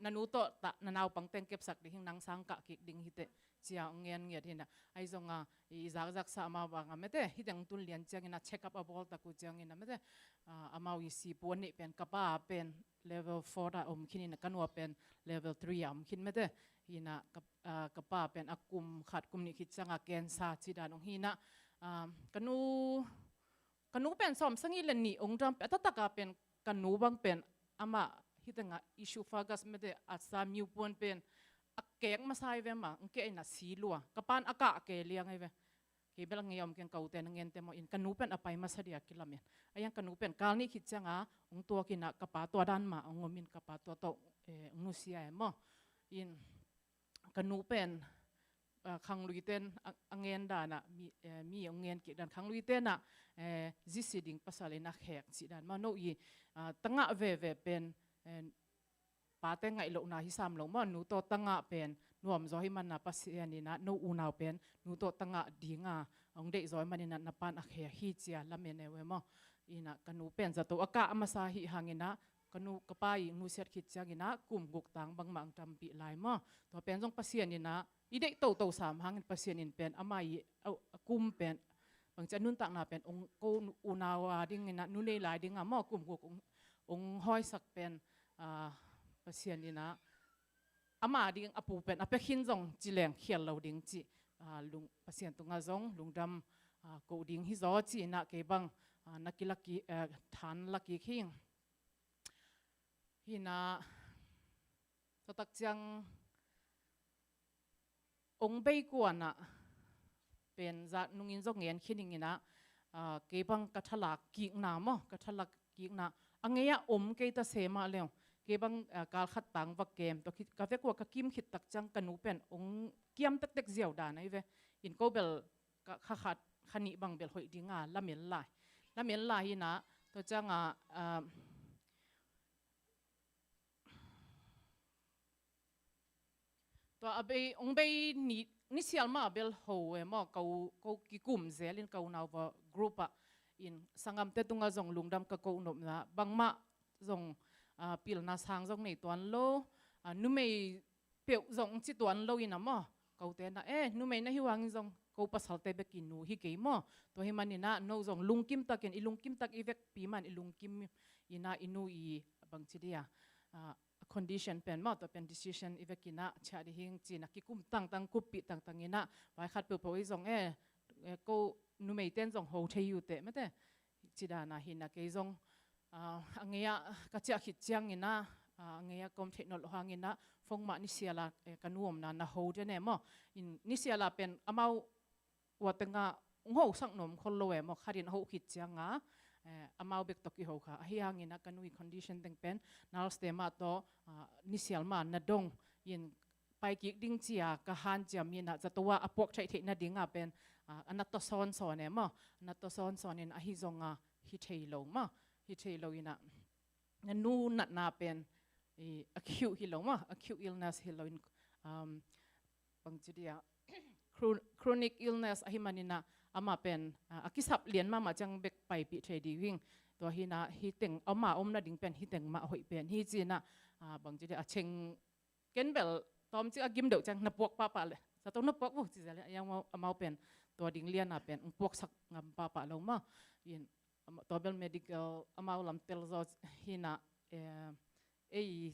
นันอุโตตะนันเอาปังเต็งเก็บสักดิ่งนังสังกัดกิดิ่งฮิตเจียงเงียนที่นะไอ้จงอีจักสามาบางไม่ได้ฮิตแต่งตุนเลียนเจียงยินนะเช็คอัพอัพบอลตะกุเจียงยินนะไม่ได้อามาวิสีปวนนี่เป็นกระป้าเป็น level 4 ได้อมคินนะกันว่าเป็น level 3อมคินไม่ได้ฮินะกระป้าเป็นอากุมขัดกุมนี่คิดจังแกนซาจิดานองฮินะกันนูเป็นสมสังอิเลนนี่องค์จำเป็นตักเป็นกันนูบางเป็นอามาฮิตงะอิชูฟากัสไม่ได้อาสามิวปวนเป็นเกงมาใส่เวมาองค์เกยน่ะสีลัวกระปานอากาศเกลียงไงเวเกยเบลังเงียมเกงเก่าแต่นังเงินแต่มอินกันนูเป็นอะไรมาเสียกิลามีไอ้ยังกันนูเป็นการนี่คิดจังองตัวกินกระปาตัวด้านมาองมินกระปาตัวโตองนุเซียมอินกันนูเป็นขังลุยเต้นเงินด่านะมีองเงินกิดันขังลุยเต้นน่ะจิสิดิ่งภาษาเลนักแขกสิดันมาโนอีตั้งเวเป็นป้าแต่งไงโลนาฮิสามลงมาหนูโตตั้งเป็นนวมจอยมันน่ะภาษานี่นะโนอูนาวเป็นหนูโตตั้งดิ่งองเด็กจอยมันนี่นะนับปานอักเฮียฮิเจียละเมเนเวมอีน่ะกันหนูเป็นจะตัวอากาศมาสาหิหางินะกันหนูกระปายหนูเสียดคิดจังกินะกลุ่มกุกตังบางมังจำปีลายมตัวเป็นจงภาษานี่นะอีเด็กโตสามหางภาษานี่เป็นอามาเอากุมเป็นบางจะนุ่นตักน่ะเป็นองกูอูนาวดิ่งนะนุ่นในลายดิ่งมอกลุ่มกุกองห้อยสักเป็นภาษานี่นะอามาดิ่งอปูเป็นอเปขินจงจีแหลงเขียนเราดิ่งจีลุงภาษาตุงจงลุงดำกูดิ่งฮิจอจีนะเก็บังนักกีฬาฐานลักกี้ขิง hi na to tak chang ong bei kuana pen za nungin zong ngen khining ina ke bang kathalak ki na mo kathalak ki na angeya ke ta sema leo ke bang kal khat tang va kem to khit ka ve ko ka kim khit tak chang kanu pen ong kiam tak tek ziaw da nai ve in ko bel ka khat khani bang bel hoi dinga lamel lai ina to changa to abe ong bei ni sial ma bel ho e mo ko ki kum zelin ko naw va group a in sangam te tunga zong lungdam ka ko nom na bangma zong pil na sang zong nei tuan lo nu mei pe zong chi tuan lo in mo ko te na nu mei na hi wang zong ko pasal te be kin nu hi ke mo to hi manina no zong lungkim tak en ilungkim tak ivek pi man ilungkim ina inu I bang chi dia condition pen mo to pen decision ivekina chari hing china ki kum tang kupi tang ina vai khat pe poi zong ko nu mei ten zong ho thei yu te mate chida na hina ke zong angeya ka cha khit chang ina angeya kom technology hangina phongma ni siala kanuom na ho de ne mo in ni siala pen amau watenga ngo sang nom khol mo kharin ho khit changa amau bek toki ho kha hiang ina kanui condition teng pen nal stema to nisial ma na dong in pai ki ding chia ka han chia mi na zatwa apok thai the na dinga pen anat to son e mo anat to son in a hi zonga hi thei lo ma hi thei lo ina nu nat na pen acute hi lo ma acute illness hi lo in bang chidia chronic illness a hi manina ama pen akisap lian ma chang bek pai pi thei di wing to hina hi teng ama na ding pen hi teng ma hoi pen hi china bang chi a cheng kenbel tom chi agim do chang na pok pa le sa to na pok bu chi za le yang amau pen to ding lian na pen pok sak ngam pa lo ma in to bel medical amau lam tel zo hina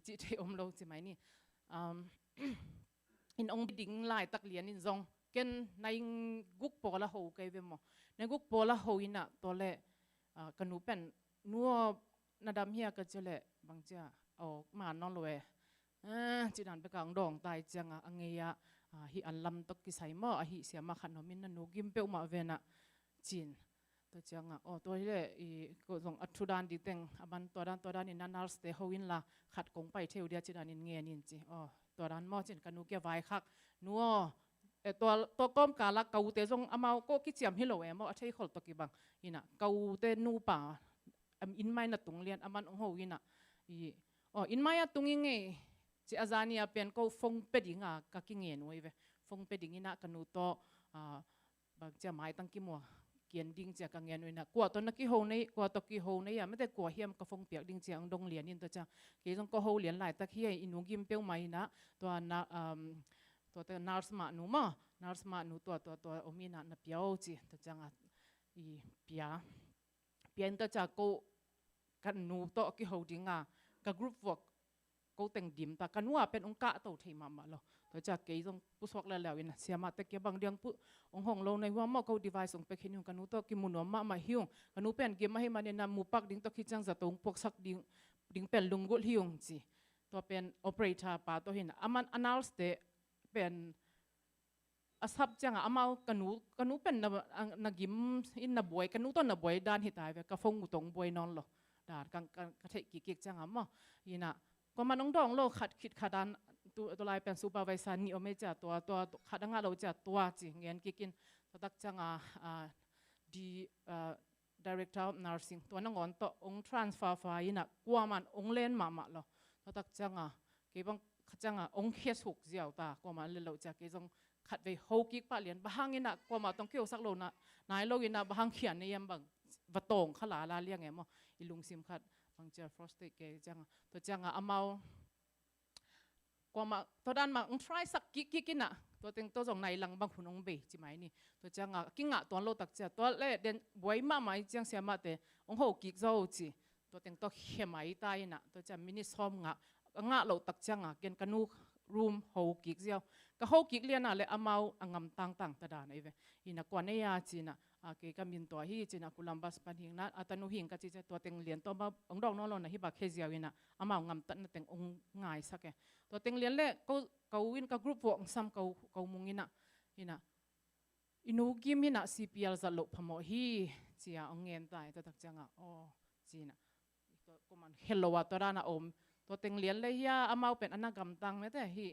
chi thei lo chi mai ni in ong ding lai tak lian in zong ken naing guk pola ho kai ve mo na guk pola ho ina to le kanu pen nuo nadam hia ka chele bang cha o ma non loe chi dan pe kang dong tai changa angeya hi anlam tok ki sai mo a hi siama khanomin na nu gim pe ma vena chin to changa o to le I ko zong athudan di teng aban to dan in nanal ste ho in la khat kong pai theu dia chi dan in nge nin chi o to dan mo chin kanu ke vai khak nuo to kom kala kau te zong amau ko ki chiam hi lo emo a thei khol to ki bang ina kau te nu pa in mai na tung lian aman ong ho ina in mai a tung nge chi azania pen ko phong pe dinga ka ki nge noi ve phong pe ding ina kanu to bang cha mai tang ki mo kian ding cha ka nge noi na kwa to na ki ho nei kwa to ki ho nei ya mate kwa hiam ka phong piak ding chiang dong lian in to cha ke zong ko ho lian lai tak hi inu gim pe mai na to na to te nurse ma nu to omina na piao chi to changa I pian ta cha ko kan nu to ki holdinga ka group work ko teng dim ta kanua pen ong ka to thei ma lo to cha ke jong pu sok la law in siama te ke bang diang pu ong hong lo nei wa mo ko device ong pe khin kanu to ki mun ma hiung kanu pen ge ma hi mane na mu pak ding to ki chang za tong pok sak ding pen lungul hiung chi to pen operator pa to hin aman announce te pen asap changa amau kanu pen na gim in na boy kanu to na boy dan hitai ve ka phong tong boy non lo dar ka thei ki changa mo ina ko manong dong lo khat khit khadan to lai pen supervisor ni ome cha to khadanga lo cha to chi ngen kikin to tak changa di director of nursing to na ngon to ong transfer fa ina kwaman ong len ma lo to tak changa ke bang changa ong khes huk ziaw ta ko ma le lo cha ke jong khat ve ho ki pa lian bahang ina ko ma tong keu sak lo na nai lo ina bahang khian ne yam bang watong khala la liang emo ilung sim khat bang cha frosted ke changa to changa amau ko ma to dan ma ong try sak ki kina to teng to jong nai lang bang hunong be chi mai ni to changa kinga ton lo tak cha to le den boi ma mai chang sia ma te ong ho ki zo chi to teng to khemai ta ina to cha mini som nga lo tak changa ken kanu room ho ki ziaw ka ho ki lian na le amau angam tang ta da nei ve ina kwa ne ya chi na เกก็มินตัวฮีจีนักกุลัมบัสปันหิงนัดตันุหิงก็จีจะตัวเต็งเลียนตัวมาองดองน้องเรานะฮิบักเฮเซียวินะอามางำตันเต็งองง่ายสักแกตัวเต็งเลียนเล่ก็วินก็กรุ๊ปวงซ้ำก็มุงอินะอินูกิมฮินะ CPL จะลบพมฮีจีอาองเงินตายตัวตักจังอ๋อจีนะตัวก็มันเฮลโลวัตระนะอมตัวเต็งเลียนเลยยาอามาเป็นอนาคตตังไม่ได้ฮี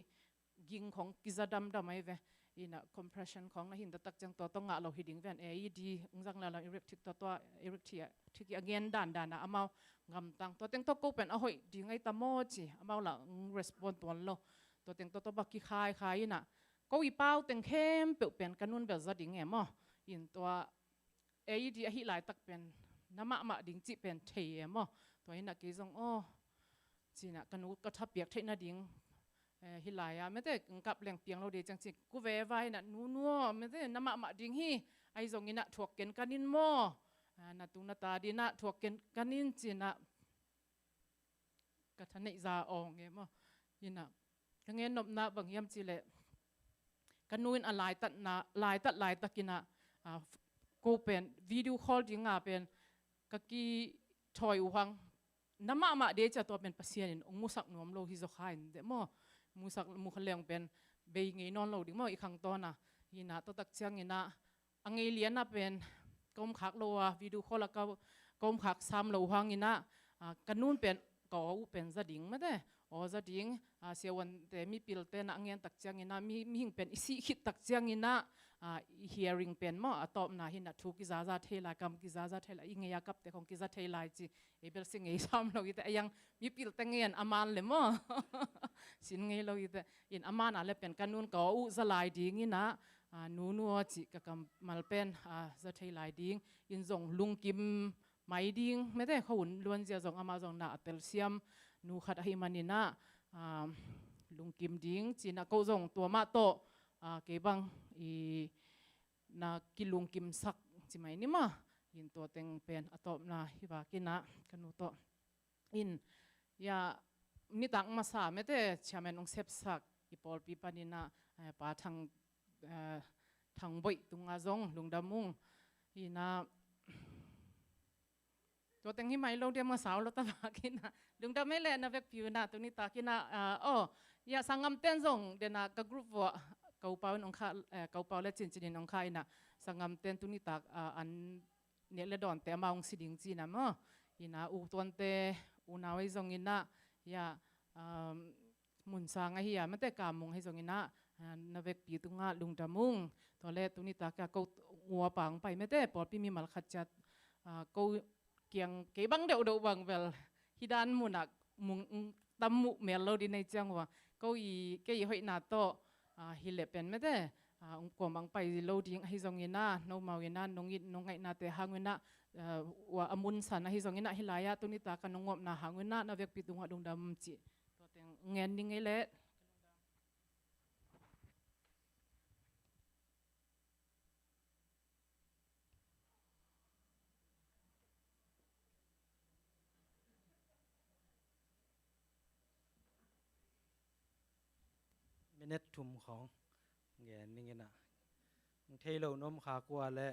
ยิงของกิจดำไม่เวcompression ของนะหินตักจังตัวต้องงะเราหิดิ้งแวนดีจังเราอิเล็กทริกตัวอิเล็กทริกที่เงินด่านนะอามางำตังตัวเต็งตัวก็เป็นahoyดีไงตามโมจีอามาละ respond ตัวเราตัวเต็งตัวบักกี้ขายนะก็อีเป้าเต็งเข้มเปลี่ยนเป็นกันนู่นแบบจะดิ้งเอ็มอินตัวดีหิหลายตักเป็นน้ำมาดิ้งจีเป็นเทียมตัวหินนักกิจงจีนะกันนู่นก็ทับเปียกเทน่าดิ้งฮิลายไม่ได้กับแหล่งเปียงเราเดียจังสิกูเวไว้น่ะนัวไม่ได้น้ำมาดิ้งฮีไอ้ทรงนี้น่ะถวกเกนกันนินโมน่ะตุนตาดีน่ะถวกเกนกันนินจีน่ะกระทันในซาอองเงี้ยมั้งยินน่ะกังเงินนบน่ะบางยามจีเล่กันนู่นอะไรตัดน่ะลายตัดกินน่ะกูเป็นวิดีโอคอลดิ้งเป็นกักกี้ถอยอุหังน้ำมาเดียจะตัวเป็นปัสเซียนองมุสักนวมโลหิโซคายเดมมุสักมุขเลียงเป็นเบยงี้นอนโลดิ้งอีกครั้งตัวน่ะยินะตัวตักเชียงยินะอังเอเลียนน่ะเป็นกมขักโลวิดีโอคอลแล้วก็กมขักซ้ำโลหังยินะกันนู่นเป็นก็เป็นจะดิ้งไม่ได้จะดิ้งเสียวันแต่มีปิลเตนอังเงินตักเชียงยินะมีหิงเป็นอิสิขิดตักเชียงยินะhearing เป็นตอบนะหินะทุกกิจาเทลายกำกิจาเทลายอิงเงียกับแต่ของกิจาเทลายจีเบลสิงเงียซ้ำเราอีแต่ยังมีปิลเตงเงียนอามันเลยสินเงียเราอีแต่อินอามันอะไรเป็นกันนู่นก็จะลายดิ้งนะนัวจีกับกำมาเป็นจะเทลายดิ้งอินส่งลุงกิมไม่ดิ้งไม่ได้เขาหุ่นล้วนจะส่งอามาส่งนาเตลเซียมนูขัดหิมันนี่นะลุงกิมดิ้งจีน่ะเขาส่งตัวมาโตเก็บังนากิลุงกิมสักจิไม่นี่มายินตัวเต็งเป็นตอบนาฮิบากินะกันนุโตอินยามีตังมาสาไม่ได้ชาเมนองเซฟสักอีปอลปีปานินะปาทางบ่อยตุงอาจงลุงดามุงอีนะตัวเต็งฮิไม่ลงเดียมาสาวเราตะบากินะลุงดาไม่เล่นนะเวกผิวนะตัวนี้ตากินะยาสังกำเต้นจงเดนะกับกรุ๊ปว่าเกาเปาน้องข้าเกาเปาและจินจินน้องข้านะสังกำเต้นตัวนี้ตากอันเนี่ยเลดอนแต่มาองสิดิงจีนะมั้งอีนะอุตันเตอุนาไว้จงอินะยามุนสางไอ้เหี้ยไม่แต่กามงให้จงอินะนาเวกปีตุงะลุงดามุงตัวเล็กตัวนี้ตากเขาหัวปังไปไม่แต่ปอดพี่มีมัลขัดจัดเขาเกียงเก็บังเดียวบังเวลฮิดานมุนักมุงตำมุเมลโลดีในจังว่าเขาแกยี่ห้อยนาโตฮิเลเป็นไม่ได้กวางบางไปโลดิ้งให้จงยินะน้องมาวินะน้องยินน้องไงนาเตหางวินะว่าอมุนสันให้จงยินะฮิลายะตัวนี้ตากันน้องงบนาหางวินะนาเวกปิตุงะดงดำจีตัวเต็งเงินดิ้งไงเละเน็ตทุ่มของเงี้ยนี่เงี้ยนะเทโลนมขากลัวเลย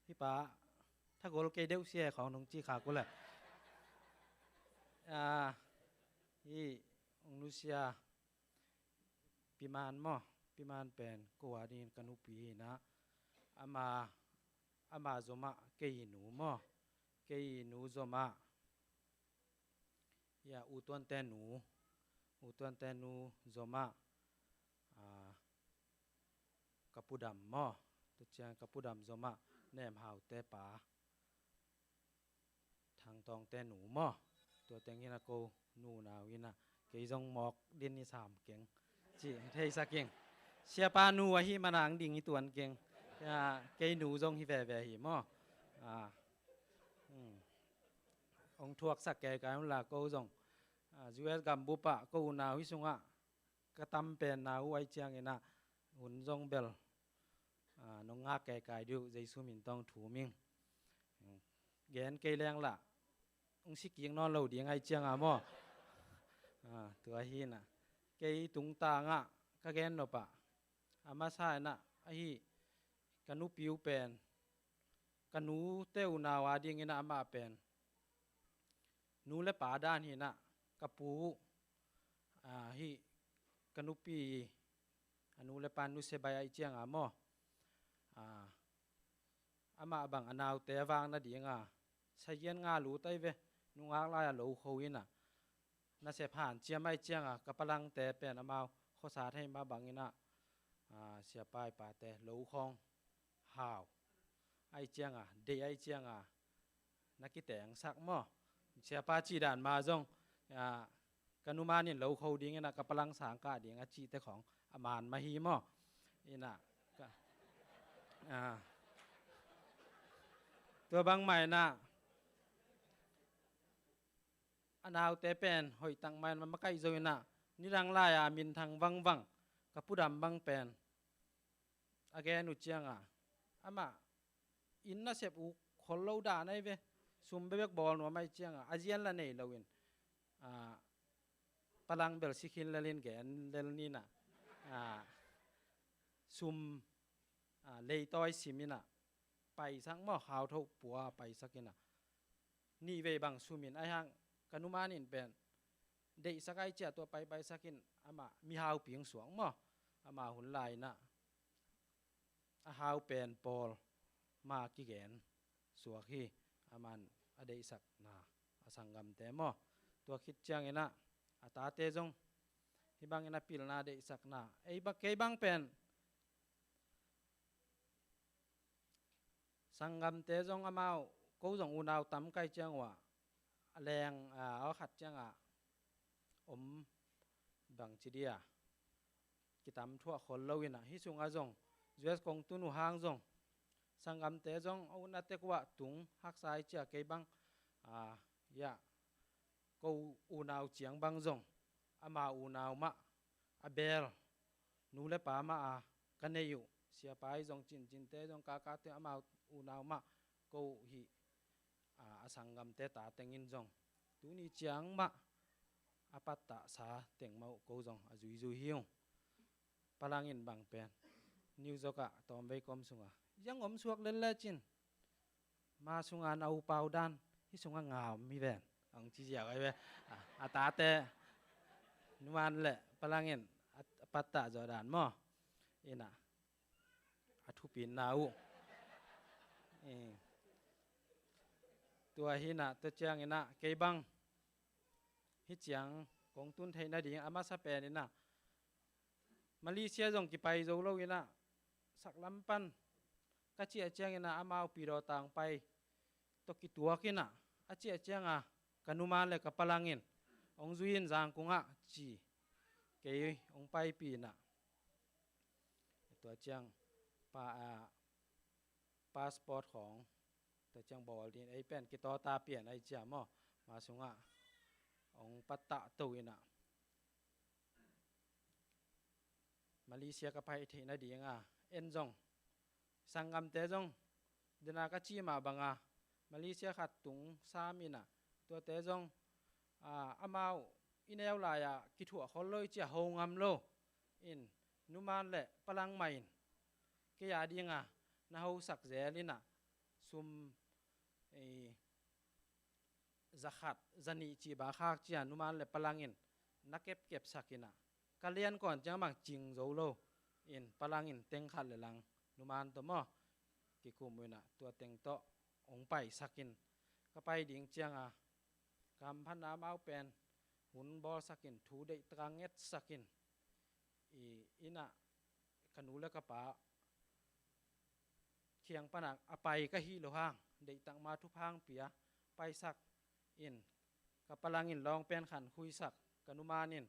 พี่ป้าถ้าโกลเกเดลเซียของน้องจีขากลัวเลยที่องนุเซียปีมานมั้งปีมานเป็นกัวดินกันุปีนะอามาจมาเกยหนูมั้งเกยหนูจมาอย่าอุตวันเตนูจมากับผู้ดำมั้งตัวเชียงกับผู้ดำจมาแนมหาวเตป่าทางตองเตหนูมั้งตัวเต็งยินะโกนูนาวินะเกยจงหมอกดินนี่สามเก่งจีเทสักเก่งเชียปานูฮิมานางดิ่งอีตัวเก่งเกยหนูจงฮิแวหิมั้งองทวกสักแก่กันละโกจงจูเอสกัมบุปะโกนาวิสุงะกระตำเป็นนาไว้เจียงเงินะหุ่นจงเบลน้องงาแก่กายดูใจสุมินต้องถูมิงแกนเกยแรงละองสิกิงนอนเราเดียงไอเจียงมั้งตัวฮีน่ะเกยตุงตางะก็แกนนปะอามาใช่น่ะไอ้กันุปิวเป็น kanu teu na wa ding ina ama pen nu le pa dan hi na kapu hi kanu pi anu le pan nu se bai ai chiang amo ama bang anau te wang na dinga sayen nga lu tai ve nu nga la ya lo khoina na se phan chiam ai chiang kapalang te pen amao kho sa thai ma bangina sia pai pa te lo khong hao ai chiang de ai chiang na ki teng sak mo sia pa chi dan ma jong kanumanin lo kho ding na kapalang sang ka ding chi te khong aman ma hi mo inaตัวบางใหม่นะอันเอาแต่เป็นหอยตังมันมาใกล้โซยนะนี่รังลายมินทางวังวังกับผู้ดำบางเป็นอาแกนุเจียงอามาอินน่าเสพอุคนเราด่าในเวซุ่มเบกบอลว่าไม่เจียงอาเจียนละเนี่ยเราเองพลังเบลสิคินละเล่นแกนเล่นนี่นะซุ่มเลยต้อยสิมินะไปสักหม้อขาวทุกปัวไปสักกินะนี่เวบังสุมินไอ้ห่างกันุมานินเป็นเด็กสักไอเจ้าตัวไปสักกินอามามีหาวเปียงสวงหม้ออามาหุ่นลายนะหาวเป็นปอลมากิแกนสวกฮีอามันอเดสักนาสังกำเตหม้อตัวคิดเจียงเองนะตาเตจงที่บางเองนะปิลนาเดสักนาไอ้บักเกยบางเป็นสังกำเตจงอามากูจงอุณาวตั้มไกเจียงว่าแรงเอาขัดเจียงบางจีเดียกิตามทั่วคนเราวินะฮิสุงอาจงเจสกงตุนุหางจงสังกำเตจงเอานาเตกว่าตุงหักสายเจียเกยบังยะกูอุณาวเจียงบางจงอามาอุณาวมะอาเบลนูเลปามากันเนยุเสียไปจงจินเตจงกากาเตอามาอุณาวมะกูฮิสังกำเตตาเต็งอินจงตุนี่เจียงมะอาปัตตาสาเต็งเมากูจงจุยหิวพลังอินบางเป็นนิวจกะตอมไปกอมสุงยังอมสวกเล่นเล่จินมาสุงเอาเปาดันที่สุงงามมีแวนองจีเจียวไอ้เว้อาตาเตนุมันแหละพลังอินปัตตาจอดานมออินะทุปินนาวตัวหินะตัวเจียงอินะเกยบังฮิเจียงกงตุนไทยนาดีอามาซาเปนินะมาเลเซียจงกี่ไปโจโลกินะสักลำปันก็เจียเจียงนะอามาปีรอต่างไปตกิตัวกินะอาเจียเจียงกันุมาเลกับพลังอินองจุยินจางกุงจีเกยองไปปีนะตัวเจียงพาสปอร์ตของตัวเจียงบอลดินไอเป็นกิตอตาเปลี่ยนไอเจียมอมาสุงองปัตตะตัวอินะมาเลเซียกับไปที่นาดีเอ็นจงสังกำเตจงเดินากจีมาบังมาเลเซียขัดตุงสามินะตัวเตจงอามาอินเอลลายกิถัวเขาเลยเจ้าหงำโลอินนุมานเละพลังใหม่ก็ยาดีนาหูสักเจลินะซุมจะขัดจะนีจีบาคากจีนุมานเละพลังอินนักเก็บสักินะกาเลียนก่อนจะมักจิงโจโลอินพลังอินเต็งขัดเลยลังนุมานตัวมอกิคุมวยนะตัวเต็งโตองไปสักินก็ไปดิ่งเจียงกำพันน้ำเอาเป็นหุ่นบอสักินถูได้ตรังเอ็ดสักินอินะขนูและกระป๋าเคียงปนักอไปก็ฮีโลห้างได้ตั้งมาทุกห้างเปียไปสักอินกับพลังอินลองเป็นขันคุยสักกนุมานิน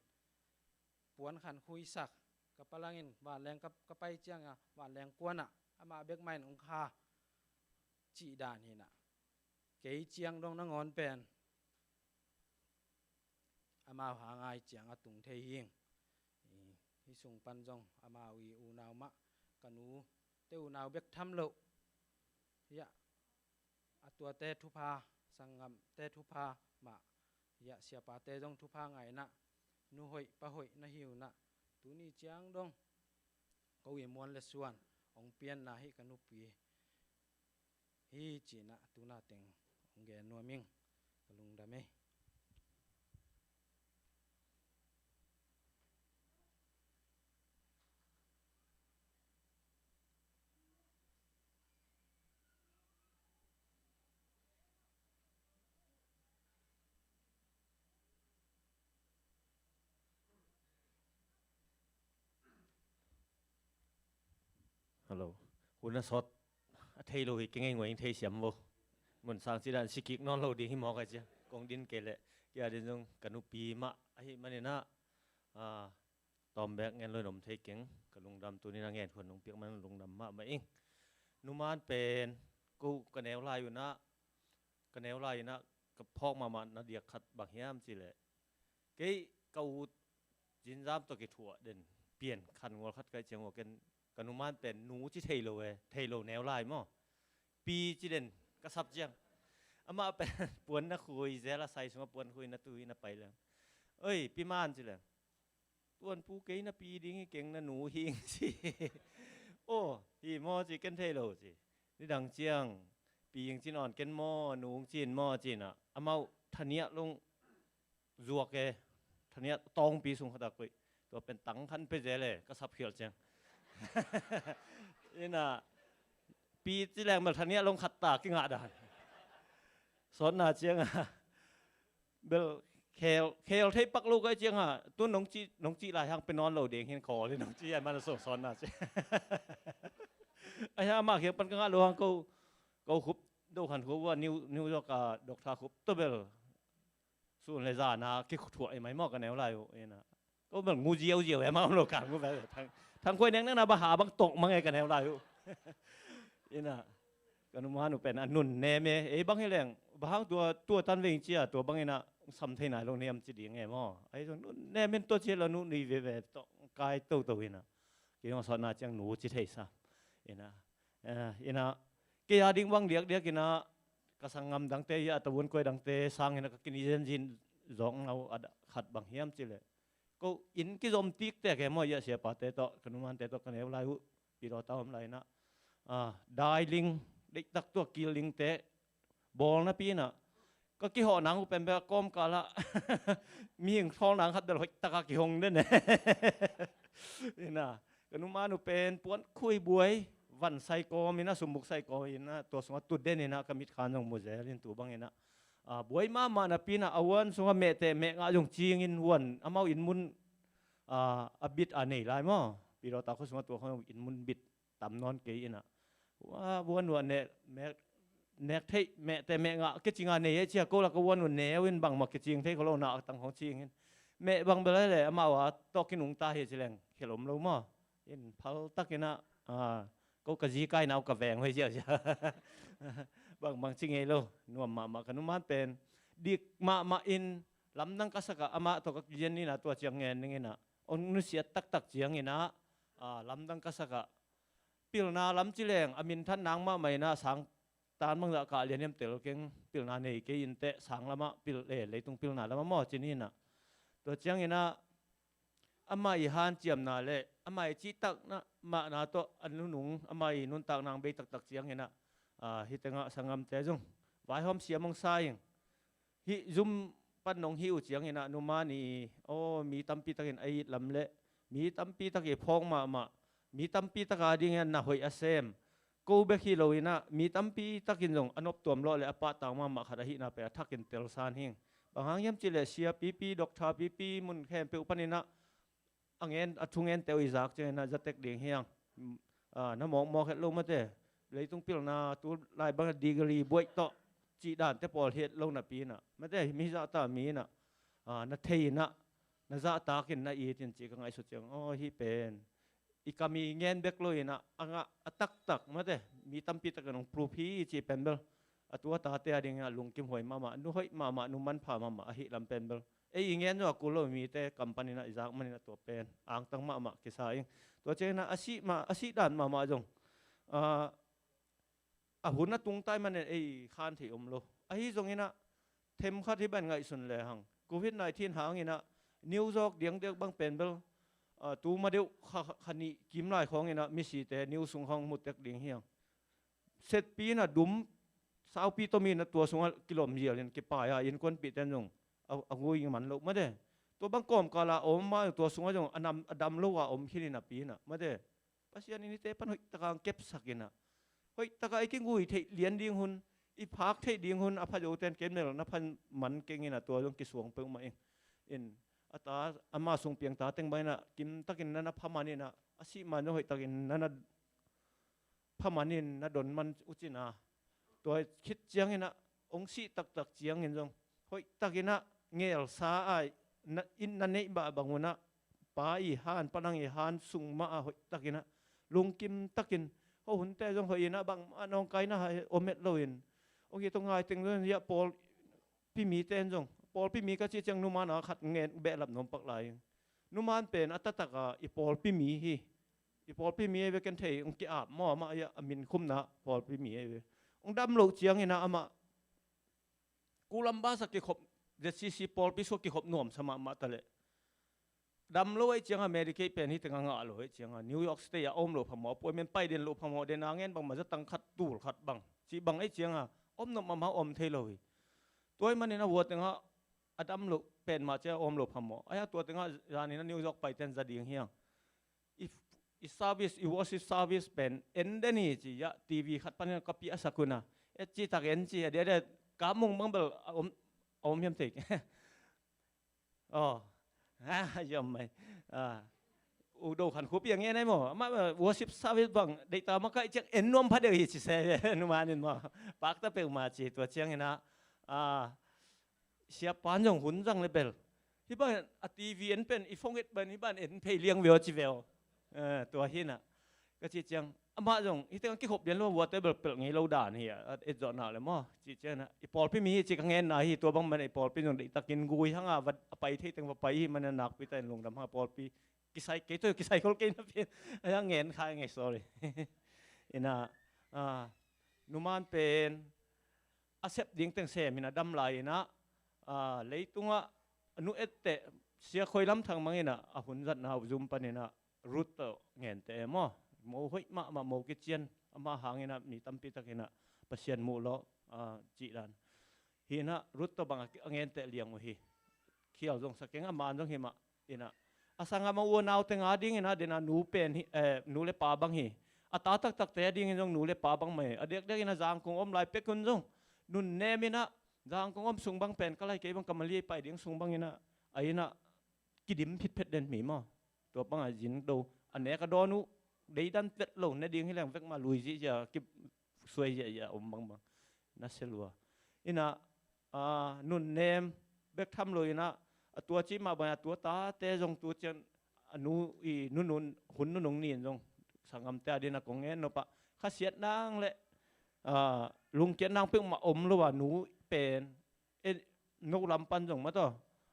ปวนขันคุยสักกับพลังอินหวานแรงกับไปเจียงหวานแรงกวนอามาเบกไม้องคาจีดานหินะเกยเจียงดงนงอนเป็นอามาหางายเจียงตุงเทียงที่ส่งปันจงอามาวีอูนาวมะกันูเตอูนาวเบกทำโลยะตัวเตทุพาสังกำเตทุพามะยะเสียปาเตจงทุพาไงนะนูหอยปะหอยนะหิวนะตัวนี้เจียงดงก็วิมวนเลส่วนองเปียนนะให้กันุปี hi chỉ na tu na teng ông ghé nuôi mình cái lungdam ấy Hello, hun na sot thầy lo hi kinh ngồi thầy xiêm vô, muốn sang chỉ đàn sĩ kik non lo đi hi mò cái chứ, công din kể lệ, kia đến trong canu pi ma, ai mà nên na, tòm bẹc nghe lôi nôm thầy kính, cái lungdam tu ni na ngheคนnông piakมันlungdam ma mà ing, numan pen,กูกันแนวลายอยู่นะกันแนวลายอยู่นะกับพอกมานะเดียกขัดบางแฮมสิแหละเกยกูจินจามตัวเกถั่วเด่นเปลี่ยนขันงอขัดไกเจียงหัวกันกันนุมานเป็นหนูที่เทโลเวเทโลแนวลายมั้งปีจีเด่นกระซับเจียงอามาเป็นปวนนะคุยเจละใส่สมปวนคุยนะตุยนะไปแล้วเอ้ยปีมานสิแหละปวนปูเกยนะปีดิ้งเก่งนะหนูหิงสิโอ้ฮีมอจีกันเทโลสินี่ดังเจียงปียังจีนอ่อนกันมอหนูจีนมอจีนอ่ะอามาทันเนียลงจวกเกทันเนียตองปีสุงขดักไปตัวเป็นตังคันไปเจเลยก็ซับเขียวเจียงนี่นะปีที่แรงแบบทันเนียลงขัดตากิ้งหาดานสอนนาเจียงอ่ะเบลเคลเทปักลูกไอ้เจียงอ่ะตัวน้องจีหลายทางไปนอนเหล่าเด็กเห็นคอเลยน้องจีไอ้มันส่งสอนนาเจียงไอ้ฮะมาเขียนปันกังอาหลวงเขาขุบดูขันขุบว่านิวยอร์กดอกทาขุบตัวเบลส่วนเลยจานาคิดถั่วไอ้ไม้หม้อกันแนวไรเอ็นะก็เหมือนงูเจียวไอ้มาโลกางูแบบทางคุยนั่งนั่งนาบหาบางตกมังไงกันแนวไรเอ็นะกันนุ่มฮานุเป็นอันนุ่นเนเมไอ้บางให้แรงบางตัวตันเวงเจียตัวบางไงนะสัมเทน่าลงเนียมจีดีไงมั้งไอ้ตรงนุ่นเนเมตัวเจียเรานุ่นนี่เวตกายโตเอ็นะเกี่ยวกับสอนนาจังหนูจีเทซ่าเอ็นะเกียร์ดิ้งวังเดียกกินะกระสังงำดังเตยตะวันกวยดังเตสังเห็นก็กินยินร้องเอาขัดบางเฮียมจิเลยก็อินกิจอมติกแต่แกมั่วเสียปะเตโตกันมันเตโตกันเอวลายปีรอตามไรนะได้ลิงเด็กตักตัวกิลิงเตะบอลนะปีน่ะก็กี่ห่อหนังเป็นแบบก้มกาละมีอย่างท้องหนังขัดเดือดตะกะกี่หงนั่นแหละนี่นะกันมันเป็นปวนคุยบวยวันไซโกมีนะสมบุกไซโกอินะตัวสงตุดเด่นนะก็มีขานของมุเซลินตัวบางนะบวยมานะปีนะอวันสงเมเตเมงอาจงจีงินวันอามาอินมุนบิดอันนี้ไรมั้งปีเราตาเขาสงตัวเขาอินมุนบิดต่ำนอนเกยนะว่าวันเนกเทเมแต่เมงะก็จริงอันนี้เชียก็ละก็วันเนวินบางมาก็จริงเทเขาเราหนักตั้งของจริงเมบางเบลเลยอามาว่าตอกินุงตาเฮจิเลงเขลมเรามั้งอินพัลตักนะก็กระจีใกล้นาวกระแวงไว้เจ้าจ้ะบางจริงไงโลนัวมาขนมมันเป็นดิกมาอินลำนังกษักอามาตัวกินนี่นะตัวเจียงเงินนี่นะอนนุเสียตักเจียงนี่นะลำนังกษักปิลนาลำจิเลงอามินท่านนางมาใหม่นะสังตานมังละกาเรียนเอ็มเตลเก่งปิลนาเนี่ยเกยินเตะสังละมาปิลเลยตรงปิลนาละมาหม้อจีนี่นะตัวเจียงนี่นะอามาอีฮันเจียมนาเล่อามาอีจีตักนะมานาโตอันนุ่งอามาอีนุ่นตักนางเบตักเจียงเห็นนะฮิตงะสังกำเตจงไว้หอมเสียมองซ้ายฮิซุมปั้นนงฮิวเจียงเห็นนะนุมานี่โอ้มีตั้มปีตะกินไอลำเละมีตั้มปีตะกินพองมามีตั้มปีตะกาดิ่งนะหอยอาเซมกูเบคิโลวินะมีตั้มปีตะกินจงอนบตัวมโลเลยอปะต่างมาขดาหินะไปทักกินเตลซานหิงบางครั้งยำจิเลเซียปีดอกชาปีมุนแคมเปอุปนินะอังเงินทุ่งเงินเตวิจักเจนะจะเต็กเดียงเฮียงน้ำมองเห็ดลงมาเตะเลยต้องพิจารณาตัวลายบางดีกรีบวยต่อจีด่านแต่พอเห็ดลงน่ะปีน่ะไม่ได้มีจะตามีน่ะนัทเทยน่ะนัจะตากินน่ะอีจริงๆก็ไงสุดจังอ๋อฮีเป็นอีกมีเงินเบกเลยน่ะอ่ะตักมาเตะมีตั้มปีตะกันของปลูพีจีเป็นเบลตัวตาเตะดิ่งลุงกิมหอยมานุหอยมานุมันผ่ามาฮิลำเป็นเบลไอ้เงี้ยนัวกูโลมีแต่กัมปานีน่ะอิจากมันน่ะตัวเป็นอ่างตั้งมากิสาเองตัวเจน่ะอาศิด่านมาจงหุ่นน่ะตุงใต้มันเนี่ยไอ้ขานที่โลไอ้จงนี้น่ะเทมข้าที่บ้านไงสุนเลยหังโควิด-19หางนี้น่ะนิวยอร์กเดียงบางเป็นเบลตูมาเดียวขันนี้กิมไล่ของนี้น่ะมีสีแต่นิวสุงห้องมุดเด็กเดียงเฮียงเสร็จปีน่ะดุม sao pi to mi na tua sunga kilom hial in ki pa ya in kon pi ten jong a ngui man lo ma de to bang kom kala om ma tua sunga jong anam adam lo wa om khini na pi na ma de pasian ini te pan hoi takang kep sakina hoi taka ai ki ngui thei lian ding hun i phak thei ding hun a pha jo ten kem nel na phan man kengina tua jong ki suang pe ma in ata ama sung piang ta teng bai na kim takin na phamani na asi man hoi takin na phamanin na don man uchinaตัวคิดเจียงเห็นะองค์สิตักเจียงเห็นจงหอยตักินะเงลสาไออินนันเนบะบังวนะป้าอีฮานปนังอีฮานสุงมาหอยตักินะลุงกิมตักินเขาหุ่นแต่จงหอยนะบังน้องไก่นะอมเม็ดโลอินโอเคตรงไงตึงเรื่องยาปอลพี่มีเต้นจงปอลพี่มีก็จีเจียงนุมานะขัดเงินเบะหลับนมปักไหลนุมานเป็นอัตตะกะอีปอลพี่มีฮีอีปอลพี่มีเวกันเทองค์อาบหม้อมาอย่ามินคุ้มนะปอลพี่มีเวองดำโลกเจียงเห็นนะอามากูลำบากสักกี่ขบเดซีปอลพิสุกี่ขบหน่วมสมามาตะเลดำโลกไอเจียงอเมริกาเป็นที่ตั้งงาโลกไอเจียงนิวยอร์กสเตย์อมโลกพม่าป่วยมันไปเดินโลกพม่าเดินนางเงินบางมาจะตั้งขัดตูขัดบังจีบังไอเจียงอมนมมาอมเทโลยตัวมันเนี่ยนะวัวตั้งอดำโลกเป็นมาเจ้าอมโลกพม่าไอ้ตัวตั้งยานี่นะนิวยอร์กไปเต้นจะดีเฮียงอีซาวิสอีวอสิซาวิสเป็นเอ็นเดนี่จียะทีวีขัดปันกับปีอาศักุนะจีตักเอ็นจีเดี๋ยวกามุงบังเบลอมยำติกอ๋อยำไหมอุดขันคุปอย่างเงี้ยได้หมดมาวัวสิบซาวิสบังเด็กตามาก็จะเอ็นนวมพัดเดียวอีกสิเซ่นุมานี่มาปากตะเปิลมาจีตัวเชียงเห็นนะเสียปานจงหุ่นจังเลยเบลที่บ้านทีวีเอ็นเป็นอีฟงเอ็ดเป็นที่บ้านเอ็นเพย์เลี้ยงเวลจีเวลตัวหินอ่ะก็จีเจียงอามาจงอีเต็งกี่ขบเดียนว่าวัวเตเบิลเปิลงี้เราด่านเฮียเอ็ดจอดหนาเลยมั้งจีเจียนะอีปอลพี่มีจีกังเงินนะฮีตัวบางมันไอปอลพี่จงได้ตะกินกุยทั้งวัดไปที่ตั้งว่าไปมันหนักไปแต่ลงดำห้าปอลพี่กิไซเกตัวกิไซเขาเกณฑ์นะพี่ยังเงินขายไง sorry อินะนุมานเป็นอาเซปดิ้งเต็งเซมินะดำไหลนะเลยตรงว่านุเอตเตเสียคอยล้ำทางมังเงินะหุ่นจัดนะจุ่มปนนะรูทเงินเตะมั้งโมหอยมาโมกิเจียนมาหางเงินะมีตั้มปีตะเงินะเปอร์เซ็นต์มูลจีรันเห็นนะรูทบางเงินเตะเลี้ยงวิเขียวจงสักเก่งมาจงเห็นมาเห็นนะอาสังมาวัวนาวเต็งอาดิ้งเห็นนะเดนะนูเป็นนูเลปาบังเฮอาตาตักเตะดิ้งจงนูเลปาบังไม่เด็กเห็นนะจางคงอมลายเป็กคนจงนุนเนมินะจางคงอมสุงบังเป็นก็ไล่เก็บบังกำมะลีไปดิ้งสุงบังเห็นนะไอ้นะกิดิมผิดเพชรเด่นมีมั้งตัวบังอาจินดูอันนี้ก็โดนุได้ดันเป็ดลงในดิ้งให้แรงเฟกมาลุยจีจะกิบสวยจะอมบังน่าเสียลัวอินะนุ่นเนมเบกทำเลยนะตัวจีมาบางตัวตาเตะจงตัวเจนนูอีนุ่นหุ่นนุ่นนี่จงสังคมเตะดีนะกงเงินนปะข้าเสียดนางเลยลุงเกียนนางเพิ่งมาอมหรือว่าหนูเป็นนกลำปันจงมาต่อ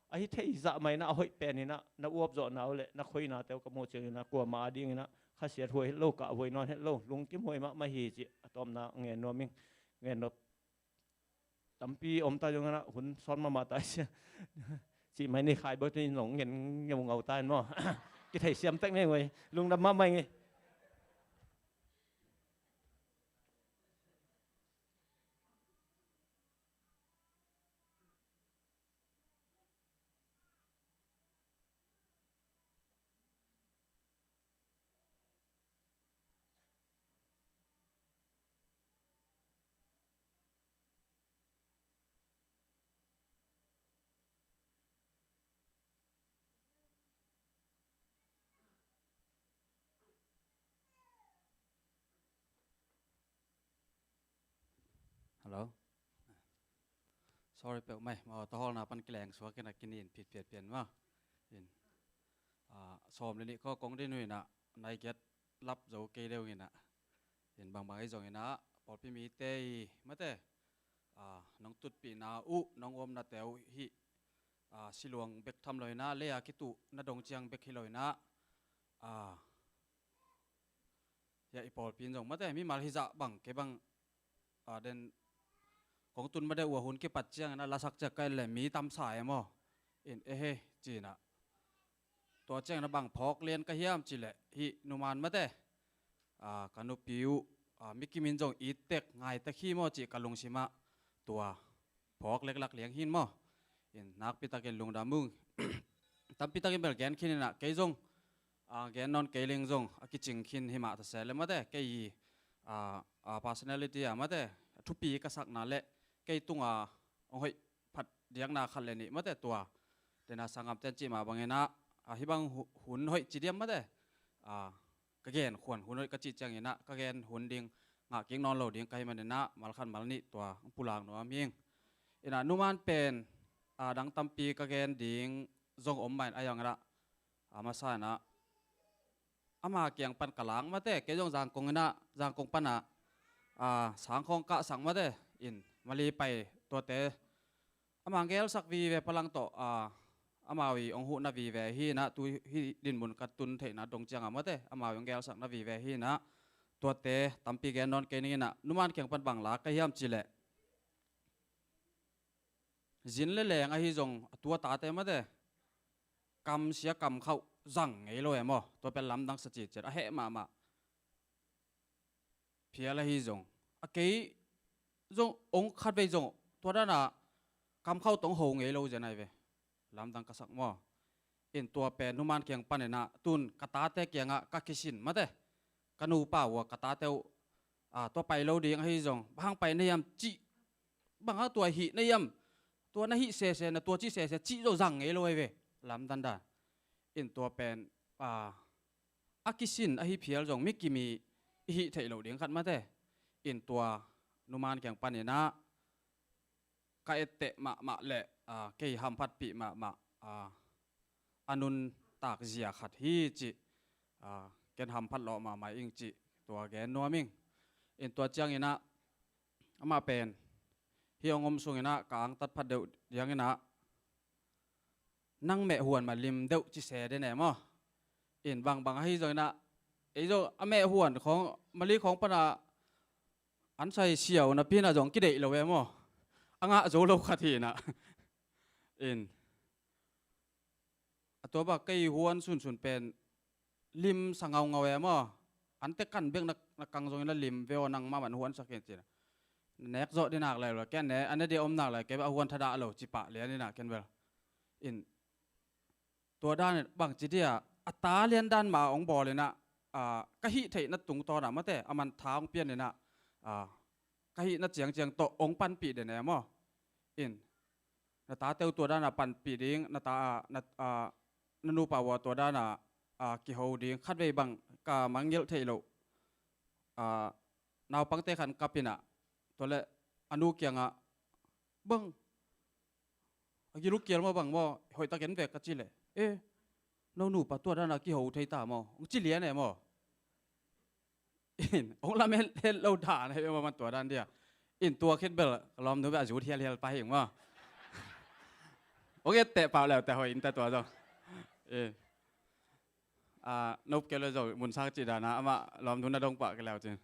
ไอ้เทอิสระไม่นะเอาให้เป็นนี่นะนักอวบจอดหนาวเลยนักคุยนะแต่ก็โมเชงนะกลัวมาดิ้งนะข้าเสียถวยโลกะถวยนอนให้โลลุงกิ้มหวยมาหีจิตอมนะเงินนัวมิงเงินนบตั้มปีอมตายจงนะหุ่นซ้อนมาตายเสียจีไม่ในขายเบอร์ที่หลงเงินยังเงาตายมั้งกิไทยเสียมตั้งนี่เว้ยลุงดำมาไม่ไงฮัลโหล sorry เปล่าไม่มาตะฮอลนาปันแกลงสวะกันนะกินอินผิดเปลี่ยนมาอินสอมเลยนี่ก็กงได้หน่อยนะนายเก็ตรับโจเกเดียวเงี้ยนะเห็นบางไอ้จงเงี้ยนะปอดพี่มีเตยมาเตน้องตุดปีนาน้องอมนาเตวฮิสิลวงเบกทำเลยนะเลียกิตุนาดงเจียงเบกฮิเลยนะอย่าอีปอดปีนจงมาเตมีมาลิจะบังเก็บังเดนของตุนไม่ได้อวดหุ่นเก็บปัจเจียงนะลาสักจะไกลเลยมีตำสายมั้งเอ็นเฮจีน่ะตัวเจียงนะบังพอกเลียนกระเฮียมจีแหละฮินุมานมาเต้กันุปิว มิกิมินจงอีเต็กไงตะขี้มอจิกะลุงชิมะตัวพอกเล็กลักเลี้ยงหินมออินนักพิตาเกนลุงดามุง ตัมพิตาเกนเบลแกนขินน่ะเกยจงแกนนอนเกยลิงจงกิจิงขินหิมะตะเสเลมาเตเกยpersonality มาเตทุปีกษักนาเละเกยตุงองหอยผัดเดียงนาคันเลนี่มาเตตัวเดน่าสังกัมเจนจิมาบางเงนะฮิบังหุ่นหอยจีเดียมมาเตกะเกนขวนหุ่นหอยกะจิจังเงนะกะเกนหุ่นดิงงากิ้งนอนโหลดิงไกมันเดนะมัลคันมัลนี่ตัวปุลางนัวมิงอินานุมันเป็นดังตัมปีกะเกนดิงจงอมมันอายังละมาใส่นะอามาเกียงปันกะหลังมาเตเกยงจางกงนะจางกงปันนะสังคงกะสังมาเตอินมาลีไปตัวเตอามาเกลสักวีเวพลังโตอามาวีองหุนาวีเวฮีนะตุฮีดินบุญกัดตุนเถนะดงจังมาเตอามาองเกลสักนาวีเวฮีนะตัวเตตัมปีแกนนอนเกนี่นะนุมันเกียงปันบังลากะยามจิเลจินเล่ๆไงฮิจงตัวตาเตมาเตกำเสียกำเข้าจังไงเลยมั้งตัวเป็นลำดังสจิตเจอเหมาเพียละฮิจงเกยจงองคัดไปจงตัวนั้นน่ะกำเข้าตรงหงไงเลยจะไหนเวลำดังกษักมั้งอินตัวเป็นนุมันเกียงปันเนี่ยนะตุนกตาเตเกียงกักขินมาเตกันูป่าวกตาเตตัวไปเราดีไงฮิจงบางไปในยามจีบางตัวหิในยามตัวนั้นหิเสนะตัวจีเสจีโจจังไงเลยเวลำดันดาอินตัวเป็นอากิสินอหิเพียลจงมิกิมีหิเทโลเดียงขัดมาเตอินตัวนุมานเกียงปันเนี่ยนะกายเตะมาเละเกยหัมพัดปีมาอนุนตากเสียขัดฮีจิแกนหัมพัดหล่อมาอิงจิตัวแกนนัวมิงอินตัวเจียงเนี่ยนะมาเป็นเฮียงอมสุงเนี่ยนะกางตัดพัดเดียวยังเนี่ยนะนั่งแม่หวนมาลิมเดาจิเสได้ไหนมั้งอินบางให้จอยนะไอ้เจ้าแม่หวนของมะลิของปนาอันใส่เสียวนะพี่น่ะจงกิเดะเราเว้มั้งอ่างะโจโลคาทีนะอินตัวบักไก่หวนสุนเป็นลิมสังเอาเงาเว้มั้งอันเตกันเบียงนักกังจงนั่นลิมเวนังมาบันหวนสักเกนจีนะเน็กโจดีนักเลยหรอแกนเนี่ยอันนี้เดียวอมนักเลยแกเอาหวนทดาเราจิปะเลยนี่นะแกนเวลอินตัวด้านบางจีเดียอัตราเลียนด้านมาองบอเลยนะกะฮิเทนัดตุงตอนะมาแต่อามันท้าองเปียนเลยนะกะฮินัดเจียงโตองปันปีเดนแหนมอินนาตาเตวตัวด้านปันปีดิ้งนาตานนูป่าวตัวด้านกิโฮดิ้งคัดไว้บังกามังเยลเทโลนาวปังเตขันกับปินะตัวเละอนุเกียงบังกิลุกเกียร์มาบังว่าหอยตะเก็นเวกกะจิเลยน้องหนูปะตัวด้านกี่หูไทยตามองจิเลียเนี่ยมั้งอินองละเมลเฮลเราด่าเนี่ยมันตัวด้านเดียอินตัวคิดเบลลอมดูแบบจูเทียเรียลไปอย่างว่าโอเคเตะเปล่าแล้วแต่หอยอินแต่ตัวจ้ะนบเกลือจ้ะมุนซักจีดานะอามาลอมดูน่าดงปะกันแล้วจริง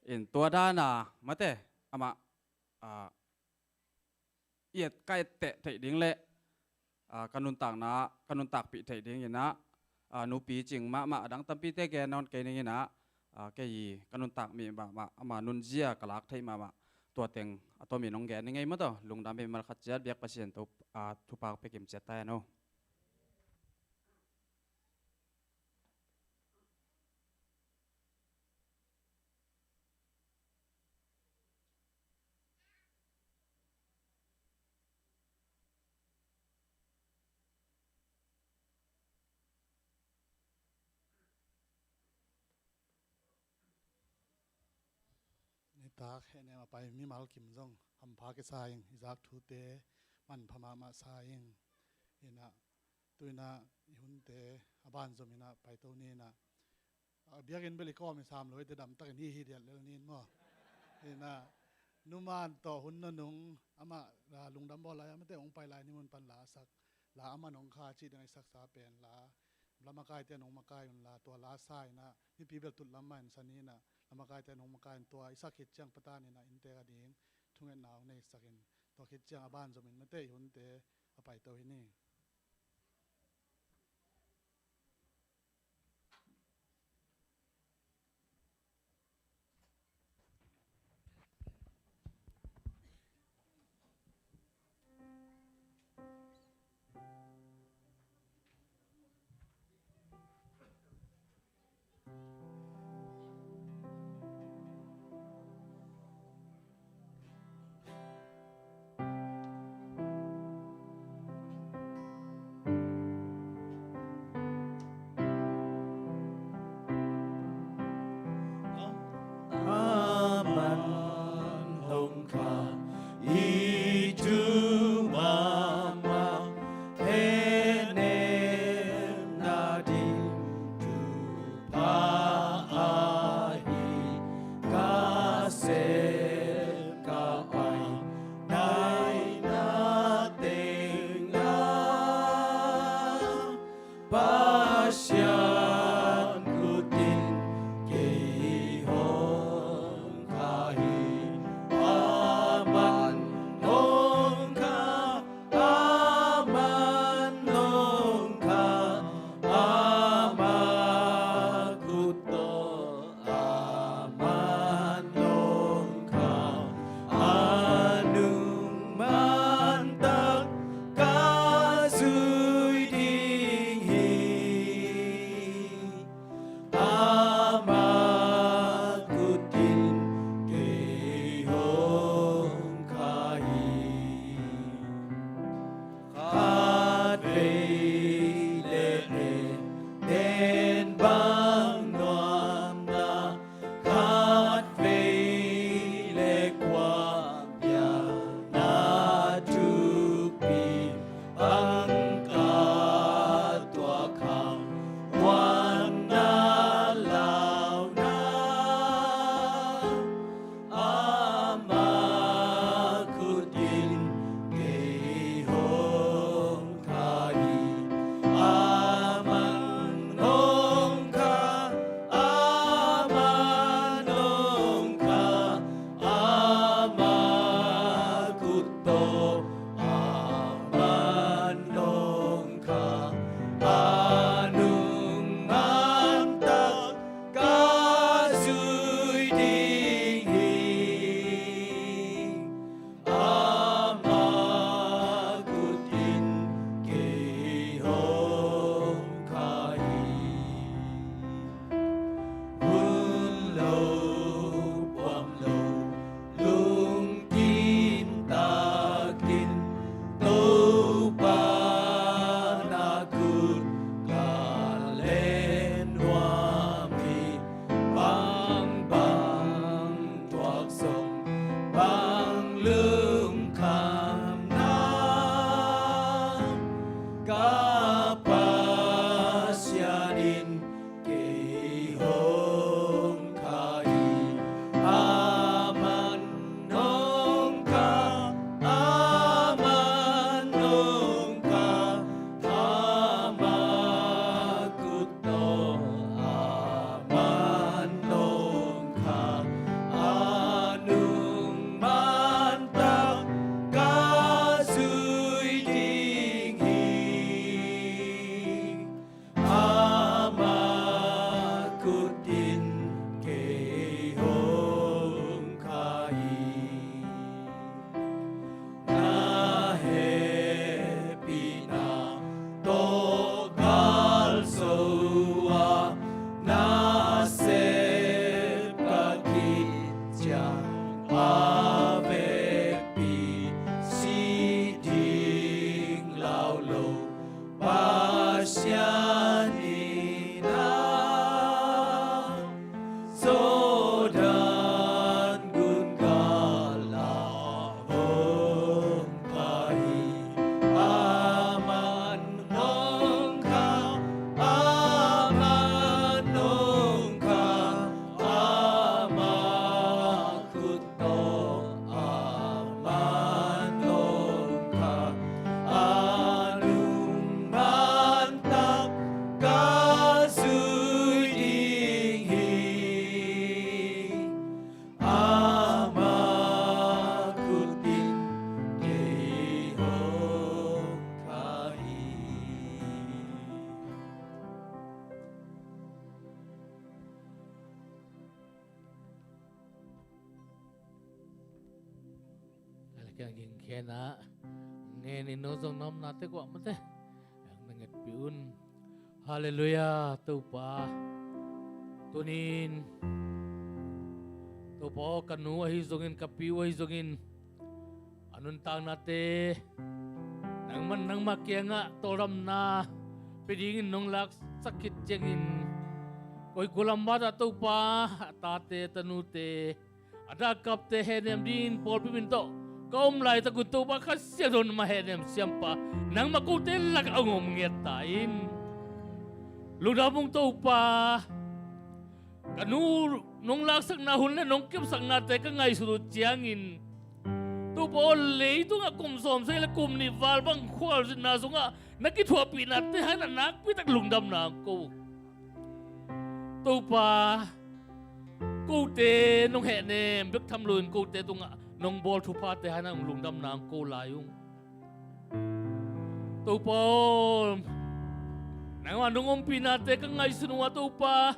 อินตัวด้านมาเตะอามาเอียดใกล้เตะไถดิ้งเละกันุนตากนะกันุนตากปีไถดิ้งอย่างนะนูปีจริงมาดังตั้มปีเตแกนอนแกนี่นะแกยีกันุนตากมีมานุนเจียกลักไทยมาตัวเต็งตัวมีน้องแกนี่ไงมั้งต่อลุงดำเป็นมาขัดเจ็ดเบียกเปอร์เซ็นต์ตัวทุปากไปเก็บเจ็ดแต่เนาะ ตาแค่เนี่ยมาไปมีมาลกิมจงทำพาเกษายอิจากทูเตมันพม่ามาสายอินะตัวน่ะหุ่นเตอบ้านจมินะไปตัวนี้นะเบียกินเบลิกอมีสามร้อยแต่ดำตะกันนี่ฮีเดียดแล้วนี่มั้งอินะนุมานต่อหุ่นนนุงอามาลุงดำบอลายไม่แต่องไปลายนี่มันปันลาสักลาอามาหนองคาจีในสักษาเป็นลามากายแต่หนองมากายลาตัวลาไซนะนี่ปีเบลตุลลำมันสันนี้นะลามากายแต่หนองมากายตัวอิสักขิดจังปตานี่นะอินเตอร์ดิ้งทุ่งเงินหนาวในสักินตัวขิดจังบ้านจมินไม่แต่หุ่นเตอไปตัวนี้ avec pi si ding lao lo ba xian na so dan gun ga la hong kai aman hong ka aman hong ka aman kut to aman hong ka anung man tak ka sui ding hi aman kut tin ke hong kai Kaya ging kena ngeni nozong nom nate ko mate yang nanget piun haleluya tupa tunin tupo kanu ahi zongin kapiu ahi zongin anun tang nate nang man nang makia nga toram na pedingin nong lak sakit jengin koi gulam bada tupa tate tanute ada kapte henem din pol piminto kaum lai ta gutu ba khasya don ma henem siampa nang makutel lak angom ngetain lungdam mong tupa kanu nong lak sak na hun le nong kip sak na te ka ngai suru chiangin tu po le tu nga kum som se le kum ni wal bang khwal na sunga nakithua pi na te han nak pi tak lungdam na ko tu pa cô te nong he ne bek tham luin cô te tunga nong bol thu pa te han ang lungdam na ko layung tu po nang wan nong pi na te ka ngai sunwa tu pa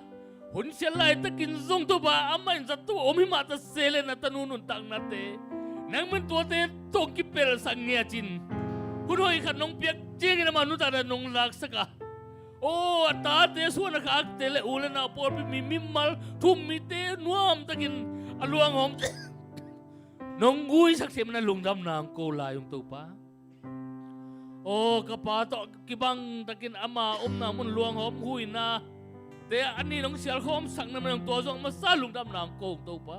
hun sia lai ta kin zong tu ba amain za tu omi ma ta sele na tanunun tang na te nang men to te tong ki pel sang ngia chin hun hoi khan nong piak jeng na manu ta da nong lak saka oh ata te suana khak te le ule na por pi mi mimmal thum mi te nuam takin aluang hom nong gui sak sem na lungdam na ko la yung tu pa oh kapato kibang takin ama na mun luang hom hui na te ani nong sial khom sang na nang to jong ma sa lungdam na ko tu pa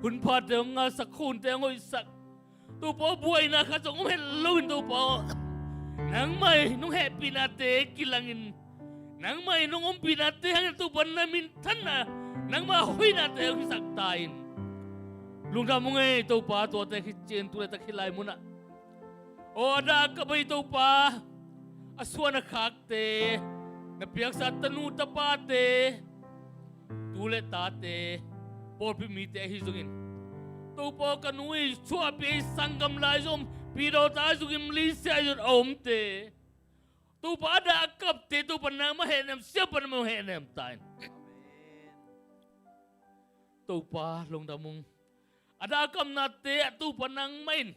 hun pa te nga sak khun te ngoi sak tu pa buai na kha jong hel luin tu pa nang mai nung happy na te kilangin nang mai nung na te hang tu pan na min than na nang ma hui na te ang saktain lungdam mo ngai to pa to te chen tu ta khilai mo na o ada ka bai to pa aswana khak te na piak sa tanu ta pa te tule ta te por pi mi te hi zungin to po kanui chua pe sangam lai zom piro ta zugim li sia yun om te tu pa da kap te tu pa na ma henem siapa na ma henem tain tu pa lungdam mong ada kam na te tu pa nang main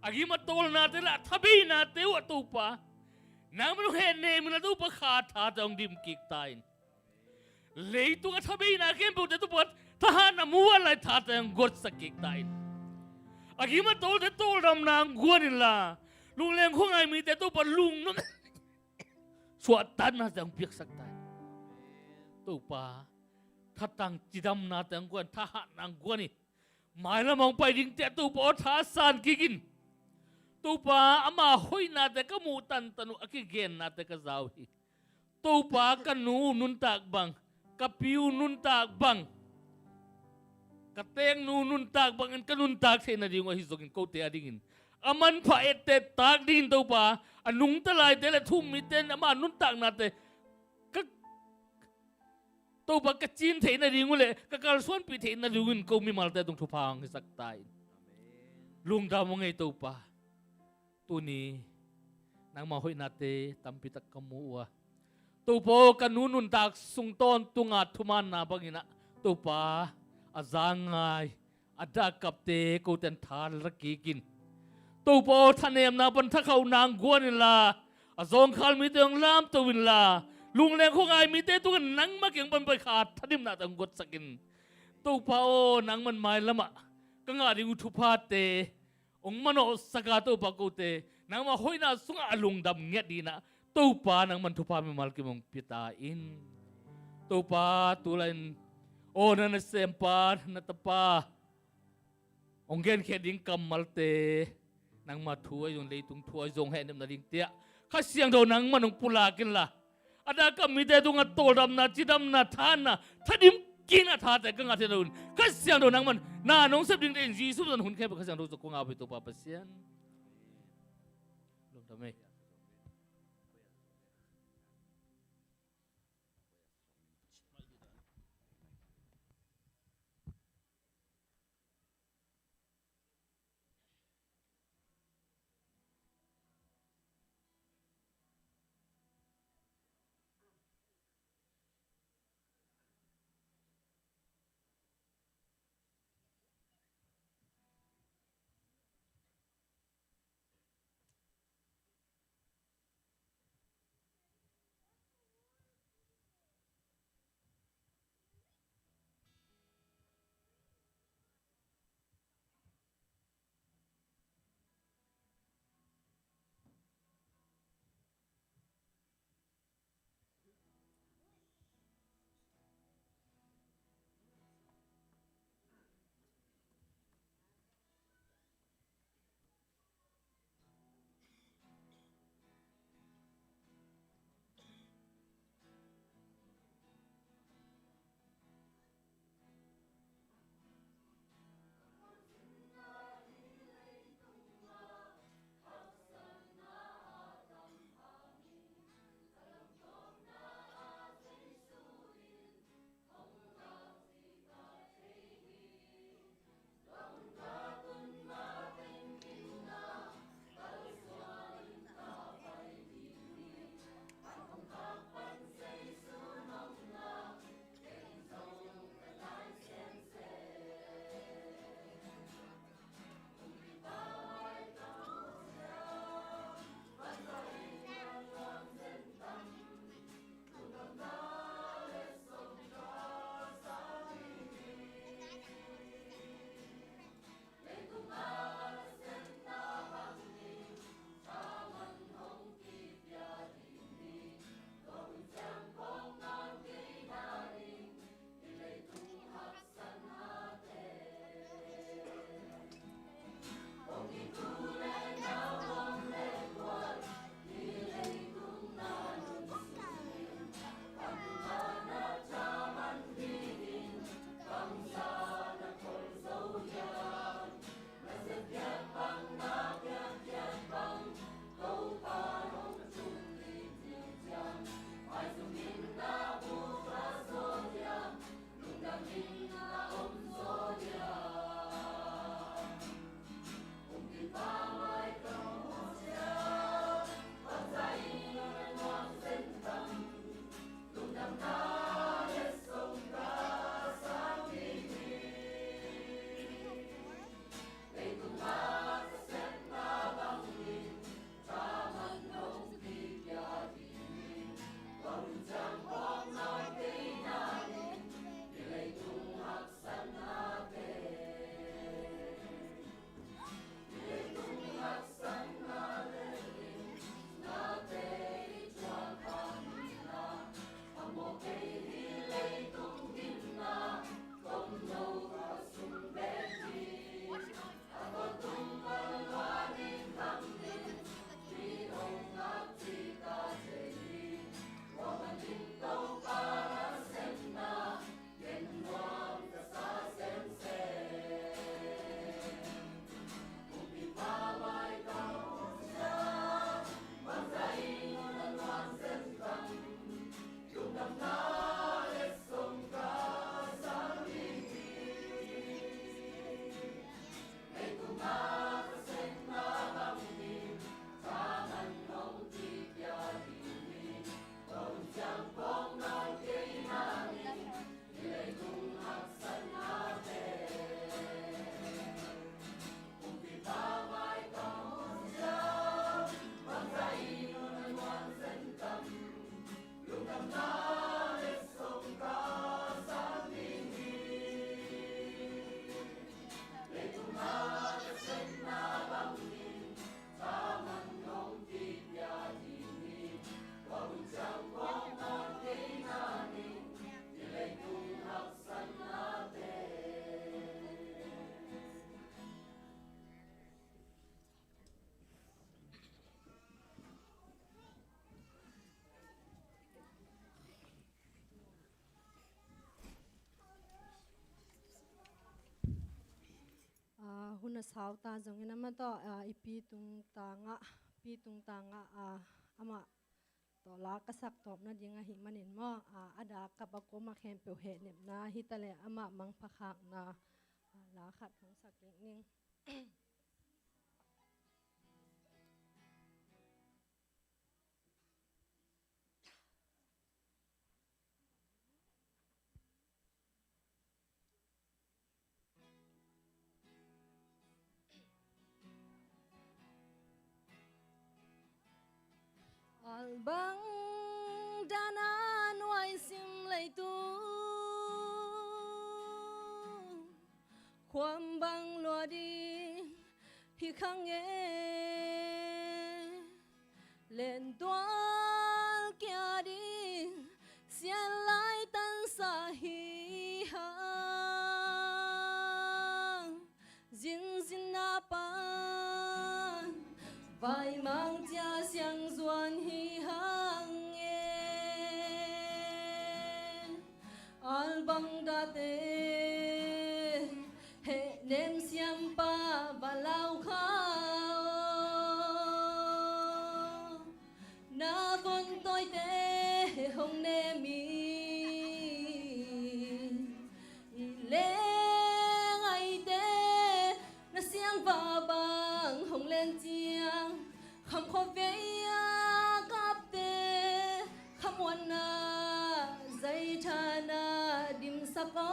agi ma tol na te la thabi na te wa tu pa nang ma henem na tu pa kha tha tong dim kik tain le tu ka thabi na khempeuh te tu pa tha na muwa lai tha tang got sakik tain agi ma tol te tol ram nang guanin la lung leng khong ai mi te tu pa lung no suat tan na tang piak sak tai tu pa thatang chidam na tang guan tha ha nang guani mai la mong pai ding te tu pa tha san kikin tu pa ama hoi na te ka mu tan tanu aki gen na te ka zaw hi tu pa kanu nun tak bang kapiu nun tak bang kateng nun tak bang kanun tak se na ding wa hizogin ko te adingin aman pha ete tak din to pa anung talai te le thum mi ten ama nun tak na te ka to pa ka chin the na ding le ka kal suan pi the na ding ko mi mal te tung thu phang sak tai lung da mo ngai to pa tu ni nang ma hoi na te tam pi tak kamu wa to po kanun tak sung ton tunga thuman na bangina to pa azangai ada kapte ko ten thal rakikin to po thanem na ban thakau nang guan la azong khal mi teng lam to win la lung leng khong ai mi te tu nang ma kyang ban bai kha thadim na tang got sakin tu pa o nang man mai lama ka nga ri uthu pa te ong mano saka tu pa ko te nang ma hoina sunga lungdam nge dina tu pa nang man thu pa mi mal ki mong pita in tu pa tu lain o na na sempa na tapa ong gen khe ding kamal te nang ma thu ai jong leitung thu ai jong Hehnep na ding tia kha siang do nang manong pula kin la ada ka mi te dunga todam na chidam na thana thadim kina tha te ka nga te dun kha siang do nang man na nong sep ding den ji su don hun khe kha siang do ko nga be to pa pasian lungdam me na sao ta zong ina ma to ipi tung tanga ama to la kasak top na dinga hi manin mo ada kapako ma khempeuh Hehnep na hitale ama mang pakhak na la khat hong sak ning albang danan wai sim lai tu khoam bang lo đi hi khang nghe lên toal kia đi xian lai tan sa hi hang zin zin na pan vai mang cha xiang duan hi hang nghe albang da te Hehnep xiam pa và lao khao na con tôi te hong ne mi le ngày te na xiang va bang hong lên chiang kham kho ve kap te kham wan na zai thana dim sa ko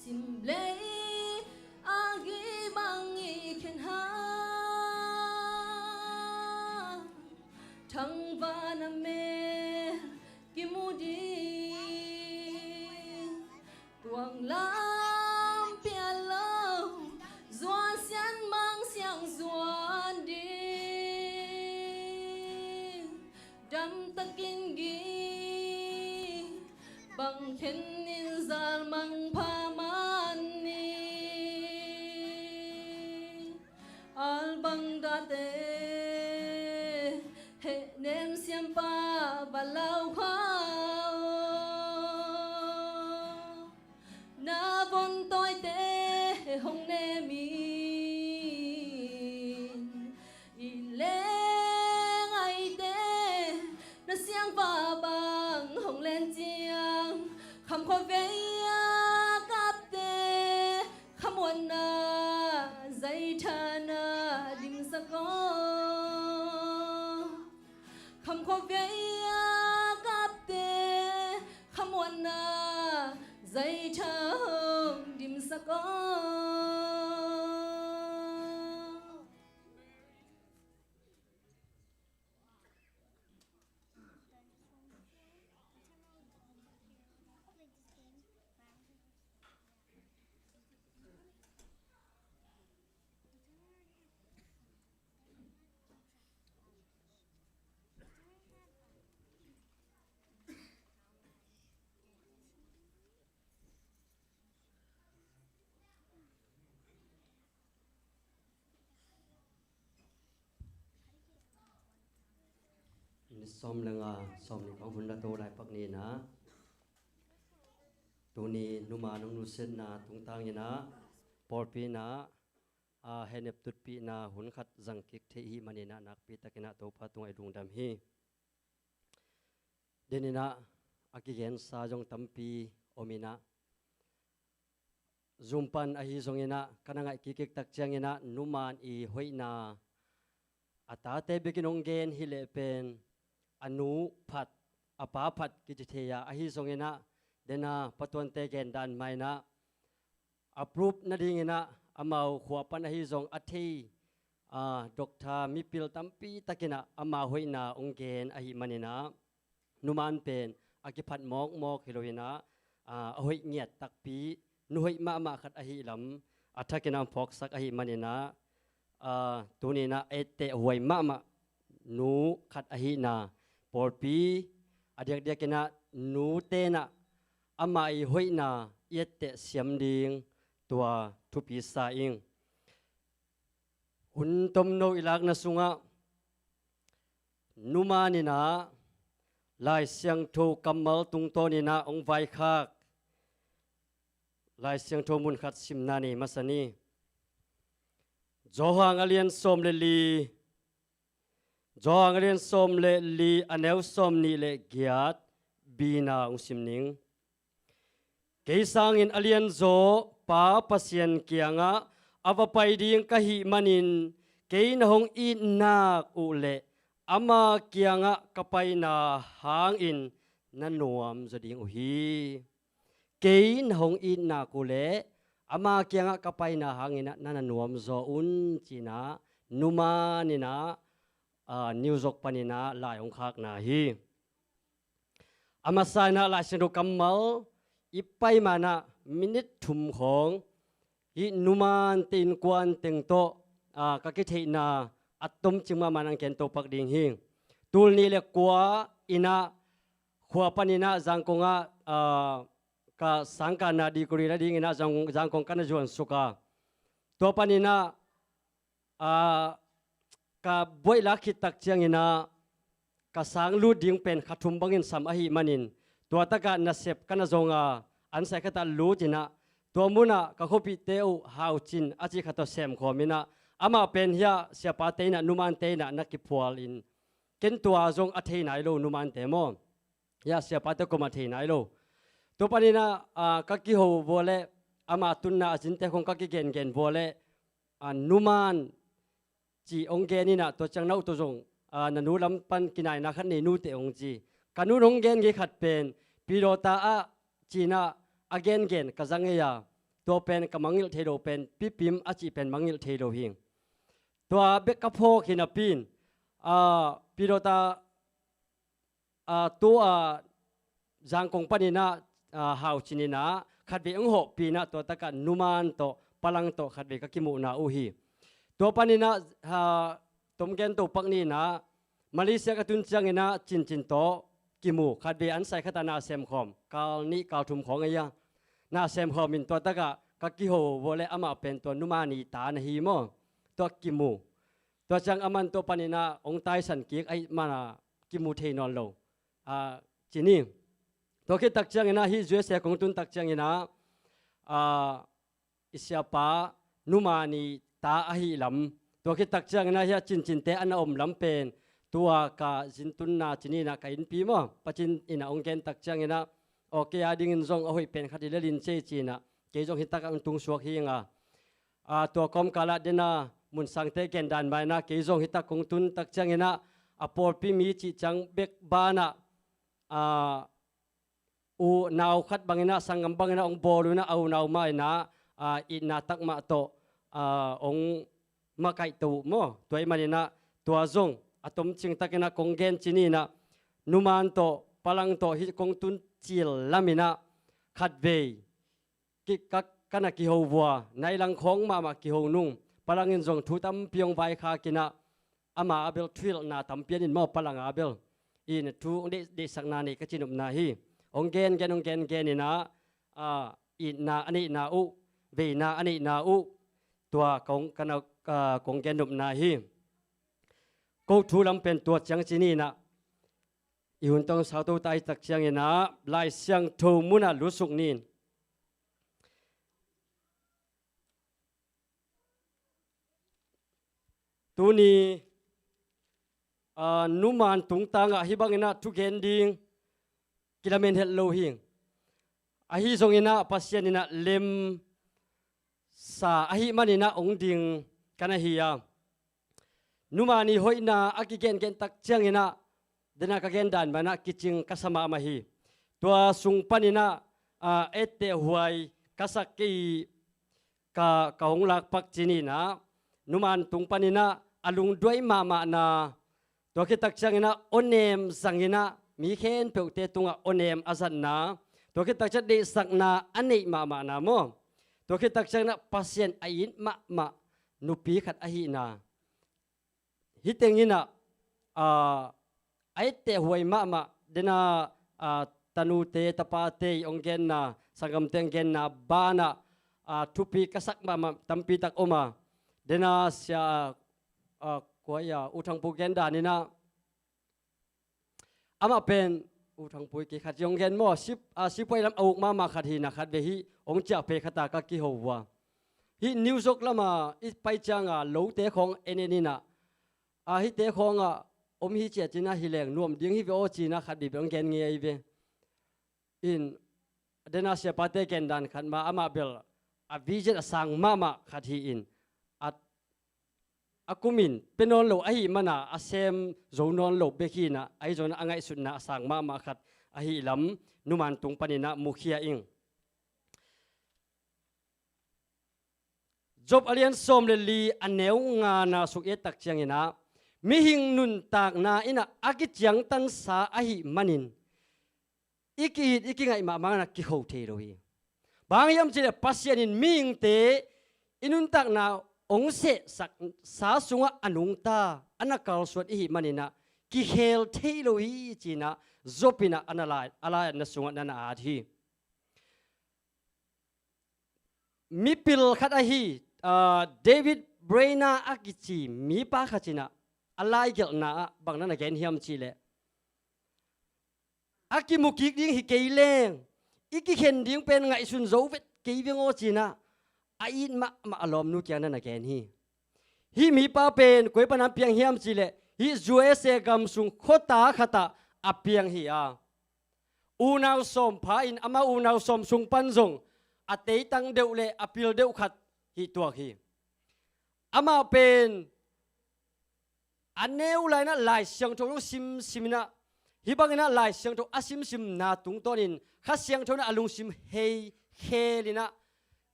simple agi bangi khen ha thang va na me kimudi tuang lam pia lo zuan xian mang xiang zuan đi dam takin gi bằng khen in zal mang pa albang da te Hehnep xiam pa và lao khao na von tôi te hong ne mi le ngày te na xiang va bang hong lên chiang kham kho ve kap te kham wan na zai thana dim sa ko kham kho ve kap te kham wan na zai thang dim sa ko som lenga som ni kong hunda to lai pak ni na tu ni numa nong nu sen na tung tang ni na porpi na Hehnep Tutpihna hun khat zang kik the hi mani na nak pi takina to pha tung ai lungdam hi denina akigen sa jong tampi omina zumpan ahi zongina kananga kikik tak changina numan i hoina atate beginong gen hi le pen anu phat apa phat kitheya ahi zongina dena patwan te gen dan maina approve na dingina amau khuapan ahi zong athi doctor mipil tampi takina ama hoina onggen ahi manina numan pen akiphat mok mok hiloina ahoi ngiat takpi nuhoi ma khat ahi lam athakina phok sak ahi manina tunina ete huai ma nu khat ahi na porpi adek dekina nu te na ama i hoina yette siam ding tua thupi sa ing hun tom no ilak na sunga numa ni na lai siang tho kamal tung to ni na ong vai khak ลายเสียงโทมุนขัดสิมนานีมาสนีจอหางอเลียนสมเลลีจอหางอเลียนสมเลลีอันเอวสมนีเลกียดบีนาองสิมนิงเกยสังอินอเลียนโจป้าปัสยันเกียงะอวไปดิงกะหิมันินเกยนหงอินนาอุเลอามาเกียงะกะไปนาหางอินนันนวมจะดิงอุฮีเกยนหงอินนากุเลอามาเกียงะกะไปนาหางอินนันนวมโจอุนจีนานุมานินานิวจกปานินาลายองคักนาฮีอามาสายนาลายเสนุกัมมัลอีไปมานะมินิทุมของอีนุมานตินกวนติงโตกะกิเทนาอัตตมจิมามันังเกนโตปักดิงหิงตูลนี่เลกัวอินาขวาปานินาจังกงกะสังกานาดีกุริระดิงอินาจังกงกันจวนสุกาตัวปานินากะบวยลักขิตักเจียงอินากะสังลูดิงเป็นขัดทุมบังอินสัมอหิมันินตัวตะกะนัสเซบกันจงอันใส่ขตัลูจินะตัวมุนะกะขบิเตอุฮาวจินอาจิขตัเซมขอมินะอามาเป็นเฮียเสียปาเตนะนุมันเตนะนักกิพวลินเกินตัวจงอัฐิไหนโลนุมันเตมอยาเสียปาเตกุมาเทไหนโลตัวปานินะกะกิโฮโวเลอามาตุนนะจินเตคงกะกิเกนโวเลนุมันจีองเกนี่นะตัวจังนาตัวจงนันูลำปันกินายนักขันเนนูเตองจีกันูองเกนกิขัดเป็นปิโรตาจีน่าอเกนกะจังเงียตัวเป็นกะมังยิลเทโดเป็นปิปิมอาจีเป็นมังยิลเทโดหิงตัวเบกกะโพกินาปินปิโรตาตัวจังกงปานินะหาวจินินะขัดเบองโหปีนะตัวตะกันนุมานโตพลังโตขัดเบกกิมุนาอุฮีตัวปานินะตมเกนตัวปักนี่นะมาเลเซียกตุนจังอินะจินโตกิมูขัดเบอันใส่ขตานาเซมคอมกาลนี้กาลทุมของไงยังนาเซมคอมินตัวตะกะกะกิโฮโวเลอามาเป็นตัวนุมานีตานะฮีโมตัวกิมูตัวจังอามันตัวปานินะองไตสันกิกไอมานากิมูเทนอนโลจีนี่ตัวคิดตักจังอินะฮิจวยเสกงตุนตักจังอินะอิสยาปานุมานีตาอหิลำตัวคิดตักจังอินะฮิจินเตอันอมลำเป็นตัวกาจินตุนนาจีนี่นะกาอินปีมั้งปัจจินอินะองเกนตักจังอินะโอเคอาดิ่งจงเอาให้เป็นคดีเลลินเจจีนะเกจงหิตักอันตุงสวกเฮียงตัวคอมกาลาเดนามุนสังเตเกนดันไปนะเกจงหิตักคงตุนตักจังอินะอปอลพิมีจีจังเบกบานะอูนาวขัดบังอินะสังกัมบังอินะองบอลูนะเอานาวมาอินะอินาตักมาโตองมาไกตูโมตัวไอ้มันอินะตัวจงอะตอมจิงตักอินะคงเกนจีนี่นะนุมันโตพลังโตฮิคงตุนจิลลามินะขัดเวกิกักกันกิโฮวัวในลังของมากิโฮนุ่งพลังอินจงทุตัมเปียงไวคากินะอามาอาเบลทวิลนาตัมเปียนินมอพลังอาเบลอินทุเดสักนานี่ก็จินุมนาฮีองเกนนี่นะอินนาอันนี้นาอุเวนาอันนี้นาอุตัวของกันของเกนุมนาฮีกูทุลำเป็นตัวจังจีนี่นะอีหุ่นต้องสาวตัวตายตักเชียงนะลายเสียงทูมุนะลุสุกนินตัวนี้นุมานตุงตังฮิบังนะทุกเห็นดิงกิลเมนเฮลโลหิงฮิทรงนะปัสเซียนนะเลมสาฮิมันนะองดิงกันฮิยานุมานีหอยนะอากิเกนตักเชียงนะเดนักเกนดันมานะกิจิงกัสมามาฮีตัวสุงปานินะเอเตหวยกัสกีกะหงลักปักจินีนะนุมันตุงปานินะอลุงด้วยมานะตัวคิดตักจังนะโอเนมสังหินะมีเคนเปิวเตตุงโอเนมอาสันนะตัวคิดตักจังดีสักนะอันนี้มานะโมตัวคิดตักจังนะปัสเซียนอายินมานุปีขัดอหินะฮิตเองนี่นะไอเตหวยมาเดนาตนูเตตปาเตองเกนนะสังกัมเตงเกนนะบานะทุปีกษักมาตัมปีตักอมาเดนาเสียกวยอุทังปูเกนดานี่นะอามาเป็น อุทังปุยกิขัดยงเงินมั่วสิบไปลำเอามาขัดหินะขัดเวหิองจะเพขตากะกิหัวฮินิวซกละมาอิไปจังโลเตของเอเนนินะฮิเตของฮิเจจินะฮิแรงนวมดิ้งฮิเวโอจีนะขัดบีบองเงินเงียเวอินเดน่าเสียปาเตเกนดันขัดมาอามาเบลวิจิตสังมาขัดฮีอินอากุมินเป็นนอนโลไอมันอาเซมโจนอนโลเบกีนะไอโจนอ่างไอสุดนะสังมาขัดไอลำนุมันตุงปนินะมุขยาอิงจบอเลียนสมเลลีอันเนวงานาสุกเอตักเชียงนะมิหิงนุนตากนาอินะอากิจังตันสาไอมันินอีกไงมานะกิโฮเทโรฮีบางยามจีเลปัสยานินมิงเตอินุนตากนาองเสสักสาสุงะอนุงตาอันนักการสวดอิมันินะกิเฮลเทโลฮีจีนะจบปินะอันอะไรนัสุงะนันอาทีมิปิลขัดอาฮีเดวิดเบรนาอากิจีมีปาขจินะอะไรเกี่ยวนะบางนั้นแกนเฮียมจีเลอากิมุกิกดิ้งฮิเกยเลงอีกิเห็นดิ้งเป็นไงสุนโจเวตเกยเวงโอจีนะไอ้มาอารมณ์นุกอย่างนั้นแกนฮีมีป้าเป็นกุยปนันเพียงเฮียมจีเลฮีจูเอเซกัมสุงโคตาขตาอเพียงฮีอูนาวสมพาอินอามาอูนาวสมสุงปันจงอเตยตังเดวเลอพิลเดวขัดฮีตัวฮีอามาเป็นอันเนวไลนะลายเสียงโทนซิมนะฮิบังนะลายเสียงโทอาซิมนาตุงตอนินข้าเสียงโทนะอลุงซิมเฮลินะ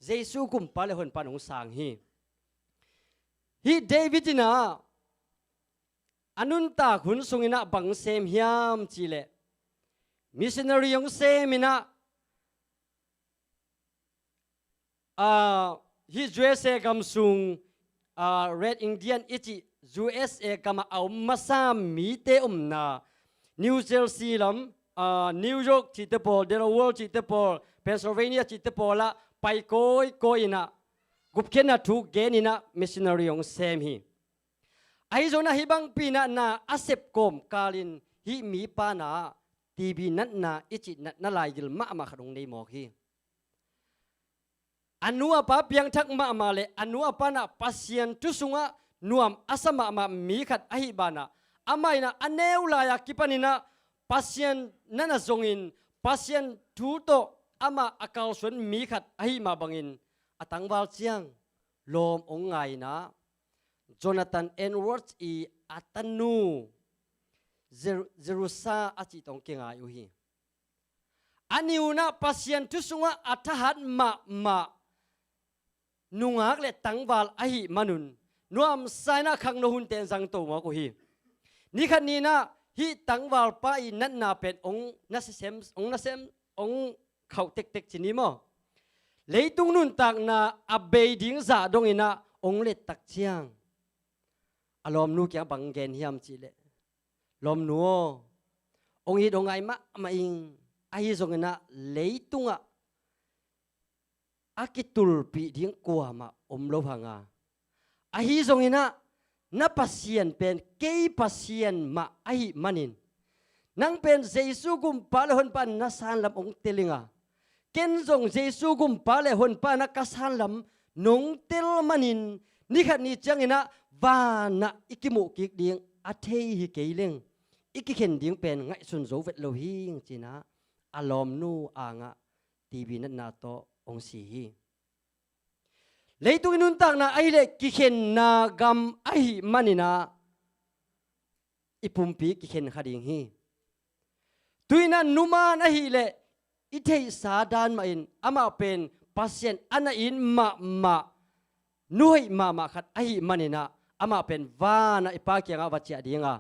เจสุกุมปาเลหนปานองสังฮีเดวิดนะอนุนตาขุนสุงินะบังเซมฮิยามจีเลมิชชันนารียงเซมินะฮิจูเอสเอกัมซุงเรดอินเดียนอิจิจูเอสเอกัมเอามาซามีเตอมนานิวเจอร์ซีย์ลำนิวยอร์กจิตเตปอลเดลาเวอร์จิตเตปอลเพนซิลเวเนียจิตเตปอลละไปโกยนะกุบเคนนะถูกเกนินะมิชชันนารียงเซมฮีไอโซนะฮิบังปีนะนาอาเซปโกมกาลินฮิมีปานาทีบีนัดนาอิจินัดนาลายกิลมาขดงในหมอกฮีอันนัวป้าเพียงทักมาเลอันนัวป้านะปัสยันทุสุงะนวมอาสมามีขัดอหิบานะอามัยนะอันเนวลายกิปานินะปัสยันนั่นจงอินปัสยันทูโตอามาอากาศวนมีขัดอหิมาบังอินอตังวาลเจียงลมองไงนะโจนาธานเอ็นวอร์ดอีอัตันนูเจรูซาอาจิตองเกงอายุฮีอันนิวนะปัสยันทุสุงะอัฐหัดมานุงากเลตังวาลอหิมานุนนวมไซนะขังโนหุนเตนสังโตมากุฮีนี่ขันนี้นะฮีตังวาลป้าอินันนาเป็นองนัสเซมองเขาเต็กจินีมั้งเลยตุงนุนตักนาอับเบดิ้งซาดงอินะองเลตักเชียงอารมณ์นูเกี่ยบังเกนเฮียมจีเลลมนัวองฮีดองไอมาอิงไอซงอินะเลยตุงอะอากิตุลปีดิ้งกัวมาโลพังอาอาฮิซงอินะนับปัสยันเป็นเกยปัสยันมาอาฮิมันินนังเป็นเจสุกุมปาเลหนปานนัสานลำองเตลิงาเกนซงเจสุกุมปาเลหนปานักสานลำนงเตลมันินนี่ขัดนี่จังอินะวานะอิกิมุกิกดิ้งอาเทฮิเกยเลงอิกิเข็นดิ้งเป็นไงสุนโจเวตโลหิงจีนะอารมณ์นูอ่างะทีวีนันนาโตองสีเลยตุนุนตักนะไอเล็กกิเข็นนากำไอมันนี่นะอิปุ่มปีกิเข็นขัดยิงฮีตุยนันนุมานไอเล็กอิเทสาดานมาอินอามาเป็นปัสยันอันอินมานุยมาขัดไอมันนี่นะอามาเป็นวานะอิปาเกียงอาวัจเจดีงา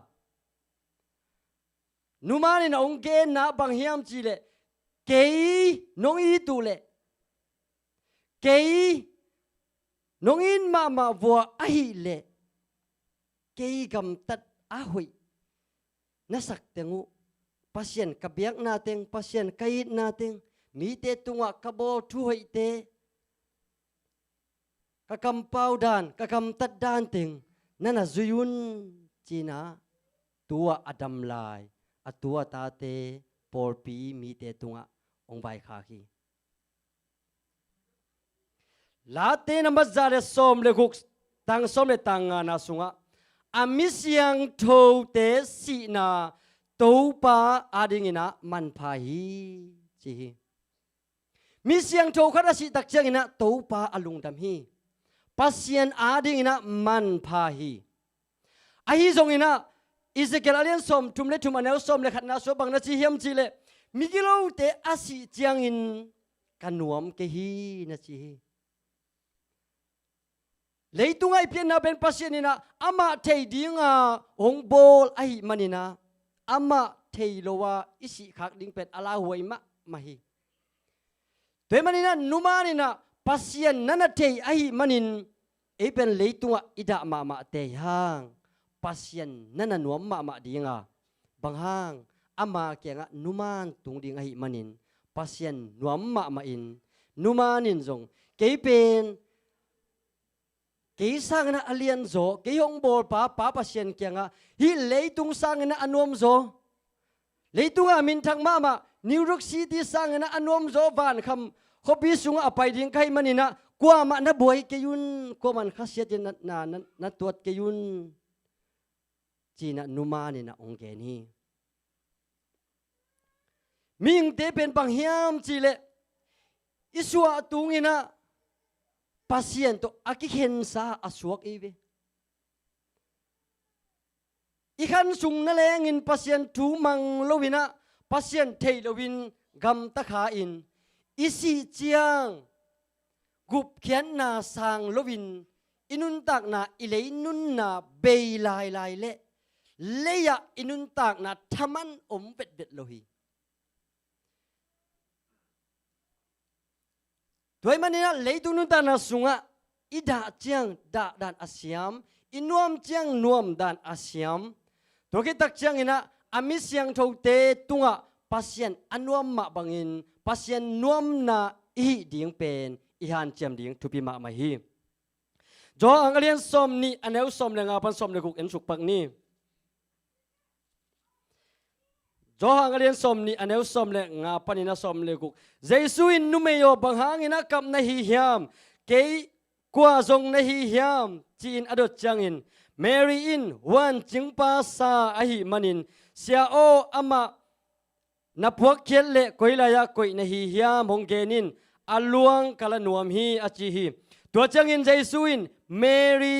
นุมานี่นะองเกนนะบางเฮียมจีเล็กเกยน้องอีตูเล็กเกยน้องอินมาวัวไอเล่เกยกำตัดอาหุยนัสักเตงูปัสยันกับเบียกนาเตงปัสยันกายนาเตงมีเตตุงะกบอลทุยเตกะกำเป้าดานกะกำตัดดานเตงนั่นน่ะจุยุนจีน่าตัวอดัมลายตัวตาเต ปอลปีมีเตตุงะองใบขาคีลาเตนมัจจาเลสอมเลกุกตังสอมเลตังงานาสุงะอามิสยังโทเตสีนาตูปาอาดิงินะมันพาฮีจีมิสยังโทขัดสิตักเจงินะตูปาอลุงดำฮีปัสยันอาดิงินะมันพาฮีอาฮีจงอินะอิสเกลอาเลียนสอมทุมเลทุมอันเอลสอมเลขัดนาสวบังนาจีเฮียมจีเลมิกิโลเตอาสิจียงอินกันนวมเกฮีนาจีเลยตุงไอเพียนนาเป็นปัสยันอินะอามาเทดิงาองโบลไอมันอินะอามาเทโลวาอิสิขักดิงเป็นอาลาหวยมะมาฮีตัวมันอินะนุมานินะปัสยันนั่นเทไอมันอินเอเป็นเลยตุงอิดะมาเตยฮังปัสยันนั่นนวมมาดิงาบางฮังอามาเกียงะนุมานตุงดิงไอมันอินปัสยันนวมมาอินนุมานินจงเกเป็นกี่สร้างนะอเลียนโซกี่ฮงบอลป้าปัสยันเกียงะฮิเลยตุงสร้างนะอนวมโซเลยตุงอามินทางมานิวยอร์กซิตี้สร้างนะอนวมโซวานคำขบิสุงอไปดิงไกมันนี่นะกว่ามันนะบวยเกยุนกว่ามันขัดเสียจนัตัวเกยุนจีนะนุมานี่นะองเกนีมิงเตเป็นบางเฮียมจีเลอิสวาตุงอินะปัสยันตัวอากิเห็นซาอสวกอีเวอีขันสุงนั่นแหละงินปัสยันทูมังโลวินะปัสยันเทโลวินกำตะขาอินอิสิเจียงกุบเขียนนาสางโลวินอินุนตักนาอิเลนุนนาเบยลายเละเลยะอินุนตักนาทำมันอมเบ็ดโลหีด้วยมันนี่นะเลยตุนุนตานาสุงะอิดาเจียงดานอาเซียมอินวมเจียงนวมดานอาเซียมตัวกิตักเจียงอินะอามิเซียงโทเตตุงะปัสยันอันวมมาบังอินปัสยันนวมนาอีดิงเป็นอีฮันเจียมดิงทุพิมามาฮีจออังเลียนสมนี่อันเอลสมเลงาพันสมเลกุกเอ็นสุกปักนี่จอหังเรียนสมนี่อันเอลสมเลงาปนินาสมเลกุกเจสุอินนุเมโยบังหางินะกับนาฮิฮยามเกยกว่าจงนาฮิฮยามจีนอดจังอินเมรีอินวันจิงปาซาอหิมันินเสียโออามานับพวกเขียนเละกอยลายกอยนาฮิฮยามฮงเกนินอลวงกาลนวมฮีอาจีฮีตัวจังอินเจสุอินเมรี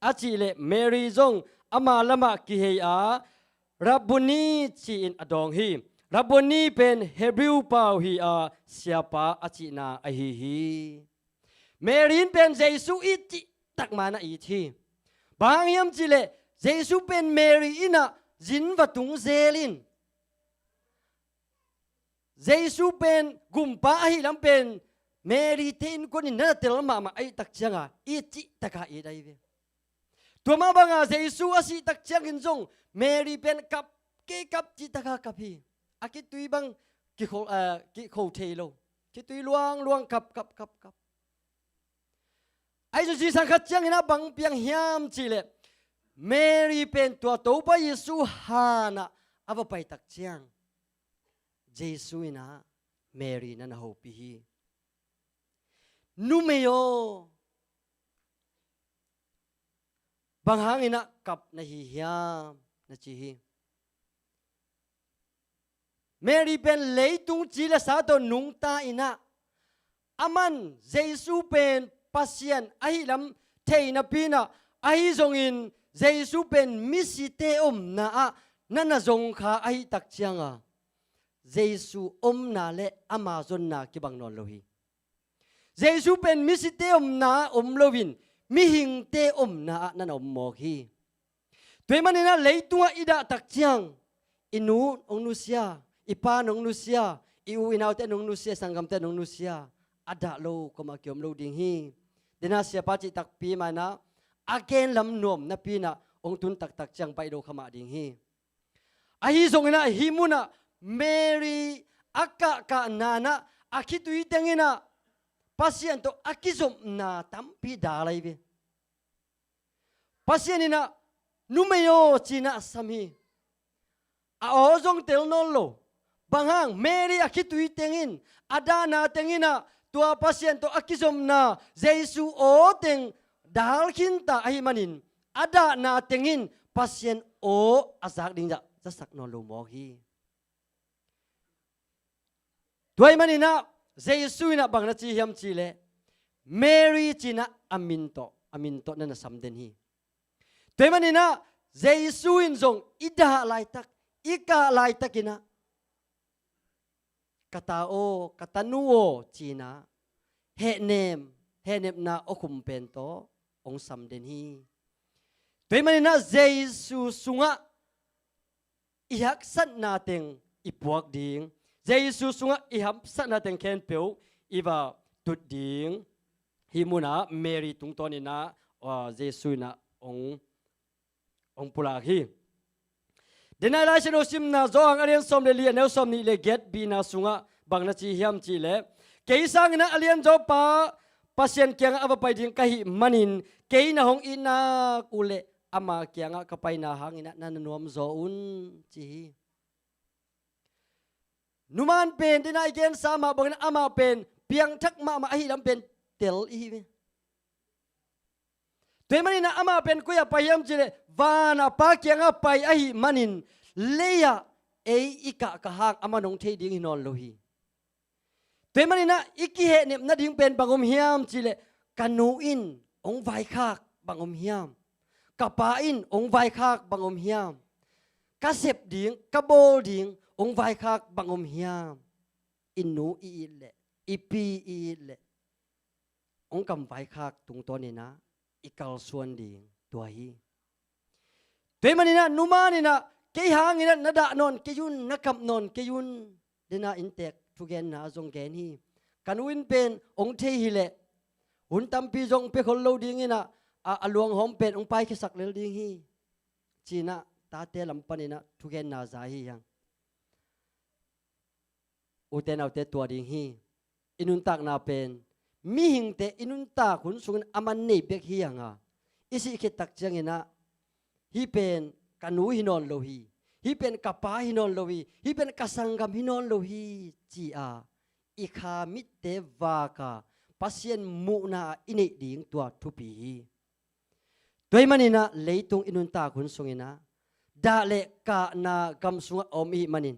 อาจีเละเมรีจงอามาละมากิเฮียรับบุนีจีนอดองฮีรับบุนีเป็นเฮบริวเปาฮีเสียปาอาจีนาอฮีฮีเมรินเป็นเจสุอิจิตักมานะอีทีบางยามจีเลเจสุเป็นเมรีอินะจินวัตุงเซลินเจสุเป็นกุมปาฮีลำเป็นเมรีเทนคนนี้นั่นเตลมาไอตักเชียงอีจิตักาอีได้เวตัวมาบังอาเจสุอาศิตักเชียงกินจงเมรีเป็นกับเกกับจิตตะกากับพี่อากิตุยบังกิโคเทโลกิตุยลวงกับไอ้จุดสังกัดจังนะบังเปียงเฮียมจีเลเมรีเป็นตัวโตไปเยซูฮานะอาบไปตักเชียงเยซูนะเมรีนั่นหูปีนุเมโยบางหางอินะกับนาฮิฮยามนาจีฮีเมรีเป็นเลยตุงจีละสาตนุงตาอินะอามันเยซูเป็นปัสยันไอลำเทนปีนะไอจงอินเยซูเป็นมิสิเตอมนะนั่นน่ะจงขาไอตักเชียงเยซูนาเลอามาซอนนากิบังนอนโลฮีเยซูเป็นมิสิเตอมนาโลวินมิหิงเตนานั่นโมฮีตัวมันนี่นะเลยตัวอิดาตักเชียงอินูองนุเซียอิปานองนุเซียอิอูอินาวเตนองนุเซียสังกัมเตนองนุเซียอาดาโลก็มาเกี่ยวโลดิงฮีเดน่าเสียปาจิตักปีมานะอาเกนลำนวมนะปีนะองตุนตักจังไปโดขมาดิงฮีอาฮิส่งนะฮิมุนะเมรีอากะกะนานะอาคิตุยเตงินะปัสยันโตอากิสมนาตัมปีดาไลเวปัสยันนี่นะนุเมโยจีนะสามีอาโอจงเตลนอลโล bangang Mary akitui tengin adana tengina tua pasien to akizom na Jesu o teng dal kinta ahi manin ada na tengin pasien o azak dingja jasak no lumohi tuai manina Jesu ina bangna chi hiam chi le Mary china aminto na samden hi tuai manina Jesu in zong ida lai tak ika lai takina katao katanuo china Hehnep na okum pento ong samden hi tuai manina Jesu sunga ihak sat nateng ipuak ding Jesu sunga iham sat nateng khempeuh iba tut ding himuna Mary tungtonina Jesu na ong pulak hi denai lai sino simna zoang alian som le lian neu som ni le get bina sunga bangna chi hiam chi le keisang na alian zo pa pasien kyang aba pai ding kahi manin keina hong ina kule ama kyang kapai na hangina nanuam zo un chi numan pen denai gen sama bangna ama pen piang thak ma ahi lam pen tel i tuai manina ama pen kuya payam chile vana pa kyanga pai ahi manin leya ika kahak ama nong thei ding hinon lohi tuai manina iki Hehnep na ding pen bangom hiam chile kanuin ong vai khak bangom hiam kapain ong vai khak bangom hiam kasep ding kabol ding ong vai khak bangom hiam inu i le ipi i le ong kam vai khak tung tonina ikal suan ding tuahi tuai manina numanina ke hangina nada non ke yun nakam non ke yun dena intek tugen na zong gen hi kanuin pen ong the hi le hun tampi jong pe khol lo ding ina aluang hom pen ong pai ke sak lel ding hi china ta te lampanina tugen na za hi yang uten autte tua ding hi inun tak na pen mi hing te inun ta kun sungun aman nei bek hi anga isi ke tak changena hi pen kanu hinon lo hi pen kapa hinon lo hi pen kasangam hinon lo hi chi a ikha mit te vaka pasien mu na ine ding tua thupi toy manina leitung inun ta kun sungena da le ka na gam sunga om hi manin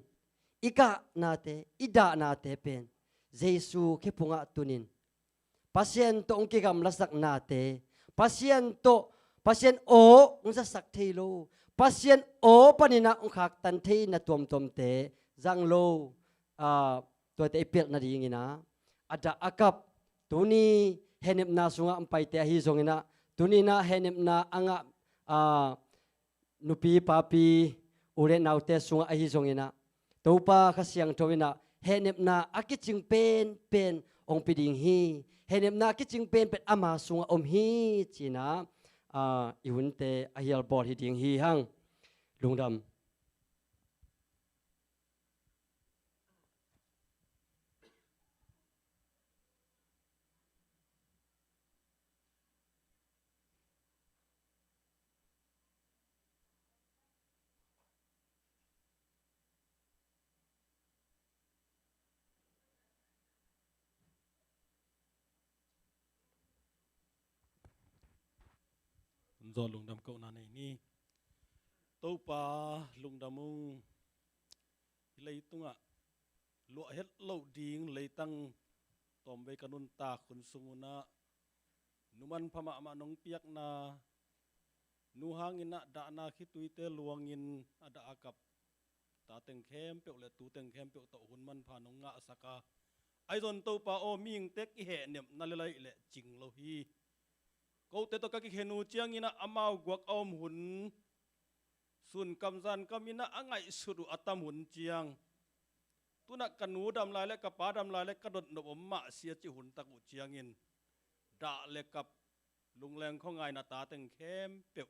ika na te ida na te pen Jesu ke punga tunin pasien to ong ki gam lasak na te pasien o ong sa sak thelo pasien o panina ong khak tan thei na tom te zang lo to te ipel na ding ina ada akap tuni Hehnep na sunga ampai te hi zongina tuni na Hehnep na anga nupi papi ure naute sunga hi zongina topa khasyang thowina Hehnep na akiching pen ong piding hi Hehnep na kiching pen ama sunga om hi china ihunte ahial bol hi ding hi hang lungdam do lungdam ko na ni to pa lungdamu leitunga lo het lo ding leitang tombe kanun ta khun sunguna numan phama ama nong piak na nu hangina da na khituite luangin ada akap ta teng khempeuh le tu teng khempeuh to hunman pha nong nga saka aizon to pa o ming tek i Hehnep na le lai le ching lo hi ko te to ka ki henu chiang ina amau guak om hun sun kamzan kamina angai suru atam hun chiang tuna kanu dam lai le kapa dam lai le kadot no ma sia chi hun tak u chiang in da le kap lungleng khongai na ta teng khempeuh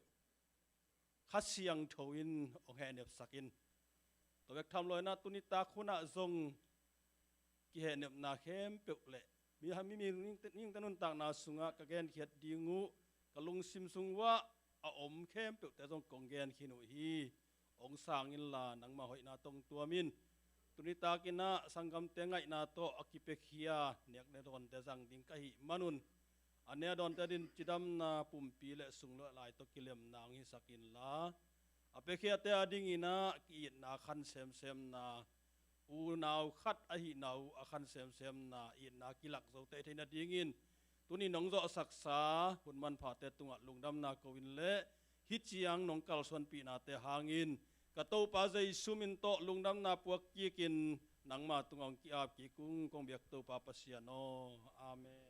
khasiang thoin ong Hehnep sakin to bek tham loi na tuni ta khuna zong ki Hehnep na khempeuh le mi hami mi ning tanun tak na sunga ka gen khiat dingu kalung sim sungwa a om khempeuh te jong kong gen khinu hi ong sang in la nang ma hoi na tong tuamin tunita kina sangam tengai na to akipekhia nek ne don te jang ding kai manun ane don te din chidam na pumpi le sunglo lai to kilem nang hi sakin la apekhia te ading ina ki na khan sem sem na u nau khat a hi nau a khan sem sem na i na kilak zo te theina dingin tuni nong zo saksa hunman pha te tunga lungdam na kowin le hi chiang nong kal son pi na te hangin kato pa zai sumin to lungdam na puak ki kin nangma tungong ki ap ki kung kong biak to pa pasiano amen.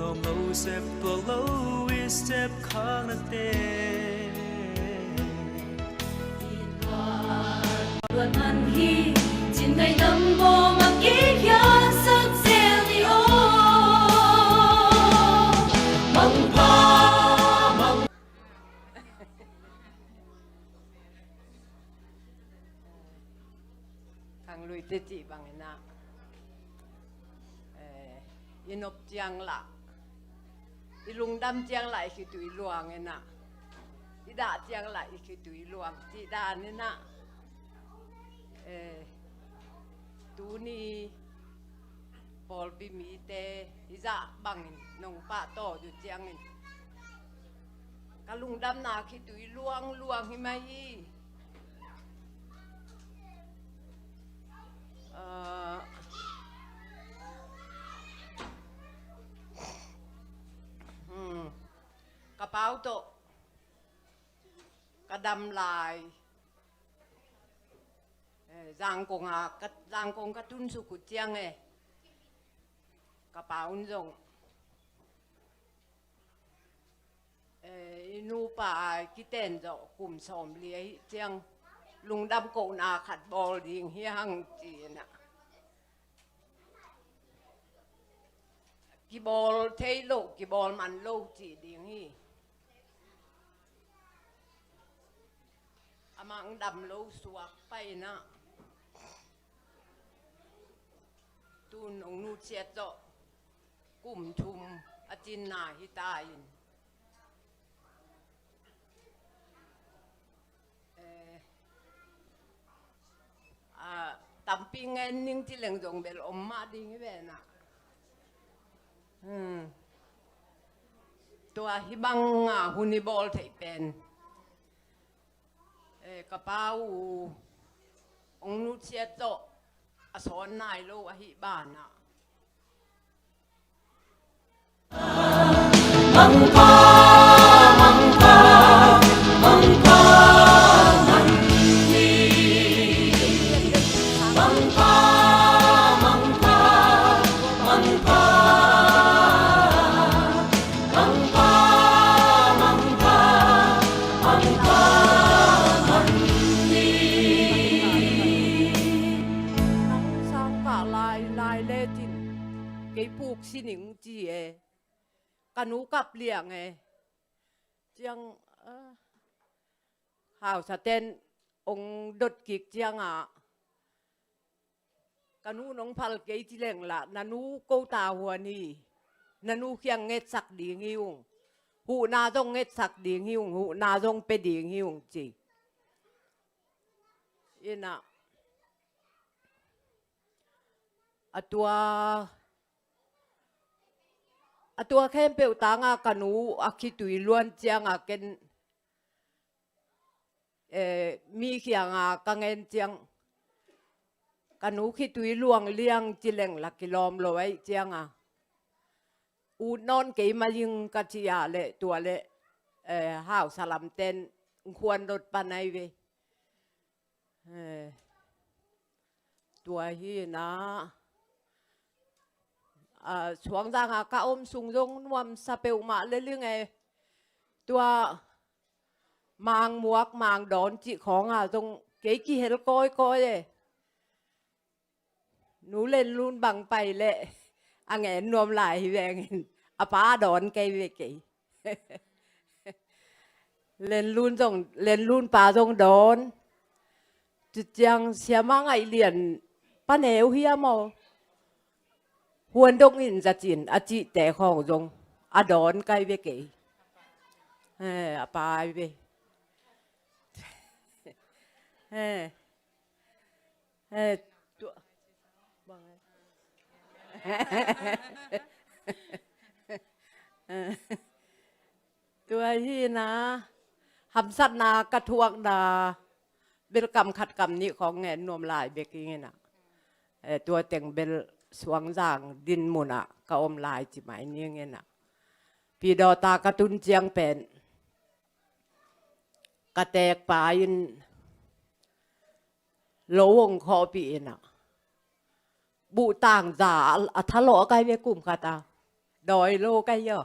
Lom lâu xếp bộ lâu ít xếp khang nát tê Luận ăn hi trên ngày năm bồ mặc ý kia sắc xe li ô mong pa mong thằng lùi tê chị bằng cái nào inop chiang la lungdam chiang lại khi tụi luang ấy nè, đã chiang lại khi tụi luang, chị đã nên nè, tu ni Paul bị mỹ tê, dạ bằng nông pa to được chiang này, cái lungdam na khi tụi luang luang hi mai,กระเป๋าโตกระดำลายจางกงจางกงกระตุ้นสุกุเจียงกระเป๋าจงนูป่ากิเต้นจะกลุ่มสมเลี้ยเจียงลุงดำโกนาขัดบอลดิงเฮียหังจีน่ะกีบอลเทยโลกีบอลมันโลจีดิงฮีอามังดำโลสวกไปนะตูนองนูเชียเจาะกลุ่มชุมอจินนาฮิตายินตัมปิงเงินนิ่งที่เหลืองจงเบลอมมาดิ้งเว้น่ะตัวฮิบังฮุนิบอลไทยเป็นกระเป๋าองนุเชียโตอสอนนายโลอหิบานน่ะมังปามังปามังปามันนีมังปามังปามังปามังปามังปามังปามันนีนังสังกะลายเลจินเกยผูกสิหนิงจีกันนูกับเลี้ยงเจียงข่าวสะเต้นองดดกิกเจียงกันนูน้องพัลเกยที่เล่งละนันูโกตาหัวนี่นันูเคียงเง็ดสักดีงิวหูนาจงเง็ดสักดีงิวหูนาจงไปดีงิวจีอินะตัวแค่เปลวตางกันนูคิดตุยล้วนเจียงเกนมีเขียงกังเงินเจียงกันนูคิดตุยลวงเลี้ยงจิเลงลักกิลอมลอยเจียงอูนอนเกยมายิงกัจยาเละตัวเละห้าวสลัมเต้นควรรถปานายเวตัวฮีนะช่วงจังก้าอมสูงจงนวมสเปลมาเรื่อยๆตัวมางมวกมางดอนจีของจงเก๋กี่เฮลก้อยเลยหนูเล่นรุ่นบังไปเลยอังเงินนวมไหลแวงอาป้าดอนไกเวก เล่นรุ่นจงเล่นรุ่นป่าจงโดนจุดจังเสียมาไงเรียนป้าเหนวเฮียมอหวนดงอินจะจินอาจิแต่ของจงอาดอนไกลเวเกยปลายไปตัวตัวที่นะหำสัตนากระทวกดาเบลกรรมขัดกรรมนี้ของแงนนวมลายเบกงี้นะตัวแต่งเบลสวงจางดินมุนะกะอมลายจิหมายนี้เงี้ยนะปีดอตากระตุนเจียงเป็นกระแตกปลายินโลวงคอปีน่ะบูต่างจ่าทะเลาะกันเวกุ่มคาตาดอยโลกันเยอะ